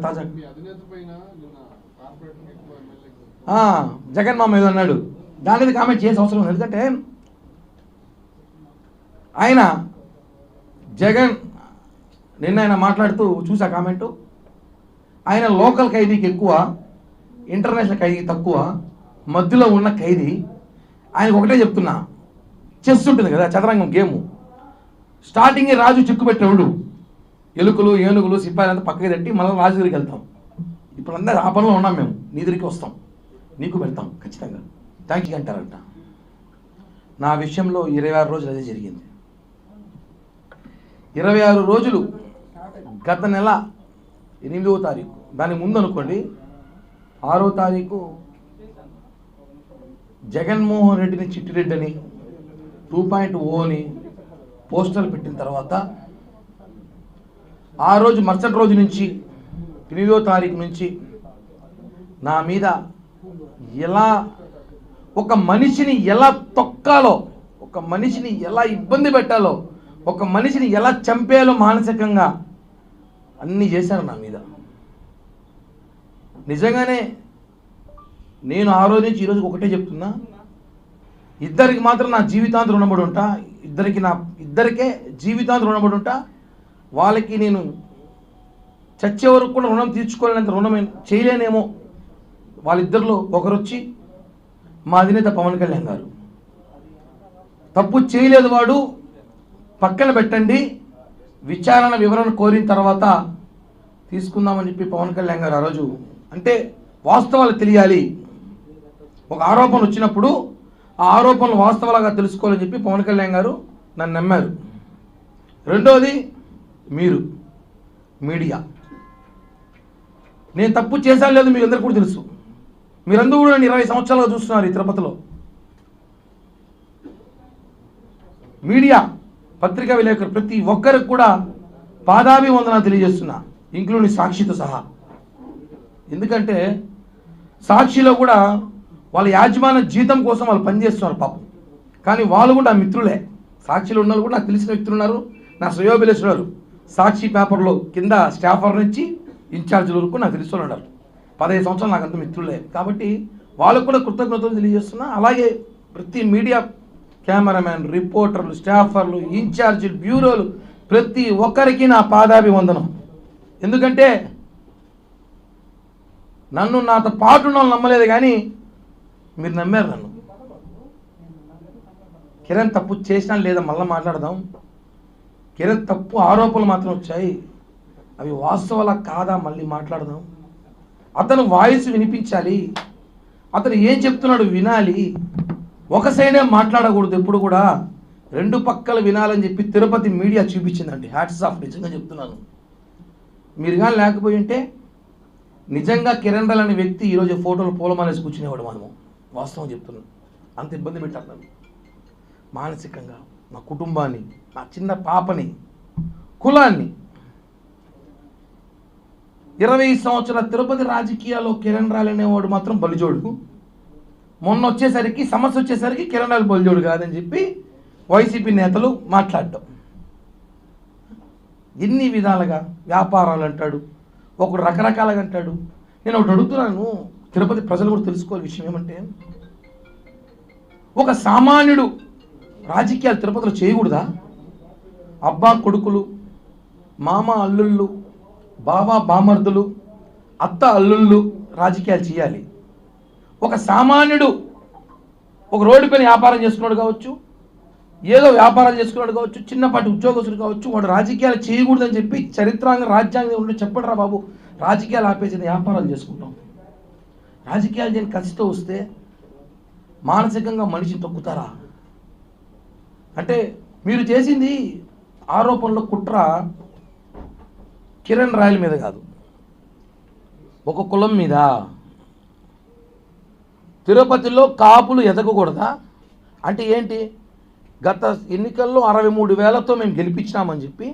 తాజా మీ అధినేత పైన నిన్న కార్పొరేటర్ ఎక్కువ ఎమ్మెల్యే జగన్ మామ ఏదో అన్నాడు, దాని మీద కామెంట్ చేసే అవసరం ఉంది. ఎందుకంటే ఆయన జగన్ నిన్న ఆయన మాట్లాడుతూ చూసా కామెంటు, ఆయన లోకల్ ఖైదీకి ఎక్కువ, ఇంటర్నేషనల్ ఖైదీ తక్కువ, మధ్యలో ఉన్న ఖైదీ. ఆయనకు ఒకటే చెప్తున్నా, చెస్ ఉంటుంది కదా, చదరంగం గేము. స్టార్టింగే రాజు చిక్కు పెట్టేవాడు, ఎలుకలు, ఏనుగులు, సిపాయిలు అంతా పక్కకి తట్టి మళ్ళీ రాజు దగ్గరికి వెళ్తాం. ఇప్పుడు అందరూ ఆ పనిలో ఉన్నాం మేము. నీ దగ్గరికి వస్తాం, నీకు పెడతాం ఖచ్చితంగా, థ్యాంక్ యూ అంటారంట. నా విషయంలో 26 రోజులు అదే జరిగింది. 26 రోజులు గత నెల 8వ తారీఖు, దాని ముందు అనుకోండి 6వ తారీఖు జగన్మోహన్ రెడ్డిని చిట్టిరెడ్డి అని 2.0 అని పోస్టర్లు పెట్టిన తర్వాత ఆ రోజు మరుసటి రోజు నుంచి 8వ తారీఖు నుంచి నా మీద ఎలా ఒక మనిషిని ఎలా తొక్కాలో, ఒక మనిషిని ఎలా ఇబ్బంది పెట్టాలో, ఒక మనిషిని ఎలా చంపేయాలో మానసికంగా అన్నీ చేశారు నా మీద. నిజంగానే నేను ఆ రోజు నుంచి ఈరోజు ఒకటే చెప్తున్నా, ఇద్దరికి మాత్రం నా జీవితాంతం రుణపడి ఉంటా. ఇద్దరికే జీవితాంతం రుణపడి ఉంటా. వాళ్ళకి నేను చచ్చే వరకు కూడా రుణం తీర్చుకోలేనంత రుణం చేయలేనేమో. వాళ్ళిద్దరిలో ఒకరు వచ్చి మా అధినేత పవన్ కళ్యాణ్ గారు, తప్పు చేయలేదు వాడు, పక్కన పెట్టండి, విచారణ వివరణ కోరిన తర్వాత తీసుకుందామని చెప్పి పవన్ కళ్యాణ్ గారు ఆ రోజు, అంటే వాస్తవాలు తెలియాలి, ఒక ఆరోపణ వచ్చినప్పుడు ఆ ఆరోపణలు వాస్తవాలుగా తెలుసుకోవాలని చెప్పి పవన్ కళ్యాణ్ గారు నన్ను నమ్మారు. రెండోది మీరు మీడియా, నేను తప్పు చేశాను లేదు మీకు అందరికీ కూడా తెలుసు. మీరందరూ కూడా 20 సంవత్సరాలుగా చూస్తున్నారు ఈ తిరుపతిలో. మీడియా, పత్రికా విలేకరులు ప్రతి ఒక్కరికి కూడా పాదాభివందనాలు తెలియజేస్తున్నా, ఇంక్లూడింగ్ సాక్షితో సహా. ఎందుకంటే సాక్షిలో కూడా వాళ్ళ యాజమాన్య జీతం కోసం వాళ్ళు పనిచేస్తున్నారు పాపం. కానీ వాళ్ళు కూడా నా మిత్రులే. సాక్షిలో ఉన్న వాళ్ళు కూడా నాకు తెలిసిన వ్యక్తులు ఉన్నారు, నా శ్రేయోభిలాషులు ఉన్నారు. సాక్షి పేపర్లో కింద స్టాఫర్ నుంచి ఇన్ఛార్జీల వరకు నాకు తెలిసిన ఉన్నారు. 15 సంవత్సరాలు నాకు అంత మిత్రులే. కాబట్టి వాళ్ళకు కూడా కృతజ్ఞతలు తెలియజేస్తున్నా. అలాగే ప్రతి మీడియా, కెమెరామ్యాన్, రిపోర్టర్లు, స్టాఫర్లు, ఇన్ఛార్జీలు, బ్యూరోలు ప్రతి ఒక్కరికి నా పాదాభివందనం. ఎందుకంటే నన్ను నాతో పాటు ఉన్న వాళ్ళు నమ్మలేదు, కానీ మీరు నమ్మారు నన్ను. కిరణ్ తప్పు చేసినా లేదా మళ్ళీ మాట్లాడదాం. కిరణ్ తప్పు ఆరోపణలు మాత్రం వచ్చాయి, అవి వాస్తవాలా కాదా మళ్ళీ మాట్లాడదాం. అతను వాయిస్ వినిపించాలి, అతను ఏం చెప్తున్నాడు వినాలి. ఒక సైడే మాట్లాడకూడదు ఎప్పుడు కూడా, 2 పక్కలు వినాలని చెప్పి తిరుపతి మీడియా చూపించిందండి. హ్యాట్స్ ఆఫ్, నిజంగా చెప్తున్నాను. మీరు కానీ లేకపోయి ఉంటే నిజంగా కిరణ్ రాయల్ అనే వ్యక్తి ఈరోజు ఫోటోలు పూలమాలేసి కూర్చునేవాడు. మనము వాస్తవం చెప్తున్నాను. అంత ఇబ్బంది పెట్టారు నన్ను మానసికంగా, నా కుటుంబాన్ని, నా చిన్న పాపని, కులాన్ని. 20 సంవత్సరాల తిరుపతి రాజకీయాల్లో కిరణ్ రాయల్ అనేవాడు మాత్రం బలిజోడు. మొన్న వచ్చేసరికి సమస్య వచ్చేసరికి కిరణ్ రాయల్ బలిజోడు కాదని చెప్పి వైసీపీ నేతలు మాట్లాడటం. ఎన్ని విధాలుగా వ్యాపారాలు అంటాడు, ఒకడు రకరకాలుగా అంటాడు. నేను ఒకటి అడుగుతున్నాను, తిరుపతి ప్రజలు కూడా తెలుసుకోవాలి విషయం ఏమంటే, ఒక సామాన్యుడు రాజకీయాలు తిరుపతిలో చేయకూడదా? అబ్బా కొడుకులు, మామ అల్లుళ్ళు, బావ బామర్దులు, అత్త అల్లుళ్ళు రాజకీయాలు చేయాలి. ఒక సామాన్యుడు ఒక రోడ్డు పైన వ్యాపారం చేసుకున్నాడు కావచ్చు, ఏదో వ్యాపారాలు చేసుకున్నాడు కావచ్చు, చిన్నపాటి ఉద్యోగస్తులు కావచ్చు, వాడు రాజకీయాలు చేయకూడదని చెప్పి చరిత్రాంగం రాజ్యాంగం ఉంటే చెప్పండి రా బాబు, రాజకీయాలు ఆపేసి వ్యాపారాలు చేసుకుంటాం. రాజకీయాలు చేయని కసితో వస్తే మానసికంగా మనిషిని తొక్కుతారా? అంటే మీరు చేసింది ఆరోపణలో కుట్ర కిరణ్ రాయల్ మీద కాదు, ఒక కులం మీద. తిరుపతిలో కాపులు ఎదగకూడదా అంటే ఏంటి? గత ఎన్నికల్లో 63,000తో మేము గెలిపించినామని చెప్పి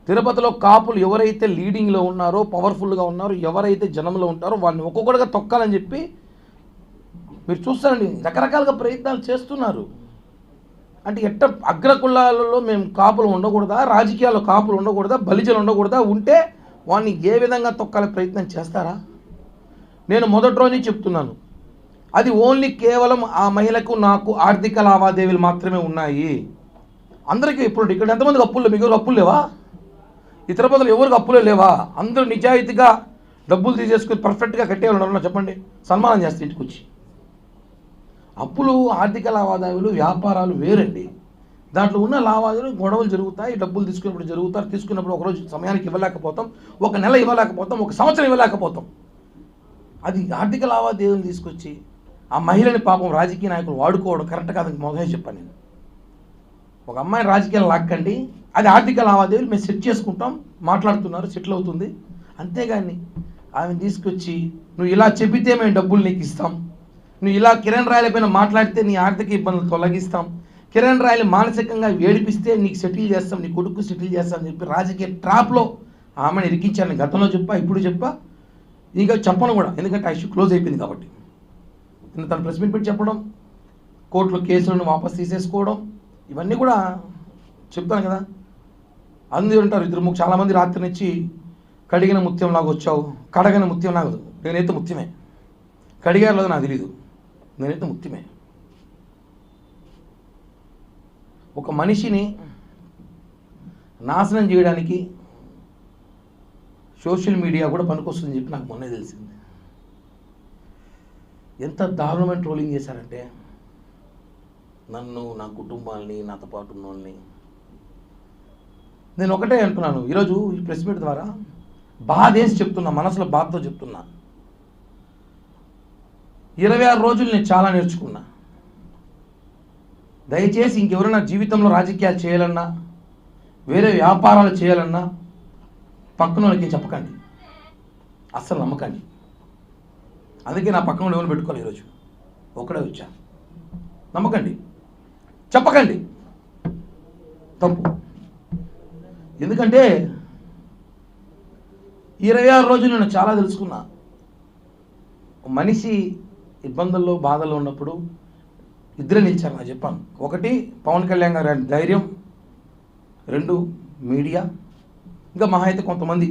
తిరుపతిలో కాపులు ఎవరైతే లీడింగ్లో ఉన్నారో, పవర్ఫుల్గా ఉన్నారో, ఎవరైతే జనంలో ఉంటారో వాళ్ళని ఒక్కొక్కటిగా తొక్కాలని చెప్పి మీరు చూస్తారండి, రకరకాలుగా ప్రయత్నాలు చేస్తున్నారు. అంటే ఎట్ట అగ్రకులాలలో మేము కాపులు ఉండకూడదా, రాజకీయాల్లో కాపులు ఉండకూడదా, బలిజలు ఉండకూడదా, ఉంటే వాడిని ఏ విధంగా తొక్కాలే ప్రయత్నం చేస్తారా? నేను మొదటి రోజు చెప్తున్నాను, అది ఓన్లీ కేవలం ఆ మహిళకు నాకు ఆర్థిక లావాదేవీలు మాత్రమే ఉన్నాయి. అందరికీ ఇప్పుడు ఇక్కడ ఎంతమందికి అప్పులు, మీకు అప్పులు లేవా? ఈ తిరుపతిలో ఎవరికి అప్పులే లేవా? అందరూ నిజాయితీగా డబ్బులు తీసేసుకుని పర్ఫెక్ట్గా కట్టేవాళ్ళు చెప్పండి, సన్మానం చేస్తే ఇంటికి వచ్చి. అప్పులు, ఆర్థిక లావాదేవీలు, వ్యాపారాలు వేరండి. దాంట్లో ఉన్న లావాదేవీలు, గొడవలు జరుగుతాయి, డబ్బులు తీసుకున్నప్పుడు జరుగుతారు. తీసుకున్నప్పుడు ఒకరోజు సమయానికి ఇవ్వలేకపోతాం, ఒక నెల ఇవ్వలేకపోతాం, ఒక సంవత్సరం ఇవ్వలేకపోతాం. అది ఆర్థిక లావాదేవీలు తీసుకొచ్చి ఆ మహిళని పాపం రాజకీయ నాయకులు వాడుకోవడం కరెక్ట్ కాదని మొదలై చెప్పాను నేను. ఒక అమ్మాయిని రాజకీయాలు లాక్కండి, అది ఆర్థిక లావాదేవీలు మేము సెట్ చేసుకుంటాం, మాట్లాడుతున్నారు, సెటిల్ అవుతుంది. అంతేగాని ఆమెను తీసుకొచ్చి నువ్వు ఇలా చెబితే మేము డబ్బులు నీకు ఇస్తాం, నువ్వు ఇలా కిరణ్ రాయల పైన మాట్లాడితే నీ ఆర్థిక ఇబ్బందులు తొలగిస్తాం, కిరణ్ రాయలు మానసికంగా ఏడిపిస్తే నీకు సెటిల్ చేస్తాం, నీ కొడుకు సెటిల్ చేస్తాం అని చెప్పి రాజకీయ ట్రాప్లో ఆమెను ఇరికించాను. గతంలో చెప్పా, ఇప్పుడు చెప్పా, ఇంకా చెప్పను కూడా, ఎందుకంటే ఆ ఇష్యూ క్లోజ్ అయిపోయింది కాబట్టి. నిన్న తను ప్రెస్ మీట్ పెట్టి చెప్పడం, కోర్టులో కేసులను వాపస్ తీసేసుకోవడం, ఇవన్నీ కూడా చెప్తాను కదా. అందరూ అంటారు, ఇద్దరు చాలామంది రాత్రి నుంచి కడిగిన ముత్యం లాగా వచ్చావు, కడగిన ముత్యం లాగా. నేనైతే ముత్యమే, కడిగారులో నాకు తెలీదు, నేనైతే ముత్యమే. ఒక మనిషిని నాశనం చేయడానికి సోషల్ మీడియా కూడా పనికొస్తుందని చెప్పి నాకు మొన్నే తెలిసింది. ఎంత దారుణమైన ట్రోలింగ్ చేశారంటే నన్ను, నా కుటుంబాన్ని, నాతో పాటు ఉన్న వాళ్ళని. నేను ఒకటే అంటున్నాను, ఈరోజు ఈ ప్రెస్ మీట్ ద్వారా బాధేసి చెప్తున్నా, మనసులో బాధతో చెప్తున్నా. 26 రోజులు నేను చాలా నేర్చుకున్నా. దయచేసి ఇంకెవరైనా జీవితంలో రాజకీయాలు చేయాలన్నా, వేరే వ్యాపారాలు చేయాలన్నా పక్కన వాళ్ళకి చెప్పకండి. అస్సలు నమ్మకండి. అందుకే నా పక్కన ఎవరు పెట్టుకోవాలి ఈరోజు, ఒక్కడే వచ్చా. నమ్మకండి, చెప్పకండి, తప్పు. ఎందుకంటే 26 రోజులు నేను చాలా తెలుసుకున్నా. మనిషి ఇబ్బందుల్లో బాధల్లో ఉన్నప్పుడు ఇద్దరే నిలిచారు. నాకు చెప్పాను, ఒకటి పవన్ కళ్యాణ్ గారి ధైర్యం, 2 మీడియా, ఇంకా మహా అయితే కొంతమంది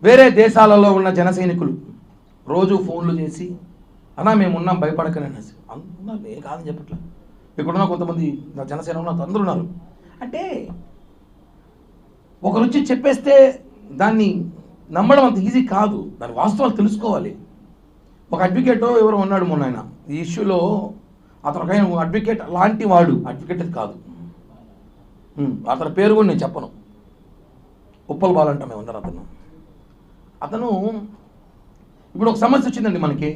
వేరే దేశాలలో ఉన్న జన సైనికులు రోజు ఫోన్లు చేసి అన్నా మేము ఉన్నాం భయపడకనే అనేసి. అందున్నారు, ఏ కాదని చెప్పట్లే. ఇక్కడున్న కొంతమంది నా జనసేన అందరూ ఉన్నారు. అంటే ఒకరు వచ్చి చెప్పేస్తే దాన్ని నమ్మడం అంత ఈజీ కాదు, దాని వాస్తవాలు తెలుసుకోవాలి. ఒక అడ్వకేట్ ఎవరో ఉన్నాడు మొన్న, ఆయన ఈ ఇష్యూలో అతనికైనా అడ్వకేట్ లాంటి వాడు, అడ్వకేట్ అది కాదు, అతని పేరు కూడా నేను చెప్పను, ఉప్పల్ బాల్ అంటాం మేమందరం. అతను ఇప్పుడు ఒక సమస్య వచ్చిందండి మనకి,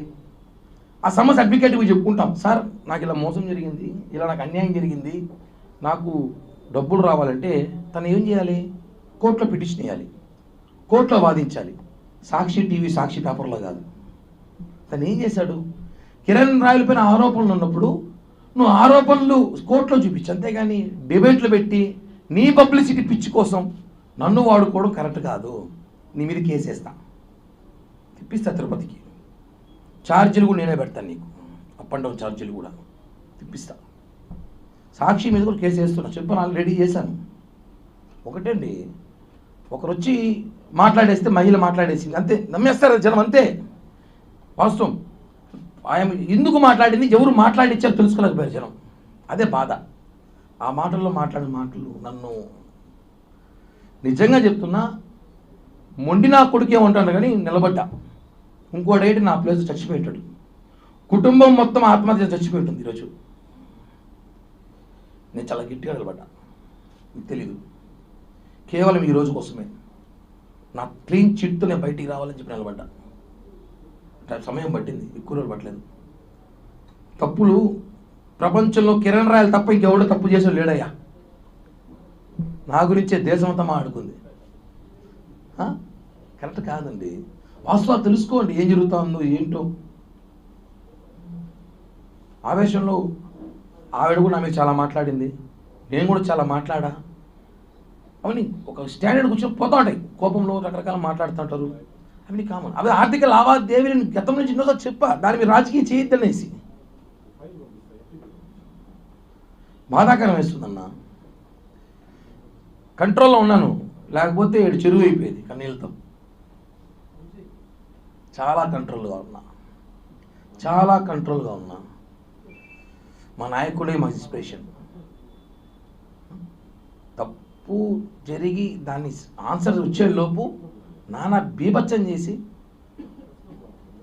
ఆ సమస్య అడ్వకేట్కి చెప్పుకుంటాం, సార్ నాకు ఇలా మోసం జరిగింది, ఇలా నాకు అన్యాయం జరిగింది, నాకు డబ్బులు రావాలంటే తను ఏం చేయాలి, కోర్టులో పిటిషన్ వేయాలి, కోర్టులో వాదించాలి. సాక్షి టీవీ, సాక్షి పేపర్లో కాదు. తను ఏం చేశాడు, కిరణ్ రాయల పైన ఆరోపణలు ఉన్నప్పుడు నువ్వు ఆరోపణలు కోర్టులో చూపించు, అంతేగాని డిబేట్లు పెట్టి నీ పబ్లిసిటీ పిచ్చి కోసం నన్ను వాడుకోవడం కరెక్ట్ కాదు. నీ మీద కేసేస్తా, తిప్పిస్తా తిరుపతికి, ఛార్జీలు కూడా నేనే పెడతాను నీకు, అప్ అండ్ డౌన్ ఛార్జీలు కూడా తిప్పిస్తా. సాక్షి మీద కూడా కేసు వేస్తున్నా, చెప్పాను, ఆల్రెడీ చేశాను. ఒకటండి, ఒకరు వచ్చి మాట్లాడేస్తే మహిళ మాట్లాడేసింది అంతే, నమ్మేస్తారు జనం అంతే. వాస్తవం, ఆయన ఎందుకు మాట్లాడింది, ఎవరు మాట్లాడిచ్చారో తెలుసుకోలేకపోయారు జనం, అదే బాధ. ఆ మాటల్లో మాట్లాడిన మాటలు నన్ను నిజంగా చెప్తున్నా, మొండి నా కొడుకే ఉంటాను కానీ నిలబడ్డా. ఇంకోటేంటి, నా ప్లేస్ చచ్చిపోయాడు, కుటుంబం మొత్తం ఆత్మహత్య చచ్చిపోయి ఉంటుంది ఈరోజు. నేను చాలా గట్టిగా నిలబడ్డా, మీకు తెలీదు, కేవలం ఈ రోజు కోసమే. నా క్లీన్ చిట్తో నేను బయటికి రావాలని చెప్పి నిలబడ్డా. సమయం పట్టింది, ఎక్కువ రోజులు పట్టలేదు. తప్పులు ప్రపంచంలో కిరణ్ రాయలు తప్ప ఇంకెవడో తప్పు చేసే లేడయ్యా. నా గురించే దేశం అంతా మాట్లాడుకుంది. కరెక్ట్ కాదండి, వాస్తవాలు తెలుసుకోండి, ఏం జరుగుతుందో ఏంటో. ఆవేశంలో ఆవిడ కూడా నా మీద చాలా మాట్లాడింది, నేను కూడా చాలా మాట్లాడా. అవన్నీ ఒక స్టాండర్డ్ కూర్చొని పోతూ ఉంటాయి, కోపంలో రకరకాల మాట్లాడుతుంటారు, అవన్నీ కామన్. అవి ఆర్థిక లావాదేవీలను గతం నుంచి ఎన్నోసారి చెప్పా, దాని మీద రాజకీయం చేయొద్దనేసి. బాధాకరం వేస్తుందన్న, కంట్రోల్లో ఉన్నాను, లేకపోతే ఏడు చెరువు అయిపోయేది కన్నీళ్ళతో. చాలా కంట్రోల్గా ఉన్నా, చాలా కంట్రోల్గా ఉన్నా. మా నాయకుడే మా ఇన్స్పిరేషన్. తప్పు జరిగి దాన్ని ఆన్సర్ వచ్చేలోపు నానా బీభత్సం చేసి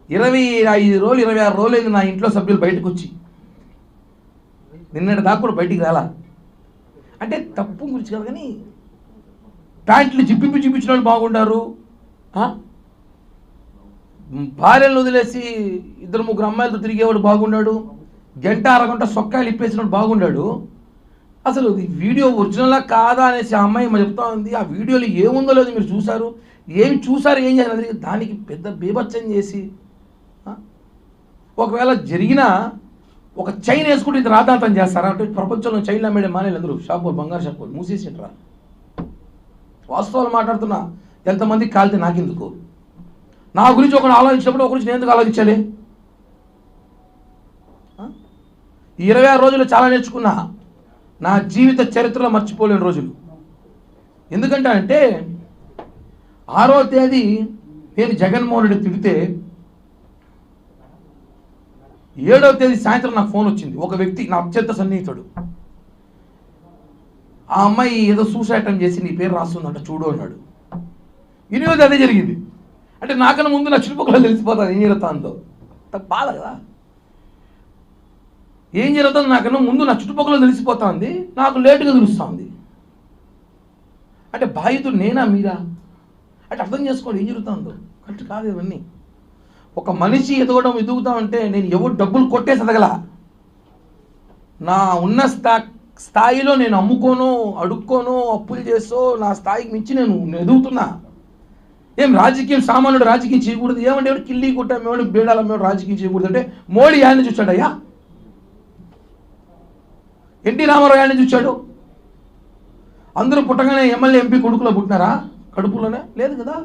25 రోజులు 26 రోజులు అయింది నా ఇంట్లో సభ్యులు బయటకు వచ్చి, నిన్నటి దాకా కూడా బయటికి రాలా. అంటే తప్పు గురించి కాదు కానీ, ప్యాంట్లు చూపించిన వాళ్ళు బాగుండారు, భార్యలను వదిలేసి 2-3 అమ్మాయిలతో తిరిగేవాడు బాగున్నాడు, గంట అరగంట సొక్కాయలు ఇప్పేసినప్పుడు బాగున్నాడు. అసలు వీడియో ఒరిజినలా కాదా అనేసి ఆ అమ్మాయి చెప్తా ఉంది. ఆ వీడియోలో ఏముందో లేదు మీరు చూసారు, ఏమి చూసారు, ఏం చేయాలి, దానికి పెద్ద బీభత్సం చేసి, ఒకవేళ జరిగినా ఒక చైన్ వేసుకుంటే ఇది రాద్ధాంతం చేస్తారా అంటే, ప్రపంచంలో చైన్లు అమ్మేడే మానేలు అందరూ షాపులు, బంగారు షాపులు మూసేసింటారా. వాస్తవాలు మాట్లాడుతున్నా, ఎంతమంది కాలితే నాకెందుకు, నా గురించి ఒకరు ఆలోచించినప్పుడు ఒక గురించి నేను ఎందుకు ఆలోచించాలి. 26 రోజులు చాలా నేర్చుకున్నా, నా జీవిత చరిత్రలో మర్చిపోలేని రోజులు. ఎందుకంటే అంటే 6వ తేదీ నేను జగన్మోహన్ రెడ్డి తిడితే 7వ తేదీ సాయంత్రం నాకు ఫోన్ వచ్చింది, ఒక వ్యక్తి నా అత్యంత సన్నిహితుడు, ఆ అమ్మాయి ఏదో సూసైడ్ అటెంప్ట్ చేసి నీ పేరు రాస్తుందంట చూడు అన్నాడు. ఈరోజు అదే జరిగింది. అంటే నాకన్నా ముందు నా చుట్టుపక్కల తెలిసిపోతాను ఏం జరుగుతుందో. బాధ కదా, ఏం జరుగుతుందో నాకన్నా ముందు నా చుట్టుపక్కల తెలిసిపోతుంది, నాకు లేటుగా తెలుస్తుంది. అంటే బాధితుడు నేనా మీరా అంటే అర్థం చేసుకోండి ఏం జరుగుతుందో. కరెక్ట్ కాదు ఇవన్నీ. ఒక మనిషి ఎదుగుతామంటే నేను ఎవరు డబ్బులు కొట్టేసి ఎదగల, నా ఉన్న స్థాయిలో నేను అమ్ముకోను, అడుక్కోను, అప్పులు చేసో నా స్థాయికి మించి నేను ఎదుగుతున్నా. ఏం రాజకీయం సామాన్యుడు రాజకీయం చేయకూడదు? ఏమంటే ఎవడు కిల్లి కొట్టాం, ఎవడు బేడాల మేము రాజకీయం చేయకూడదు అంటే మోడీ ఆయన చూశాడయ్యా? ఎన్టీ రామారావు ఆయన చూశాడు? అందరూ పుట్టగానే ఎమ్మెల్యే ఎంపీ కొడుకులో పుట్టినారా? కడుపులోనే లేదు కదా.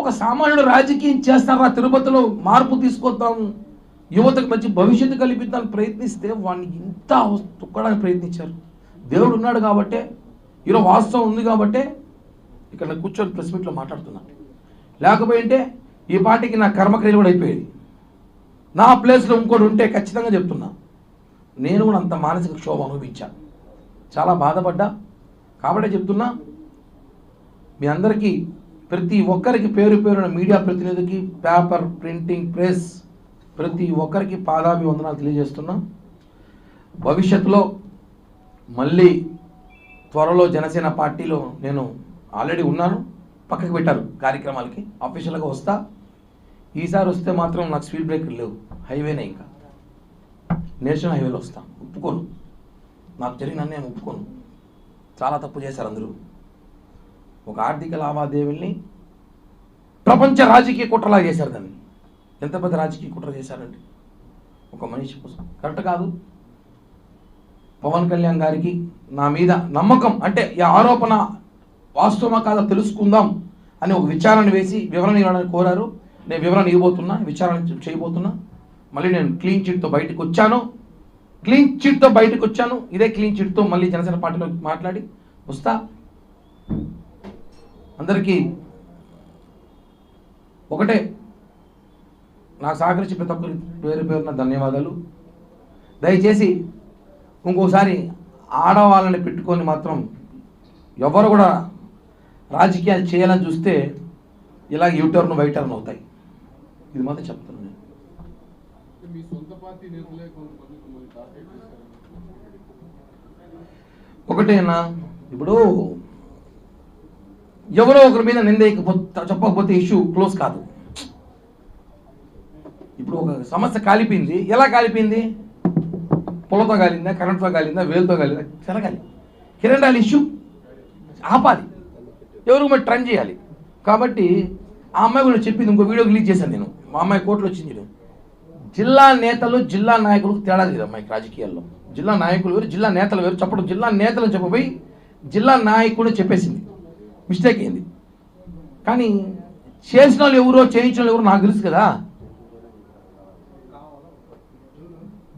ఒక సామాన్యుడు రాజకీయం చేస్తారా? తిరుపతిలో మార్పు తీసుకొద్దాం, యువతకు మంచి భవిష్యత్తు కల్పిద్దామని ప్రయత్నిస్తే వాడిని ఇంత తొక్కడానికి ప్రయత్నించారు. దేవుడు ఉన్నాడు కాబట్టే, ఈరోజు వాస్తవం ఉంది కాబట్టే ఇక్కడ కూర్చొని ప్రెస్ మీట్లో మాట్లాడుతున్నా. లేకపోయింటే ఈ పార్టీకి నా కర్మక్రియలు కూడా అయిపోయేది. నా ప్లేస్లో ఇంకోటి ఉంటే ఖచ్చితంగా చెప్తున్నా, నేను కూడా అంత మానసిక క్షోభ అనుభవించాను, చాలా బాధపడ్డా. కాబట్టే చెప్తున్నా, మీ అందరికీ ప్రతి ఒక్కరికి పేరు పేరున మీడియా ప్రతినిధికి, పేపర్ ప్రింటింగ్ ప్రెస్ ప్రతి ఒక్కరికి పాదాభివందనాలు తెలియజేస్తున్నా. భవిష్యత్తులో మళ్ళీ త్వరలో జనసేన పార్టీలో నేను ఆల్రెడీ ఉన్నాను, పక్కకు పెట్టారు కార్యక్రమాలకి, అఫీషియల్గా వస్తా. ఈసారి వస్తే మాత్రం నాకు స్పీడ్ బ్రేకర్ లేవు, హైవేనే, ఇంకా నేషనల్ హైవేలో వస్తా. ఒప్పుకోను, నాకు జరిగిన నేను ఒప్పుకోను. చాలా తప్పు చేశారు అందరూ. ఒక ఆర్థిక లావాదేవీల్ని ప్రపంచ రాజకీయ కుట్రలా చేశారు. దాన్ని ఎంత పెద్ద రాజకీయ కుట్ర చేశారండి ఒక మనిషి కోసం. కరెక్ట్ కాదు. పవన్ కళ్యాణ్ గారికి నా మీద నమ్మకం, అంటే ఈ ఆరోపణ వాస్తవమా కాదా తెలుసుకుందాం అని ఒక విచారణ వేసి వివరణ ఇవ్వడానికి కోరారు. నేను వివరణ ఇవ్వబోతున్నా, విచారణ చేయబోతున్నా. మళ్ళీ నేను క్లీన్ చిట్తో బయటకు వచ్చాను. ఇదే క్లీన్ చిట్తో మళ్ళీ జనసేన పార్టీలో మాట్లాడి వస్తా. అందరికీ ఒకటే, నాకు సహకరించి ప్రతి ఒక్కరి పేరు పేరున ధన్యవాదాలు. దయచేసి ఇంకోసారి ఆడవాళ్ళని పెట్టుకొని మాత్రం ఎవరు కూడా రాజకీయాలు చేయాలని చూస్తే ఇలా యూటర్న్ వైటర్న్ అవుతాయి. ఇది మాత్రం చెప్తున్నాను నేను. మీ సొంత పార్టీ నేతలే కొంతమంది మిమ్మల్ని టార్గెట్ చేశారు. ఒకటేనా, ఇప్పుడు ఎవరో ఒకరి మీద చెప్పకపోతే ఇష్యూ క్లోజ్ కాదు. ఇప్పుడు ఒక సమస్య కాలిపోయింది, ఎలా కాలిపోయింది? పొలతో కాలిందా, కరెంట్తో కాలిందా, వేలుతో కాలిందా? జరగాలి. కిరణ్ రాయల్ ఇష్యూ ఆపాలి, ఎవరికి మరి ట్రైన్ చేయాలి. కాబట్టి ఆ అమ్మాయి కూడా చెప్పింది, ఇంకో వీడియో రిలీజ్ చేశాను నేను. మా అమ్మాయి కోర్టులో వచ్చింది. జిల్లా నేతలు జిల్లా నాయకులకు తేడా లేదు అమ్మాయికి రాజకీయాల్లో. జిల్లా నాయకులు వేరు, జిల్లా నేతలు వేరు. చెప్పడం జిల్లా నేతలు చెప్పబోయి జిల్లా నాయకుడు చెప్పేసింది, మిస్టేక్ అయింది. కానీ చేసిన వాళ్ళు ఎవరో చేయించిన వాళ్ళు ఎవరో నాకు తెలుసు కదా.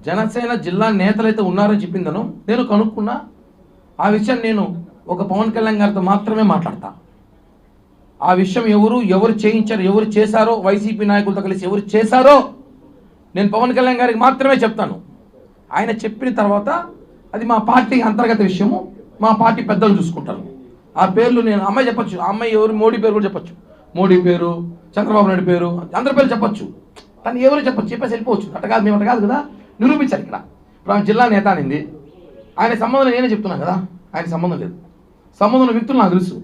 జనసేన జిల్లా నేతలు అయితే ఉన్నారని చెప్పిందను నేను కనుక్కున్నా. ఆ విషయం నేను ఒక పవన్ కళ్యాణ్ గారితో మాత్రమే మాట్లాడతా. ఆ విషయం ఎవరు చేయించారు, ఎవరు చేశారో, వైసీపీ నాయకులతో కలిసి ఎవరు చేశారో నేను పవన్ కళ్యాణ్ గారికి మాత్రమే చెప్తాను. ఆయన చెప్పిన తర్వాత అది మా పార్టీ అంతర్గత విషయము, మా పార్టీ పెద్దలు చూసుకుంటారు. ఆ పేర్లు నేను అమ్మాయి చెప్పచ్చు, ఆ అమ్మాయి ఎవరు, మోడీ పేరు కూడా చెప్పచ్చు, మోడీ పేరు, చంద్రబాబు నాయుడు పేరు, అందరి పేరు చెప్పచ్చు. తను ఎవరు చెప్పచ్చు, చెప్పేసి వెళ్ళిపోవచ్చు. అట్ట కాదు, మేము అట్ట కాదు కదా, నిరూపించాలి. ఇక్కడ ఇప్పుడు ఆమె జిల్లా నేత అనింది, ఆయన సంబంధం నేనే చెప్తున్నాను కదా, ఆయన సంబంధం లేదు. సంబంధం ఉన్న వ్యక్తులు నాకు తెలుసు.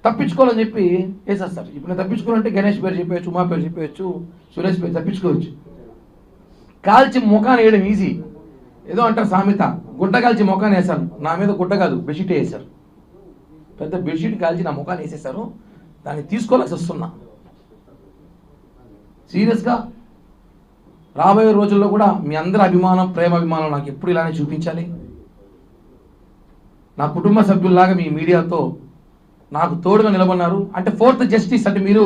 తప్పించుకోవాలని చెప్పి వేసేస్తారు. ఇప్పుడు నేను తప్పించుకోవాలంటే గణేష్ పేరు చెప్పేయచ్చు, ఉమా పేరు చెప్పేయచ్చు, సురేష్ పేరు తప్పించుకోవచ్చు. కాల్చి ముఖాన్ని వేయడం ఈజీ. ఏదో అంటారు సామెత, గుడ్డ కాల్చి ముఖాన్ని వేశాను. నా మీద గుడ్డ కాదు, బెడ్షీట్ వేసారు. పెద్ద బెడ్షీట్ కాల్చి నా ముఖాన్ని వేసేసారు. దాన్ని తీసుకోవాల్సి వస్తున్నా. సీరియస్గా రాబోయే రోజుల్లో కూడా మీ అందరి అభిమానం, ప్రేమాభిమానం నాకు ఎప్పుడు ఇలానే చూపించాలి. నా కుటుంబ సభ్యుల్లాగా మీ మీడియాతో నాకు తోడుగా నిలబడినారు. అంటే ఫోర్త్ జస్టిస్ అంటే మీరు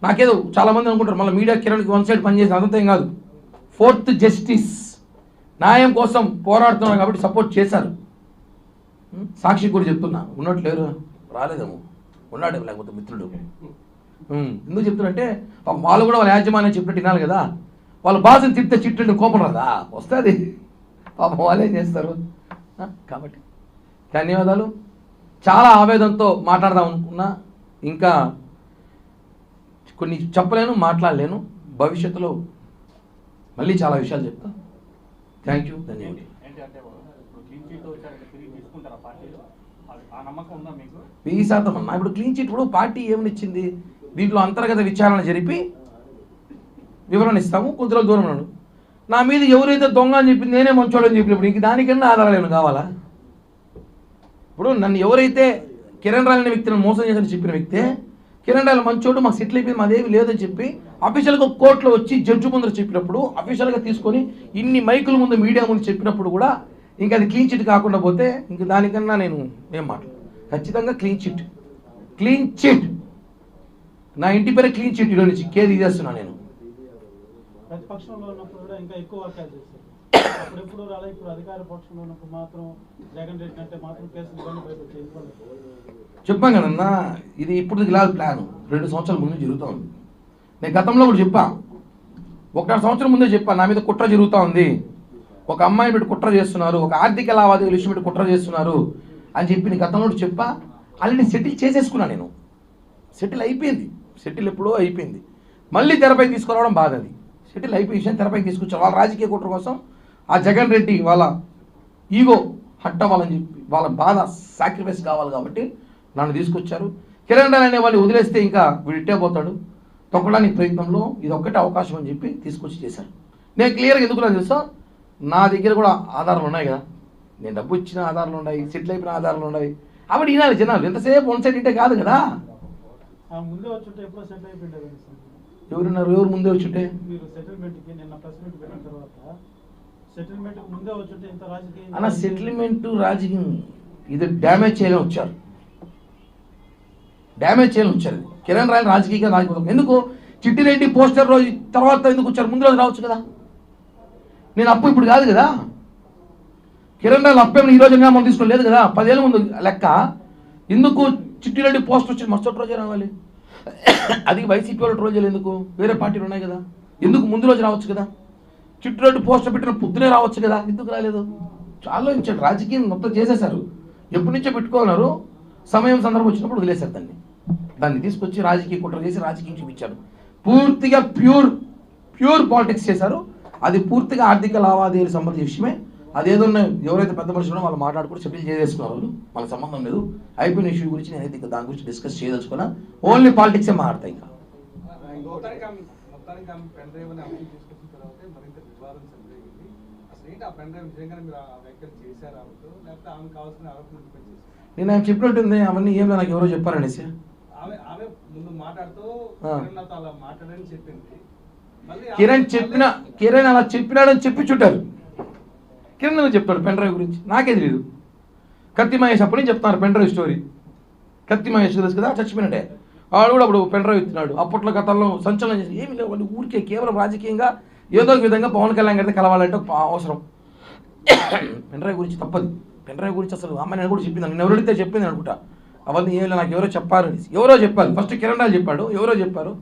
నాకేదో చాలామంది అనుకుంటారు మళ్ళీ మీడియా కిరణ్కి వన్ సైడ్ పనిచేసి, అదంతా ఏం కాదు. ఫోర్త్ జస్టిస్ న్యాయం కోసం పోరాడుతున్నారు కాబట్టి సపోర్ట్ చేశారు. సాక్షి కూడా చెప్తున్నా, ఉన్నట్లేరు, రాలేదేమో, ఉన్నాడు లేకపోతే మిత్రుడు. ఎందుకు చెప్తున్నంటే వాళ్ళు కూడా వాళ్ళ యాజమాన్యం చెప్పినట్టు వినాలి కదా. వాళ్ళు బాధను తిప్పితే చిట్టు కోపం రాదా, వస్తుంది. పాపం వాళ్ళేం చేస్తారు. కాబట్టి ధన్యవాదాలు. చాలా ఆవేదనతో మాట్లాడదాం అనుకున్నా, ఇంకా కొన్ని చెప్పలేను, మాట్లాడలేను. భవిష్యత్తులో మళ్ళీ చాలా విషయాలు చెప్తా. థ్యాంక్ యూ, ధన్యవాదాలు. 1000% అన్నా. ఇప్పుడు క్లీన్ చిట్ ఇప్పుడు పార్టీ ఏమనిచ్చింది, దీంట్లో అంతర్గత విచారణ జరిపి వివరణ ఇస్తాము. కొద్ది రోజుల దూరం ఉన్నాడు. నా మీద ఎవరైతే దొంగ అని చెప్పింది, నేనే మంచోడని చెప్పినప్పుడు ఇంక దానికన్నా ఆధారాలు కావాలా? ఇప్పుడు నన్ను ఎవరైతే కిరణ్ రాయల్ అనే వ్యక్తిని మోసం చేశారని చెప్పిన వ్యక్తే కిరణ్ రాయల్ మంచోడు, మాకు సెటిల్ అయిపోయింది, మాదేమి లేదని చెప్పి అఫీషియల్గా కోర్టులో వచ్చి జడ్జి ముందర చెప్పినప్పుడు, అఫీషియల్గా తీసుకొని ఇన్ని మైకుల ముందు మీడియా ముందు చెప్పినప్పుడు కూడా ఇంకా అది క్లీన్ చిట్ కాకుండా పోతే ఇంక దానికన్నా నేను ఏం మాట్లాడు. ఖచ్చితంగా క్లీన్ చిట్ నా ఇంటి పేరే క్లీన్ చిట్. ఈరోజు నుంచి కేర్ తీసేస్తున్నాను నేను. ప్రతిపక్షంలో ఉన్నప్పుడు కూడా ఇంకా ఎక్కువ వాక్యాలు చేస్తారు. అప్పుడెప్పుడు రాలే, ఇప్పుడు అధికార పక్షంలో ఉన్నప్పుడు మాత్రం జగన్ రెడ్డి అంటే మాత్రం కేసులు ఇవన్నీ బయట వచ్చాయి. ఎందువల్ల? చెప్పాం కదన్నా, ఇది ఇప్పుడు ఇలా ప్లాన్ 2 సంవత్సరాల ముందు జరుగుతూ ఉంది. నేను గతంలో కూడా చెప్పా, 1 సంవత్సరం ముందే చెప్పా, నా మీద కుట్ర జరుగుతూ ఉంది, ఒక అమ్మాయిని పెట్టి కుట్ర చేస్తున్నారు, ఒక ఆర్థిక లావాదేవీల విషయం పెట్టి కుట్ర చేస్తున్నారు అని చెప్పి నేను గతంలో కూడా చెప్పా. ఆల్రెడీ సెటిల్ చేసేసుకున్నా నేను. సెటిల్ అయిపోయింది. సెటిల్ ఎప్పుడో అయిపోయింది. మళ్ళీ తెరపై తీసుకురావడం బాధ. అది సెటిల్ అయిపోయి విషయం తెరపైకి తీసుకొచ్చారు. వాళ్ళ రాజకీయ కుట్ర కోసం ఆ జగన్ రెడ్డి వాళ్ళ ఈగో హట్ అవ్వాలని చెప్పి, వాళ్ళ బాధ సాక్రిఫైస్ కావాలి కాబట్టి నన్ను తీసుకొచ్చారు. కిరణ్ రాయల్ అనే వాళ్ళు వదిలేస్తే ఇంకా వీడు ఇట్టే పోతాడు, తొక్కడానికి ప్రయత్నంలో ఇది ఒక్కటే అవకాశం అని చెప్పి తీసుకొచ్చి చేశారు. నేను క్లియర్గా ఎందుకు తెలుసా, నా దగ్గర కూడా ఆధారాలు ఉన్నాయి కదా, నేను డబ్బు ఇచ్చిన ఆధారాలు ఉన్నాయి, సెటిల్ అయిపోయిన ఆధారాలు ఉన్నాయి. అప్పుడు ఈనాడు జనాలు ఎంతసేపు వన్ సైడ్ ఇంటే కాదు కదా. ముందే వచ్చుంటే ఎప్పుడో సెటిల్ అయిపోయింది. ఎవరున్నారు, ఎవరు ముందే వచ్చుంటే? మీరు సెటిల్మెంట్కి నిన్న ప్రెస్ మీట్ పెట్టిన తర్వాత సెటిల్మెంట్ ముందే వచ్చుంటే ఇంత రాజకీయం అన్న సెటిల్మెంట్ రాజకీయం ఇది డ్యామేజ్ చేయలేని వచ్చారు. కిరణ్ రాయల్ రాజకీయంగా రాజకీయం ఎందుకు? చిట్టిరెడ్డి పోస్టర్ రోజు తర్వాత ఎందుకు వచ్చారు? ముందు రోజు రావచ్చు కదా. నేను అప్పు ఇప్పుడు కాదు కదా. కిరణ్ రాయల్ అప్పేమో ఈ రోజు మనం తీసుకోలేదు కదా, 10 ఏళ్ళ ముందు లెక్క. ఎందుకు చిట్టిరెడ్డి పోస్టర్ వచ్చి మరుసటి రోజే రావాలి? అది వైసీపీ వాళ్ళు ట్రోల్ చేయలేదు ఎందుకు? వేరే పార్టీలు ఉన్నాయి కదా, ఎందుకు ముందు రోజు రావచ్చు కదా? చిట్టిరెడ్డి పోస్టర్ పెట్టిన పొద్దునే రావచ్చు కదా, ఎందుకు రాలేదు? చాలా ఇచ్చాడు. రాజకీయం మొత్తం చేసేశారు. ఎప్పటి నుంచో పెట్టుకున్నారు, సమయం సందర్భం వచ్చినప్పుడు వదిలేశారు దాన్ని తీసుకొచ్చి రాజకీయ కుట్ర చేసి రాజకీయం చూపించారు. పూర్తిగా ప్యూర్ పాలిటిక్స్ చేశారు. అది పూర్తిగా ఆర్థిక లావాదేవీలు సంబంధించిన విషయమే. అదేదో ఎవరైతే పెద్ద మనుషులు వాళ్ళు మాట్లాడుకుంటూ సెటిల్ చేసేసుకున్నారు, వాళ్ళు మనకు సంబంధం లేదు. అయిపోయిన ఇష్యూ గురించి నేనైతే ఇంకా దాని గురించి డిస్కస్ చేయదలుచుకున్నా. ఓన్లీ పాలిటిక్సే మాట్లాడతాయి. ఇంకా మొత్తానికి ఆమె పెన్ డ్రైవ్ అని అప్డేట్ తీసుకొచ్చిన తర్వాత మరింత వివాదం చెలరేగింది. అసలు ఏంటి ఆ పెన్ డ్రైవ్ నిజంగానే మీరు ఆ వ్యాఖ్యలు చేశారు ఆమెతో, లేకపోతే ఆమె కావాల్సిన ఆరోపణలు చేశారు? నేను ఆయన చెప్పినట్టుంది అవన్నీ ఏం నాకు ఎవరో చెప్పారనేసి. ఆమె ముందు మాట్లాడుతూ నాతో అలా మాట్లాడని చెప్పింది. కిరణ్ అలా చెప్పినాడని చెప్పి చుట్టారు. కిరణ్ చెప్తాడు పెన్ డ్రైవ్ గురించి, నాకే తెలియదు. కత్తి మహేష్ అప్పటి నుంచి చెప్తున్నారు pen drive story. Kathi Mahesh తెలుసు కదా, చచ్చిపోయినట్టే. వాడు కూడా అప్పుడు పెన్ డ్రైవ్ ఇస్తున్నాడు. అప్పట్లో గతంలో సంచలనం చేసి ఏమి లేవు, వాళ్ళు ఊరికే కేవలం రాజకీయంగా ఏదో ఒక విధంగా పవన్ కళ్యాణ్ గారితో కలవాలంటే ఒక అవసరం. పెన్ డ్రైవ్ గురించి తప్పదు. పెన్ డ్రైవ్ గురించి అసలు అమ్మాయి నేను కూడా చెప్పింది, నేను ఎవరైతే చెప్పింది అనుకుంటా. అవన్నీ ఏమి నాకు ఎవరో చెప్పారని ఎవరో చెప్పారు. ఫస్ట్ కిరణ్ రాయల్ చెప్పాడు, ఎవరో చెప్పారు.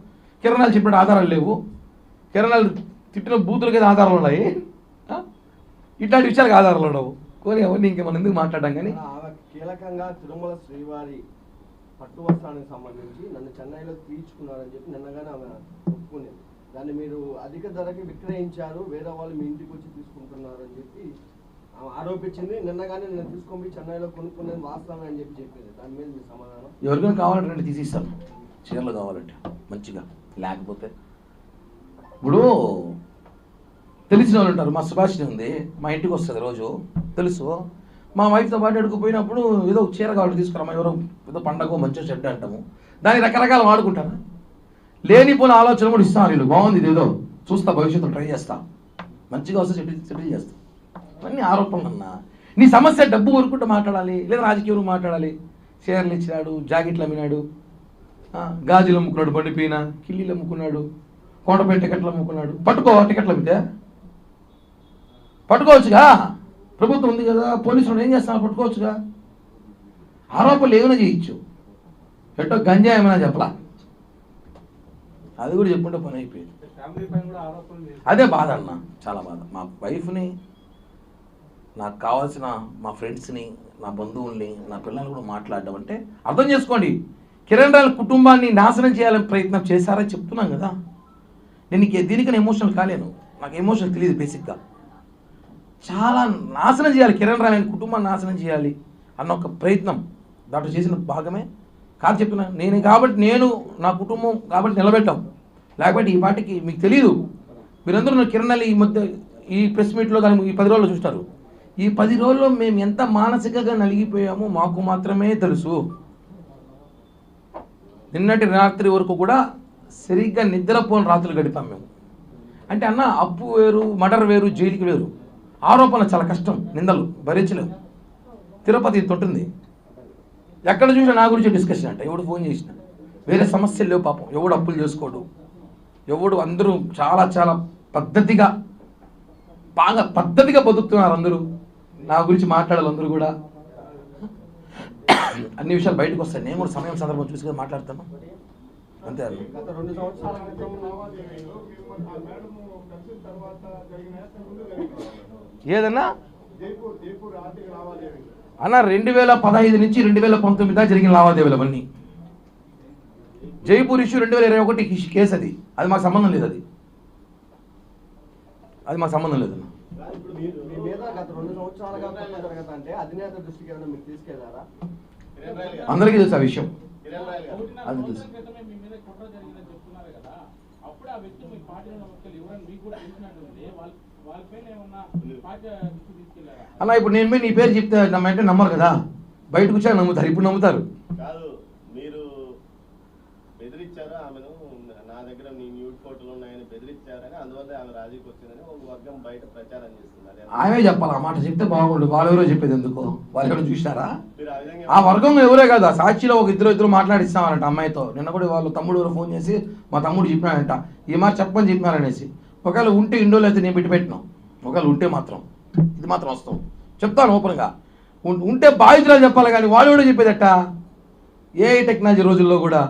కిరణ్ రాయల్ చెప్పిన ఆధారాలు లేవు. కిరణ్ రాయల్ తిట్టిన బూతులకి ఏదో ఆధారాలు ఉన్నాయి, ఇట్లాంటి విషయాలకు ఆధారాలు ఉండవు. కోరి అవన్నీ ఇంకా మనం ఎందుకు మాట్లాడడం. కానీ ఆమె కీలకంగా తిరుమల శ్రీవారి పట్టు వస్త్రానికి సంబంధించి నన్ను చెన్నైలో తీర్చుకున్నారని చెప్పి నిన్నగానే ఆమె ఒప్పుకునేది. దాన్ని మీరు అధిక ధరకి విక్రయించారు, వేరే వాళ్ళు మీ ఇంటికి వచ్చి తీసుకుంటున్నారు అని చెప్పి ఆమె ఆరోపించింది. నిన్నగానే నేను తీసుకొని చెన్నైలో కొనుక్కునేది వాస్తవమే అని చెప్పి చెప్పింది. దాని మీద మీ సమాధానం? ఎవరికైనా కావాలంటే తీసిస్తాను, చీరలు కావాలంటే మంచిగా. లేకపోతే ఇప్పుడు తెలిసిన వాళ్ళు ఉంటారు. మా సుభాషిణి ఉంది, మా ఇంటికి వస్తుంది రోజు, తెలుసు. మా వైఫ్తో పాటు అడుగుపోయినప్పుడు ఏదో చీర కావాలి తీసుకురామా, ఎవరో ఏదో పండగ మంచిగా చెడ్డ అంటాము, దాన్ని రకరకాలు వాడుకుంటారు. లేనిపోయిన ఆలోచన కూడా ఇస్తాను. వీళ్ళు బాగుంది, ఇదేదో చూస్తా, భవిష్యత్తులో ట్రై చేస్తా, మంచిగా వస్తే సెటిల్ చేస్తా. ఇవన్నీ ఆరోపణలు అన్నా. నీ సమస్య డబ్బు ఊరుకుంటూ మాట్లాడాలి, లేదా రాజకీయం మాట్లాడాలి. చీరలు ఇచ్చినాడు, జాకెట్లు అమ్మినాడు, గాజులు అమ్ముకున్నాడు, బండిపోయిన కిల్లీలు అమ్ముకున్నాడు, కోటపై టికెట్లు అమ్ముకున్నాడు. టికెట్లు అమ్మితే పట్టుకోవచ్చుగా, ప్రభుత్వం ఉంది కదా, పోలీసులు ఏం చేస్తున్నారు, పట్టుకోవచ్చుగా. ఆరోపణలు ఏమైనా చేయొచ్చు, ఎట్టో గంజా ఏమైనా చెప్పలా, అది కూడా చెప్పుకుంటే పని అయిపోయింది. అదే బాధ అన్న, చాలా బాధ. మా వైఫ్ని, నాకు కావాల్సిన మా ఫ్రెండ్స్ని, నా బంధువుల్ని, నా పిల్లల్ని కూడా మాట్లాడడం అంటే అర్థం చేసుకోండి. కిరణ్ రాయల్ కుటుంబాన్ని నాశనం చేయాలని ప్రయత్నం చేశారని చెప్తున్నాం కదా. నేను దీనికన్నా ఎమోషనల్ కాలేను, నాకు ఎమోషనల్ తెలియదు. బేసిక్గా చాలా నాశనం చేయాలి, కిరణ్ రాయల్ కుటుంబాన్ని నాశనం చేయాలి అన్న ఒక ప్రయత్నం దాంట్లో చేసిన భాగమే కాదు. చెప్పిన నేను కాబట్టి, నేను నా కుటుంబం కాబట్టి నిలబెట్టాం. లేకపోతే ఈ పాటికి మీకు తెలియదు. మీరందరూ కిరణ్ రాయల్ ఈ మధ్య ఈ ప్రెస్ మీట్లో కానీ ఈ 10 రోజుల్లో చూస్తారు. ఈ 10 రోజుల్లో మేము ఎంత మానసికంగా నలిగిపోయామో మాకు మాత్రమే తెలుసు. నిన్నటి రాత్రి వరకు కూడా సరిగ్గా నిద్రపోని రాత్రులు గడిపాం మేము. అంటే అన్న అప్పు వేరు, మర్డర్ వేరు, జైలుకి వేరు. ఆరోపణ చాలా కష్టం, నిందలు భరించలేము. తిరుపతి ఇంత ఉంటుంది, ఎక్కడ చూసినా నా గురించి డిస్కషన్ అంట. ఎవడు ఫోన్ చేసిన వేరే సమస్యలు లేవు పాపం. ఎవడు అప్పులు చేసుకోడు, ఎవడు అందరూ చాలా చాలా పద్ధతిగా బాగా పద్ధతిగా బతుకుతున్నారు అందరూ. నా గురించి మాట్లాడాలి అందరూ కూడా. అన్ని విషయాలు బయటకు వస్తాయి. నేను కూడా సమయం సందర్భం చూసి మాట్లాడతాను అంతే. గత 2 సంవత్సరాల క్రితం ఏదన్నా అన్న 2015 నుంచి 2019 దాకా జరిగిన లావాదేవీలు అవన్నీ. జైపూర్ ఇష్యూ 2021 కేసు అది మాకు సంబంధం లేదు. అది మాకు సంబంధం లేదన్న. మీ మీద గత 2 సంవత్సరాలుగా కుట్ర జరగదంటే అధినేత దృష్టికి ఏమైనా మీరు తీసుకెళ్లారా? అందరికీ తెలుసు ఆ విషయం. అది తెలుసు. అలా ఇప్పుడు నేను నీ పేరు చెప్తే అంటే నమ్మరు కదా, బయటకు వచ్చా నమ్ముతారు. ఇప్పుడు నమ్ముతారు. కాదు, మీరు బెదిరించారు ఆమెను, నా దగ్గర నీ న్యూడ్ ఫోటోలు ఉన్నాయని బెదిరించారని, అందువల్ల ఆమె రాజీకి వచ్చిందని ఒక వర్గం బయట ప్రచారం చేస్తున్నారు. ఆమె చెప్పాలి ఆ మాట, చెప్తే బాగుండు. వాళ్ళెవరో చెప్పేది ఎందుకు? వాళ్ళు ఎవరో చూసినారా? మీరు ఆ విధంగా ఆ వర్గం ఎవరే కదా, సాక్షిలో ఒక ఇద్దరు మాట్లాడిస్తామనంట అమ్మాయితో. నిన్న కూడా వాళ్ళ తమ్ముడు ఎవరో ఫోన్ చేసి మా తమ్ముడు చెప్పినాడంట ఈ మాట చెప్పని చెప్పినారనేసి. ఒకవేళ ఉంటే ఇండోలో అయితే నేను పెట్టినాం. ఒకవేళ ఉంటే మాత్రం ఇది మాత్రం వస్తాం చెప్తాను ఓపెన్గా. ఉంటే బాధితులు చెప్పాలి కానీ వాళ్ళు కూడా చెప్పేదట. ఏ టెక్నాలజీ రోజుల్లో కూడా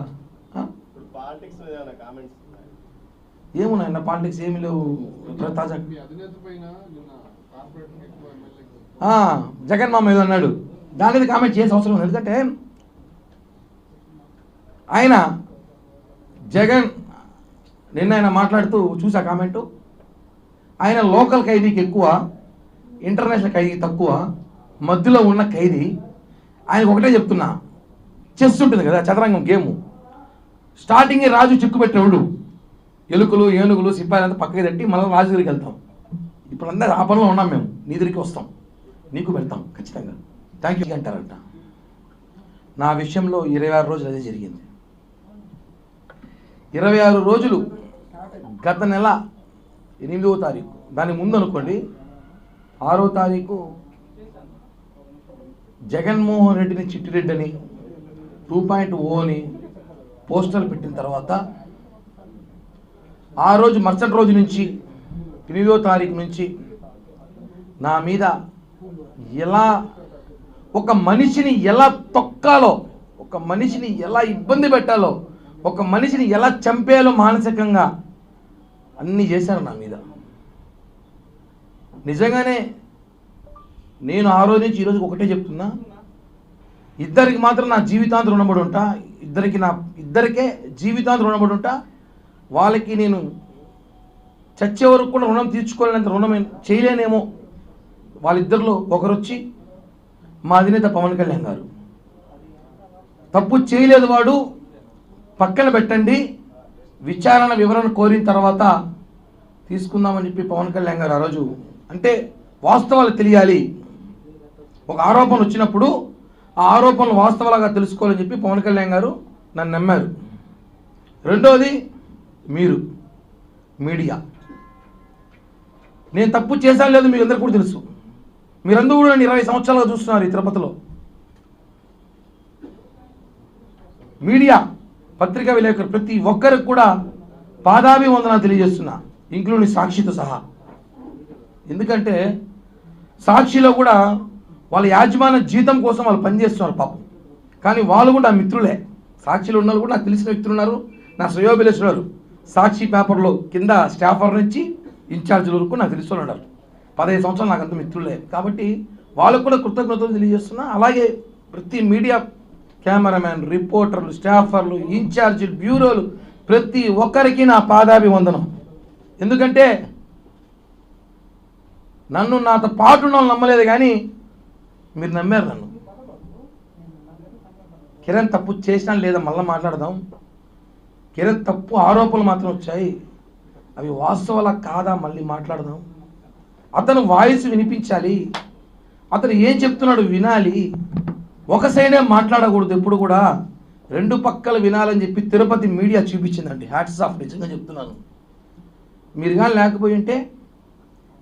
ఏమున్నాయన్న పాలిటిక్స్ ఏమి లేవు. తాజా జగన్ మామ ఏదో అన్నాడు, దాని మీద కామెంట్ చేసే అవసరం ఉంది. ఎందుకంటే ఆయన జగన్ నిన్న ఆయన మాట్లాడుతూ చూసా కామెంటు, ఆయన లోకల్ ఖైదీకి ఎక్కువ, ఇంటర్నేషనల్ ఖైదీకి తక్కువ, మధ్యలో ఉన్న ఖైదీ. ఆయనకు ఒకటే చెప్తున్నా, చెస్ ఉంటుంది కదా చదరంగం గేము, స్టార్టింగే రాజు చిక్కు పెట్టేవాడు, ఎలుకలు ఏనుగులు సిపాయిలు అంతా పక్కకి తట్టి మళ్ళీ రాజు దగ్గరికి వెళ్తాం. ఇప్పుడు అందరూ ఆ పనిలో ఉన్నాం మేము. నీ దగ్గరికి వస్తాం, నీకు పెడతాం ఖచ్చితంగా. థ్యాంక్ యూ అంటారంట. నా విషయంలో 26 రోజులు అదే జరిగింది. 26 రోజులు గత నెల 8వ తారీఖు, దాని ముందు అనుకోండి 6వ తారీఖు జగన్మోహన్ రెడ్డిని చిట్టిరెడ్డి అని 2.0 అని పోస్టర్లు పెట్టిన తర్వాత ఆ రోజు మరుసటి రోజు నుంచి 8వ తారీఖు నుంచి నా మీద ఎలా ఒక మనిషిని ఎలా తొక్కాలో, ఒక మనిషిని ఎలా ఇబ్బంది పెట్టాలో, ఒక మనిషిని ఎలా చంపేయాలో మానసికంగా అన్నీ చేశారు నా మీద. నిజంగానే నేను ఆ రోజు నుంచి ఈరోజు ఒకటే చెప్తున్నా, ఇద్దరికి మాత్రం నా జీవితాంతం రుణపడి ఉంటా. ఇద్దరికే జీవితాంతం రుణపడి ఉంటా. వాళ్ళకి నేను చచ్చే వరకు కూడా రుణం తీర్చుకోలేనంత రుణం చేయలేనేమో. వాళ్ళిద్దరిలో ఒకరు వచ్చి మా అధినేత పవన్ కళ్యాణ్ గారు, తప్పు చేయలేదు వాడు, పక్కన పెట్టండి, విచారణ వివరణ కోరిన తర్వాత తీసుకుందామని చెప్పి పవన్ కళ్యాణ్ గారు ఆ రోజు, అంటే వాస్తవాలు తెలియాలి, ఒక ఆరోపణ వచ్చినప్పుడు ఆ ఆరోపణలు వాస్తవాలుగా తెలుసుకోవాలని చెప్పి పవన్ కళ్యాణ్ గారు నన్ను నమ్మారు. రెండోది మీరు మీడియా, నేను తప్పు చేశాను లేదు మీకు అందరికీ కూడా తెలుసు. మీరందరూ కూడా 20 సంవత్సరాలుగా చూస్తున్నారు ఈ తిరుపతిలో. మీడియా, పత్రికా విలేకరు ప్రతి ఒక్కరికి కూడా పాదాభివందనాలు తెలియజేస్తున్నా, ఇంక్లూడింగ్ సాక్షితో సహా. ఎందుకంటే సాక్షిలో కూడా వాళ్ళ యాజమాన్య జీతం కోసం వాళ్ళు పనిచేస్తున్నారు పాపం, కానీ వాళ్ళు కూడా నా మిత్రులే. సాక్షిలో ఉన్న కూడా నాకు తెలిసిన వ్యక్తులు ఉన్నారు, నా శ్రేయోభిలాషులు. సాక్షి పేపర్లో కింద స్టాఫర్ నుంచి ఇన్ఛార్జీల వరకు నాకు తెలిసిన ఉన్నారు. 15 సంవత్సరాలు నాకు అంత మిత్రులే. కాబట్టి వాళ్ళకు కూడా కృతజ్ఞతలు తెలియజేస్తున్నా. అలాగే ప్రతి మీడియా కెమెరామ్యాన్, రిపోర్టర్లు, స్టాఫర్లు, ఇన్ఛార్జీలు, బ్యూరోలు ప్రతి ఒక్కరికి నా పాదాభివందనం. ఎందుకంటే నన్ను నాతో పాటు ఉన్న వాళ్ళు నమ్మలేదు, కానీ మీరు నమ్మారు నన్ను. కిరణ్ తప్పు చేసినా లేదా మళ్ళీ మాట్లాడదాం. కిరణ్ తప్పు ఆరోపణలు మాత్రం వచ్చాయి, అవి వాస్తవాల కాదా మళ్ళీ మాట్లాడదాం. అతను వాయిస్ వినిపించాలి, అతను ఏం చెప్తున్నాడు వినాలి. ఒక సైడే మాట్లాడకూడదు ఎప్పుడు కూడా. రెండు పక్కల వినాలని చెప్పి తిరుపతి మీడియా చూపించిందండి. హ్యాట్స్ ఆఫ్, నిజంగా చెప్తున్నాను. మీరు కానీ లేకపోయి ఉంటే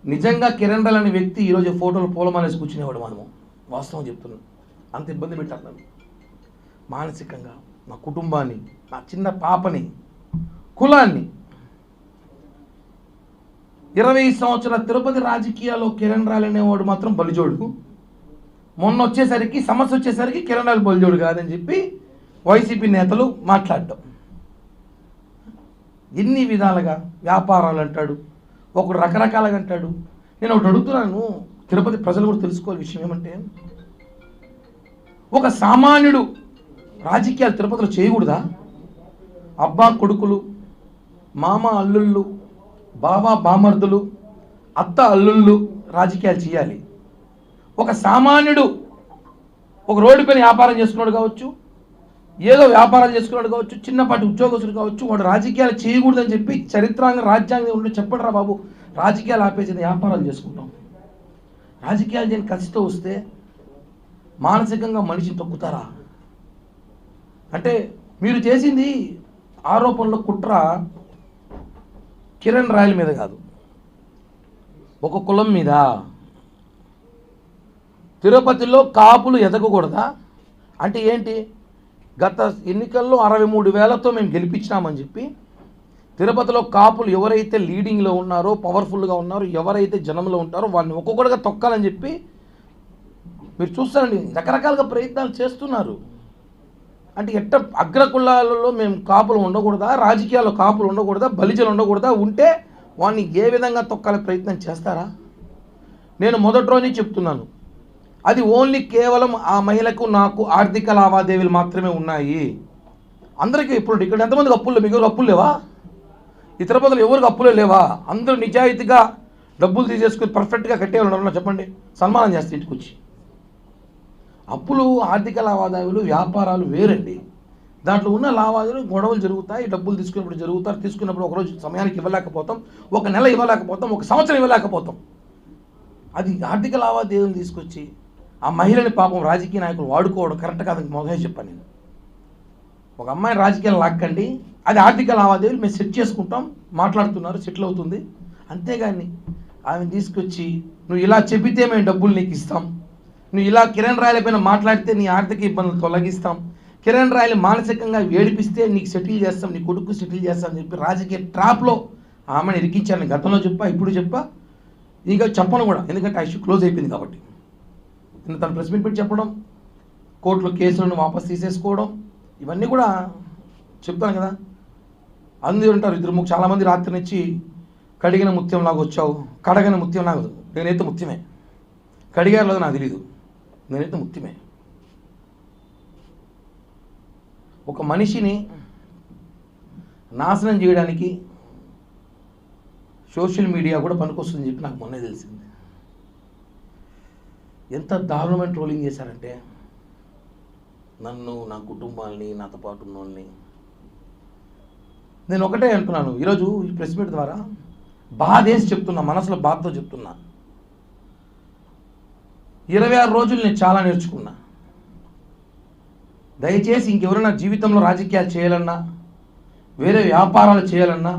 నిజంగా కిరణ్ రాయల్ అనే వ్యక్తి ఈరోజు ఫోటోలు పూలమాలేసి కూర్చునేవాడు. మనము వాస్తవం చెప్తున్నాను. అంత ఇబ్బంది పెట్టారు నన్ను మానసికంగా, నా కుటుంబాన్ని, నా చిన్న పాపని, కులాన్ని. 20 సంవత్సరాల తిరుపతి రాజకీయాల్లో కిరణ్ రాయల్ అనేవాడు మాత్రం బలిజోడు. మొన్న వచ్చేసరికి సమస్య వచ్చేసరికి కిరణ్ రాయల్ బలిజోడు కాదని చెప్పి వైసీపీ నేతలు మాట్లాడటం. ఎన్ని విధాలుగా వ్యాపారాలు అంటాడు, ఒకడు రకరకాలుగా అంటాడు. నేను ఒకటి అడుగుతున్నాను, తిరుపతి ప్రజలు కూడా తెలుసుకోవాలి విషయం ఏమంటే, ఒక సామాన్యుడు రాజకీయాలు తిరుపతిలో చేయకూడదా? అబ్బా కొడుకులు, మామ అల్లుళ్ళు, బాబా బామర్దులు, అత్త అల్లుళ్ళు రాజకీయాలు చేయాలి. ఒక సామాన్యుడు ఒక రోడ్డు పైన వ్యాపారం చేసుకున్నాడు కావచ్చు, ఏదో వ్యాపారాలు చేసుకున్నాడు కావచ్చు, చిన్నపాటి ఉద్యోగస్తుడు కావచ్చు, వాడు రాజకీయాలు చేయకూడదని చెప్పి చరిత్రాంగ రాజ్యాంగం ఉండి చెప్పండి రా బాబు, రాజకీయాలు ఆపేసి వ్యాపారాలు చేసుకుంటాం. రాజకీయాలు చేయని కసితో వస్తే మానసికంగా మనిషిని తొక్కుతారా? అంటే మీరు చేసింది ఆరోపణలో కుట్ర కిరణ్ రాయల్ మీద కాదు, ఒక కులం మీద. తిరుపతిలో కాపులు ఎదగకూడదా? అంటే ఏంటి? గత ఎన్నికల్లో 63,000తో మేము గెలిపించినామని చెప్పి తిరుపతిలో కాపులు ఎవరైతే లీడింగ్లో ఉన్నారో, పవర్ఫుల్గా ఉన్నారో, ఎవరైతే జనంలో ఉంటారో వాళ్ళని ఒక్కొక్కటిగా తొక్కాలని చెప్పి మీరు చూస్తారండి, రకరకాలుగా ప్రయత్నాలు చేస్తున్నారు. అంటే ఎట్ట అగ్రకులాలలో మేము కాపులు ఉండకూడదా, రాజకీయాల్లో కాపులు ఉండకూడదా, బలిజలు ఉండకూడదా, ఉంటే వాడిని ఏ విధంగా తొక్కాలే ప్రయత్నం చేస్తారా? నేను మొదటి రోజు చెప్తున్నాను, అది ఓన్లీ కేవలం ఆ మహిళకు నాకు ఆర్థిక లావాదేవీలు మాత్రమే ఉన్నాయి. అందరికీ ఇప్పుడు ఇక్కడ ఎంతమందికి అప్పులు, మీకు అప్పులు లేవా? ఈ తిరుపతిలో ఎవరికి అప్పులే లేవా? అందరూ నిజాయితీగా డబ్బులు తీసేసుకుని పర్ఫెక్ట్గా కట్టేవాళ్ళు చెప్పండి, సన్మానం చేస్తే ఇంటికి వచ్చి. అప్పులు, ఆర్థిక లావాదేవీలు, వ్యాపారాలు వేరండి. దాంట్లో ఉన్న లావాదేవీలు, గొడవలు జరుగుతాయి, డబ్బులు తీసుకున్నప్పుడు జరుగుతారు. తీసుకున్నప్పుడు ఒకరోజు సమయానికి ఇవ్వలేకపోతాం, ఒక నెల ఇవ్వలేకపోతాం, ఒక సంవత్సరం ఇవ్వలేకపోతాం. అది ఆర్థిక లావాదేవీలు తీసుకొచ్చి ఆ మహిళని పాపం రాజకీయ నాయకులు వాడుకోవడం కరెక్ట్ కాదని మొదలే చెప్పాను నేను. ఒక అమ్మాయిని రాజకీయాలు లాక్కండి, అది ఆర్థిక లావాదేవీలు మేము సెట్ చేసుకుంటాం, మాట్లాడుతున్నారు, సెటిల్ అవుతుంది. అంతేగాని ఆమెను తీసుకొచ్చి నువ్వు ఇలా చెబితే మేము డబ్బులు నీకు ఇస్తాం, నువ్వు ఇలా కిరణ్ రాయల్ పైన మాట్లాడితే నీ ఆర్థిక ఇబ్బందులు తొలగిస్తాం, కిరణ్ రాయల్ మానసికంగా ఏడిపిస్తే నీకు సెటిల్ చేస్తాం, నీ కొడుకు సెటిల్ చేస్తాం అని చెప్పి రాజకీయ ట్రాప్లో ఆమెను ఇరికించాలని గతంలో చెప్పా, ఇప్పుడు చెప్పా, ఇంకా చెప్పను కూడా, ఎందుకంటే ఆ ఇష్యూ క్లోజ్ అయిపోయింది కాబట్టి. నిన్న తను ప్రెస్ మీట్ పెట్టి చెప్పడం, కోర్టులో కేసులను వాపస్ తీసేసుకోవడం, ఇవన్నీ కూడా చెప్తాను కదా. అందరూ ఉంటారు, ఇద్దరు చాలామంది రాత్రి నుంచి కడిగిన ముత్యం లాగా వచ్చావు, కడగిన ముత్యం లాగా. నేనైతే ముత్యమే, కడిగారు లేదో నాకు తెలీదు, నేనైతే ముత్యమే. ఒక మనిషిని నాశనం చేయడానికి సోషల్ మీడియా కూడా పనికొస్తుందని చెప్పి నాకు మొన్నే తెలిసింది. ఎంత దారుణమైన ట్రోలింగ్ చేశారంటే నన్ను, నా కుటుంబాన్ని, నాతో పాటు ఉన్న వాళ్ళని. నేను ఒకటే అంటున్నాను, ఈరోజు ఈ ప్రెస్ మీట్ ద్వారా బాధేసి చెప్తున్నా, మనసులో బాధతో చెప్తున్నా. 26 రోజులు నేను చాలా నేర్చుకున్నా. దయచేసి ఇంకెవరైనా జీవితంలో రాజకీయాలు చేయాలన్నా, వేరే వ్యాపారాలు చేయాలన్నా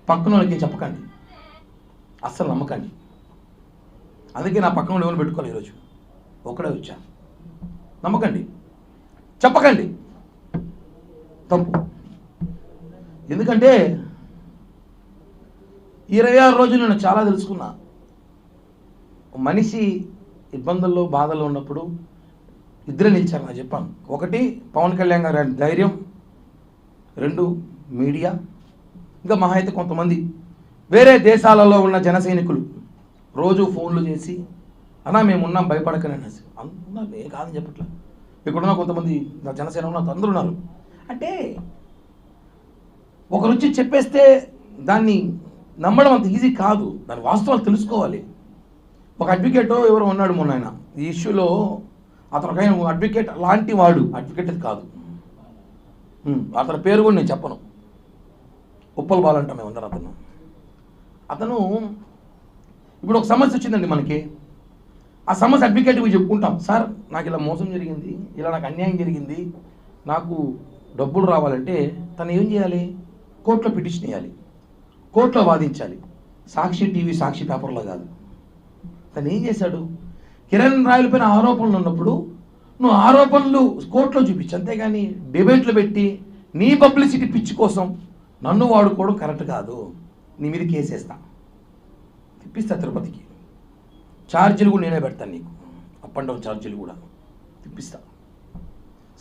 పక్కన వాళ్ళకి చెప్పకండి, అస్సలు నమ్మకండి. అందుకే నా పక్కన ఎవరు పెట్టుకోవాలి, ఈరోజు ఒక్కడే వచ్చా. నమ్మకండి, చెప్పకండి, తప్పు. ఎందుకంటే 26 రోజులు నేను చాలా తెలుసుకున్నా. మనిషి ఇబ్బందుల్లో, బాధల్లో ఉన్నప్పుడు ఇద్దరే నిలిచారు. నాకు చెప్పాను, ఒకటి పవన్ కళ్యాణ్ గారి ధైర్యం, 2 మీడియా, ఇంకా మహా అయితే కొంతమంది వేరే దేశాలలో ఉన్న జన సైనికులు రోజు ఫోన్లు చేసి అన్నా మేము ఉన్నాం భయపడకనే అనేసి. అందరూ ఏ కాదని చెప్పట్లా, ఇక్కడున్న కొంతమంది నా జనసేన ఉన్న అందరూ ఉన్నారు. అంటే ఒకరు వచ్చి చెప్పేస్తే దాన్ని నమ్మడం అంత ఈజీ కాదు, దాని వాస్తవాలు తెలుసుకోవాలి. ఒక అడ్వకేట్ ఎవరు ఉన్నాడు మొన్న, ఆయన ఈ ఇష్యూలో అతను అడ్వకేట్ లాంటి వాడు, అడ్వకేట్ కాదు, అతని పేరు కూడా నేను చెప్పను, ఉప్పల్ బాల్ అంటాం మేము అందరం. అతను ఇప్పుడు ఒక సమస్య వచ్చిందండి మనకి, ఆ సమస్య అడ్వకేట్కి చెప్పుకుంటాం, సార్ నాకు ఇలా మోసం జరిగింది, ఇలా నాకు అన్యాయం జరిగింది, నాకు డబ్బులు రావాలంటే తను ఏం చేయాలి? కోర్టులో పిటిషన్ వేయాలి, కోర్టులో వాదించాలి. సాక్షి టీవీ, సాక్షి పేపర్లో కాదు. తను ఏం చేశాడు? కిరణ్ రాయల పైన ఆరోపణలు ఉన్నప్పుడు నువ్వు ఆరోపణలు కోర్టులో చూపించు, అంతేగాని డిబేట్లు పెట్టి నీ పబ్లిసిటీ పిచ్చి కోసం నన్ను వాడుకోవడం కరెక్ట్ కాదు. నీ మీద కేసేస్తా, తిప్పిస్తా తిరుపతికి. ఛార్జీలు కూడా నేనే పెడతాను నీకు, అప్ అండ్ డౌన్ ఛార్జీలు కూడా తిప్పిస్తా.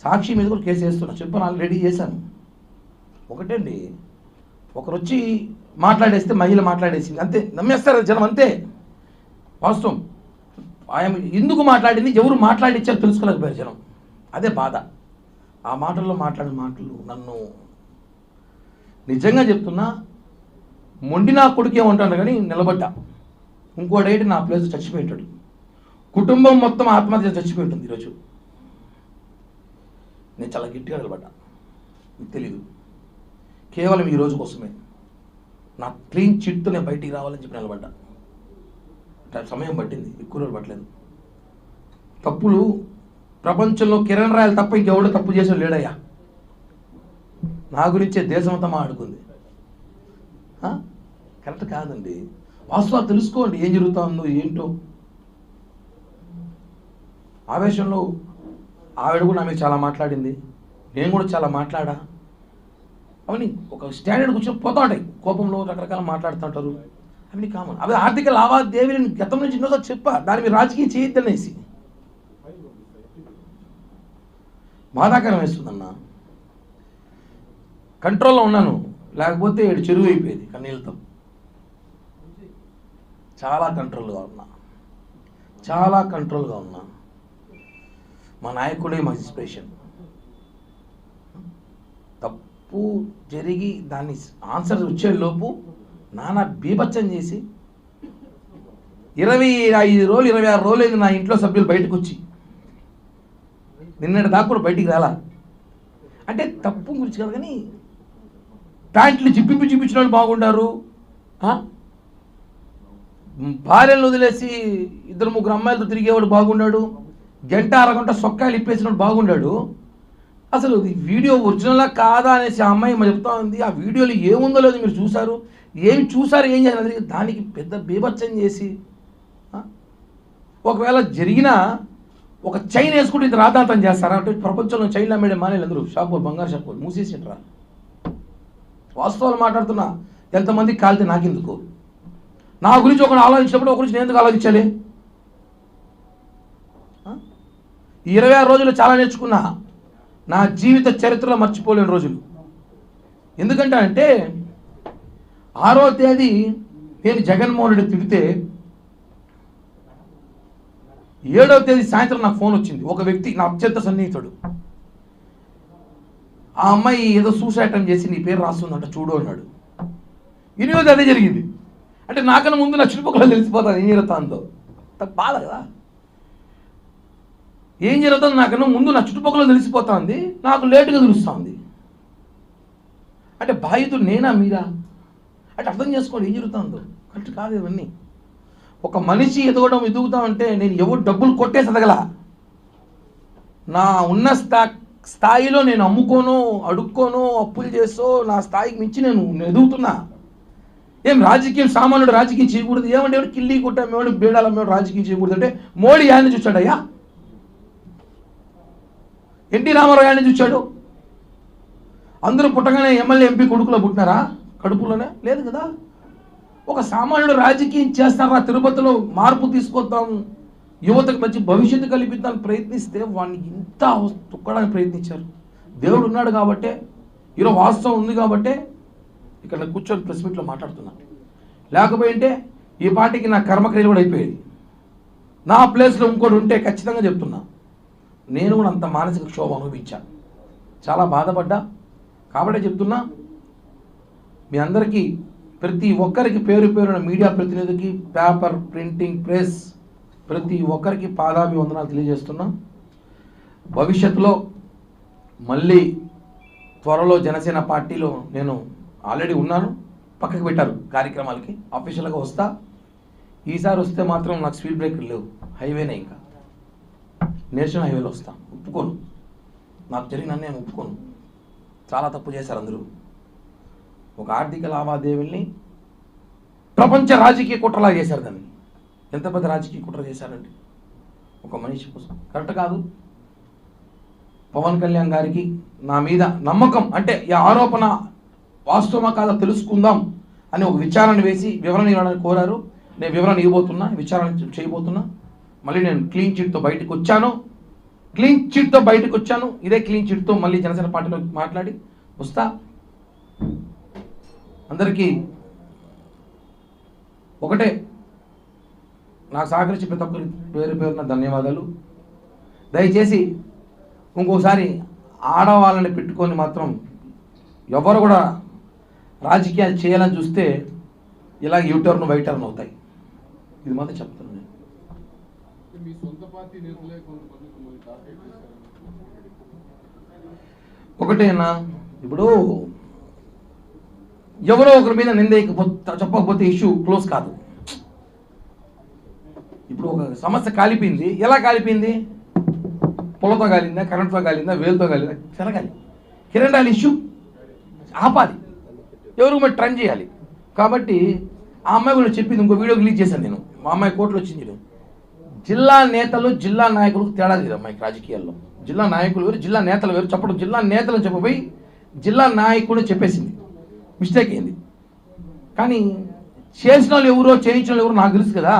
సాక్షి మీద కూడా కేసు వేస్తున్నా, చెప్పాను, ఆల్రెడీ చేశాను. ఒకటండి, ఒకరు వచ్చి మాట్లాడేస్తే మహిళ మాట్లాడేసింది అంతే, నమ్మేస్తారు జనం అంతే. వాస్తవం, ఆయన ఎందుకు మాట్లాడింది, ఎవరు మాట్లాడిచ్చారు తెలుసుకోలేకపోయారు జనం. అదే బాధ. ఆ మాటల్లో మాట్లాడిన మాటలు నన్ను నిజంగా చెప్తున్నా, మొండి నా కొడుకే ఉంటాను కానీ నిలబడ్డా. ఇంకోటేంటి, నా ప్లేస్ చచ్చిపోయింటాడు, కుటుంబం మొత్తం ఆత్మహత్య చచ్చిపోయి ఉంటుంది ఈరోజు. నేను చాలా గట్టిగా నిలబడ్డా, మీకు తెలీదు. కేవలం ఈ రోజు కోసమే నా క్లీన్ చిట్తో నేను బయటికి రావాలని చెప్పి నిలబడ్డా. సమయం పట్టింది, ఎక్కువ రోజులు పట్టలేదు. తప్పులు ప్రపంచంలో కిరణ్ రాయలు తప్ప ఇంకెవడో తప్పు చేసిన లేడయ్యా. నా గురించే దేశమంతా మాట్లాడుకుంది. కరెక్ట్ కాదండి. వాస్తవాలు తెలుసుకోండి, ఏం జరుగుతుందో ఏంటో. ఆవేశంలో ఆవిడ కూడా నా మీద చాలా మాట్లాడింది, నేను కూడా చాలా మాట్లాడా. అవన్నీ ఒక స్టాండర్డ్ కూర్చొని పోతా ఉంటాయి, కోపంలో రకరకాల మాట్లాడుతుంటారు, అవన్నీ కామన్. అవి ఆర్థిక లావాదేవీలను గతం నుంచి ఎన్నోసారి చెప్పా, దాని మీద రాజకీయం చేయొద్దనేసి. బాధాకరం వేస్తుందన్న. కంట్రోల్లో ఉన్నాను, లేకపోతే ఏడు చెరువు అయిపోయేది కన్నీళ్ళతో. చాలా కంట్రోల్గా ఉన్నా, చాలా కంట్రోల్గా ఉన్నా. మా నాయకుడే మా ఇన్స్పిరేషన్. తప్పు జరిగి దాన్ని ఆన్సర్ వచ్చేలోపు నానా బీభత్సం చేసి 25 రోజులు 26 రోజులు అయింది నా ఇంట్లో సభ్యులు బయటకు వచ్చి. నిన్నటి దాకా కూడా బయటికి రాలా. అంటే తప్పు గురించి కాదు కానీ ప్యాంట్లు చూపించిన వాళ్ళు బాగుండారు, భార్యలను వదిలేసి 2-3 అమ్మాయిలతో తిరిగేవాడు బాగున్నాడు, గంట అరగంట సొక్కాయలు ఇప్పేసినప్పుడు బాగుండాడు. అసలు ఈ వీడియో ఒరిజినలా కాదా అనేసి ఆ అమ్మాయి చెప్తా ఉంది. ఆ వీడియోలో ఏముందో లేదు మీరు చూసారు, ఏం చేయాలి, దానికి పెద్ద బీభత్సం చేసి. ఒకవేళ జరిగినా ఒక చైన్ వేసుకుంటే ఇంత రాతాంతం చేస్తారా అంటే ప్రపంచంలో చైన్లు అమ్మేడే మానేలు అందరూ షాపులు, బంగారు షాపులు మూసేసింటారా? వాస్తవాలు మాట్లాడుతున్నా. ఎంతమందికి కాలితే నాకెందుకు? నా గురించి ఒకరు ఆలోచించినప్పుడు ఒక గురించి నేను ఎందుకు ఆలోచించాలి? 26 రోజులు చాలా నేర్చుకున్నా, నా జీవిత చరిత్రలో మర్చిపోలేని రోజులు. ఎందుకంటే అంటే 6వ తేదీ నేను జగన్మోహన్ రెడ్డి తిడితే 7వ తేదీ సాయంత్రం నాకు ఫోన్ వచ్చింది. ఒక వ్యక్తి, నా అత్యంత సన్నిహితుడు, ఆ అమ్మాయి ఏదో సూసైడ్ అటెంప్ట్ చేసి నీ పేరు రాస్తుందంట చూడు అన్నాడు. 8వ అదే జరిగింది. అంటే నాకన్నా ముందు నా చుట్టుపక్కల తెలిసిపోతాను ఏం జరుగుతుందో. బాధ కదా. ఏం జరుగుతుందో నాకన్నా ముందు నా చుట్టుపక్కల తెలిసిపోతుంది, నాకు లేటుగా తెలుస్తుంది. అంటే బాధితుడు నేనా మీరా అంటే అర్థం చేసుకోండి ఏం జరుగుతుందో. కరెక్ట్ కాదు ఇవన్నీ. ఒక మనిషి ఎదుగుతా అంటే నేను ఎవరు డబ్బులు కొట్టేసి ఎదగల. నా ఉన్న స్థాయిలో నేను అమ్ముకోను, అడుక్కోను, అప్పులు చేసో నా స్థాయికి మించి నేను ఎదుగుతున్నా. ఏం రాజకీయం, సామాన్యుడు రాజకీయం చేయకూడదు ఏమంటే ఎవడు కిల్లి కొట్టామేవాడు బేడాలమ్మేవాడు రాజకీయం చేయకూడదు అంటే మోడీ ఆయన చూచాడయ్యా, ఎన్టీ రామారావు ఆయన చూచాడు. అందరూ పుట్టగానే ఎమ్మెల్యే ఎంపీ కొడుకులో పుట్టినారా? కడుపులోనే లేదు కదా. ఒక సామాన్యుడు రాజకీయం చేస్తారా? తిరుపతిలో మార్పు తీసుకొద్దాం, యువతకు మంచి భవిష్యత్తు కల్పిద్దామని ప్రయత్నిస్తే వాడిని ఇంత తొక్కడానికి ప్రయత్నించారు. దేవుడు ఉన్నాడు కాబట్టే, ఈరోజు వాస్తవం ఉంది కాబట్టే ఇక్కడ కూర్చొని ప్రెస్ మీట్లో మాట్లాడుతున్నా. లేకపోయింటే ఈ పార్టీకి నా కర్మక్రియలు కూడా అయిపోయేది. నా ప్లేస్లో ఇంకోటి ఉంటే ఖచ్చితంగా చెప్తున్నా నేను కూడా అంత మానసిక క్షోభ అనుభవించాను, చాలా బాధపడ్డా. కాబట్టే చెప్తున్నా మీ అందరికీ, ప్రతి ఒక్కరికి పేరు పేరున మీడియా ప్రతినిధికి, పేపర్, ప్రింటింగ్, ప్రెస్ ప్రతి ఒక్కరికి పాదాభివందనాలు తెలియజేస్తున్నా. భవిష్యత్తులో మళ్ళీ త్వరలో జనసేన పార్టీలో నేను ఆల్రెడీ ఉన్నాను, పక్కకు పెట్టారు కార్యక్రమాలకి, అఫీషియల్గా వస్తా. ఈసారి వస్తే మాత్రం నాకు స్పీడ్ బ్రేకర్ లేవు, హైవేనే, ఇంకా నేషనల్ హైవేలో వస్తాను, ఒప్పుకోను. నాకు జరిగిన నేను ఒప్పుకోను. చాలా తప్పు చేశారు అందరూ. ఒక ఆర్థిక లావాదేవీల్ని ప్రపంచ రాజకీయ కుట్రలా చేశారు. దాన్ని ఎంత పెద్ద రాజకీయ కుట్ర చేశారండి ఒక మనిషి కోసం. కరెక్ట్ కాదు. పవన్ కళ్యాణ్ గారికి నా మీద నమ్మకం, అంటే ఈ ఆరోపణ వాస్తవమా కాదా తెలుసుకుందాం అని ఒక విచారణ వేసి వివరణ ఇవ్వాలని కోరారు. నేను వివరణ ఇవ్వబోతున్నా, విచారణ చేయబోతున్నా. మళ్ళీ నేను క్లీన్ చిట్తో బయటకు వచ్చాను. ఇదే క్లీన్ చిట్తో మళ్ళీ జనసేన పార్టీలో మాట్లాడి వస్తా. అందరికీ ఒకటే, నాకు సహకరించి ప్రతి ఒక్కరి పేరున ధన్యవాదాలు. దయచేసి ఇంకోసారి ఆడవాళ్ళని పెట్టుకొని మాత్రం ఎవరు కూడా రాజకీయాలు చేయాలని చూస్తే ఇలా యూటర్న్ వైటర్న్ అవుతాయి. ఇది మాత్రం చెప్తున్నాను నేను. మీ సొంత పార్టీ నేతలే కొంతమంది మిమ్మల్ని టార్గెట్ చేశారు. ఒకటేనా, ఇప్పుడు ఎవరో ఒకరి మీద చెప్పకపోతే ఇష్యూ క్లోజ్ కాదు. ఇప్పుడు ఒక సమస్య కాలిపోయింది. ఎలా కాలిపోయింది? పొలతో కాలిందా, కరెంట్తో కాలిందా, వేలుతో కాలిందా? జరగాలి. కిరణ్ రాయల్ ఇష్యూ ఆపాలి, ఎవరికి మరి ట్రైన్ చేయాలి. కాబట్టి ఆ అమ్మాయి కూడా చెప్పింది, ఇంకో వీడియో రిలీజ్ చేశాను నేను. మా అమ్మాయి కోర్టులో వచ్చింది. జిల్లా నేతలు జిల్లా నాయకులకు తేడా లేదు అమ్మాయికి రాజకీయాల్లో. జిల్లా నాయకులు వేరు, జిల్లా నేతలు వేరు. చెప్పడం జిల్లా నేతలు చెప్పబోయి జిల్లా నాయకుడు చెప్పేసింది. మిస్టేక్ అయింది. కానీ చేసిన వాళ్ళు ఎవరో చేయించిన వాళ్ళు ఎవరో నాకు తెలుసు కదా.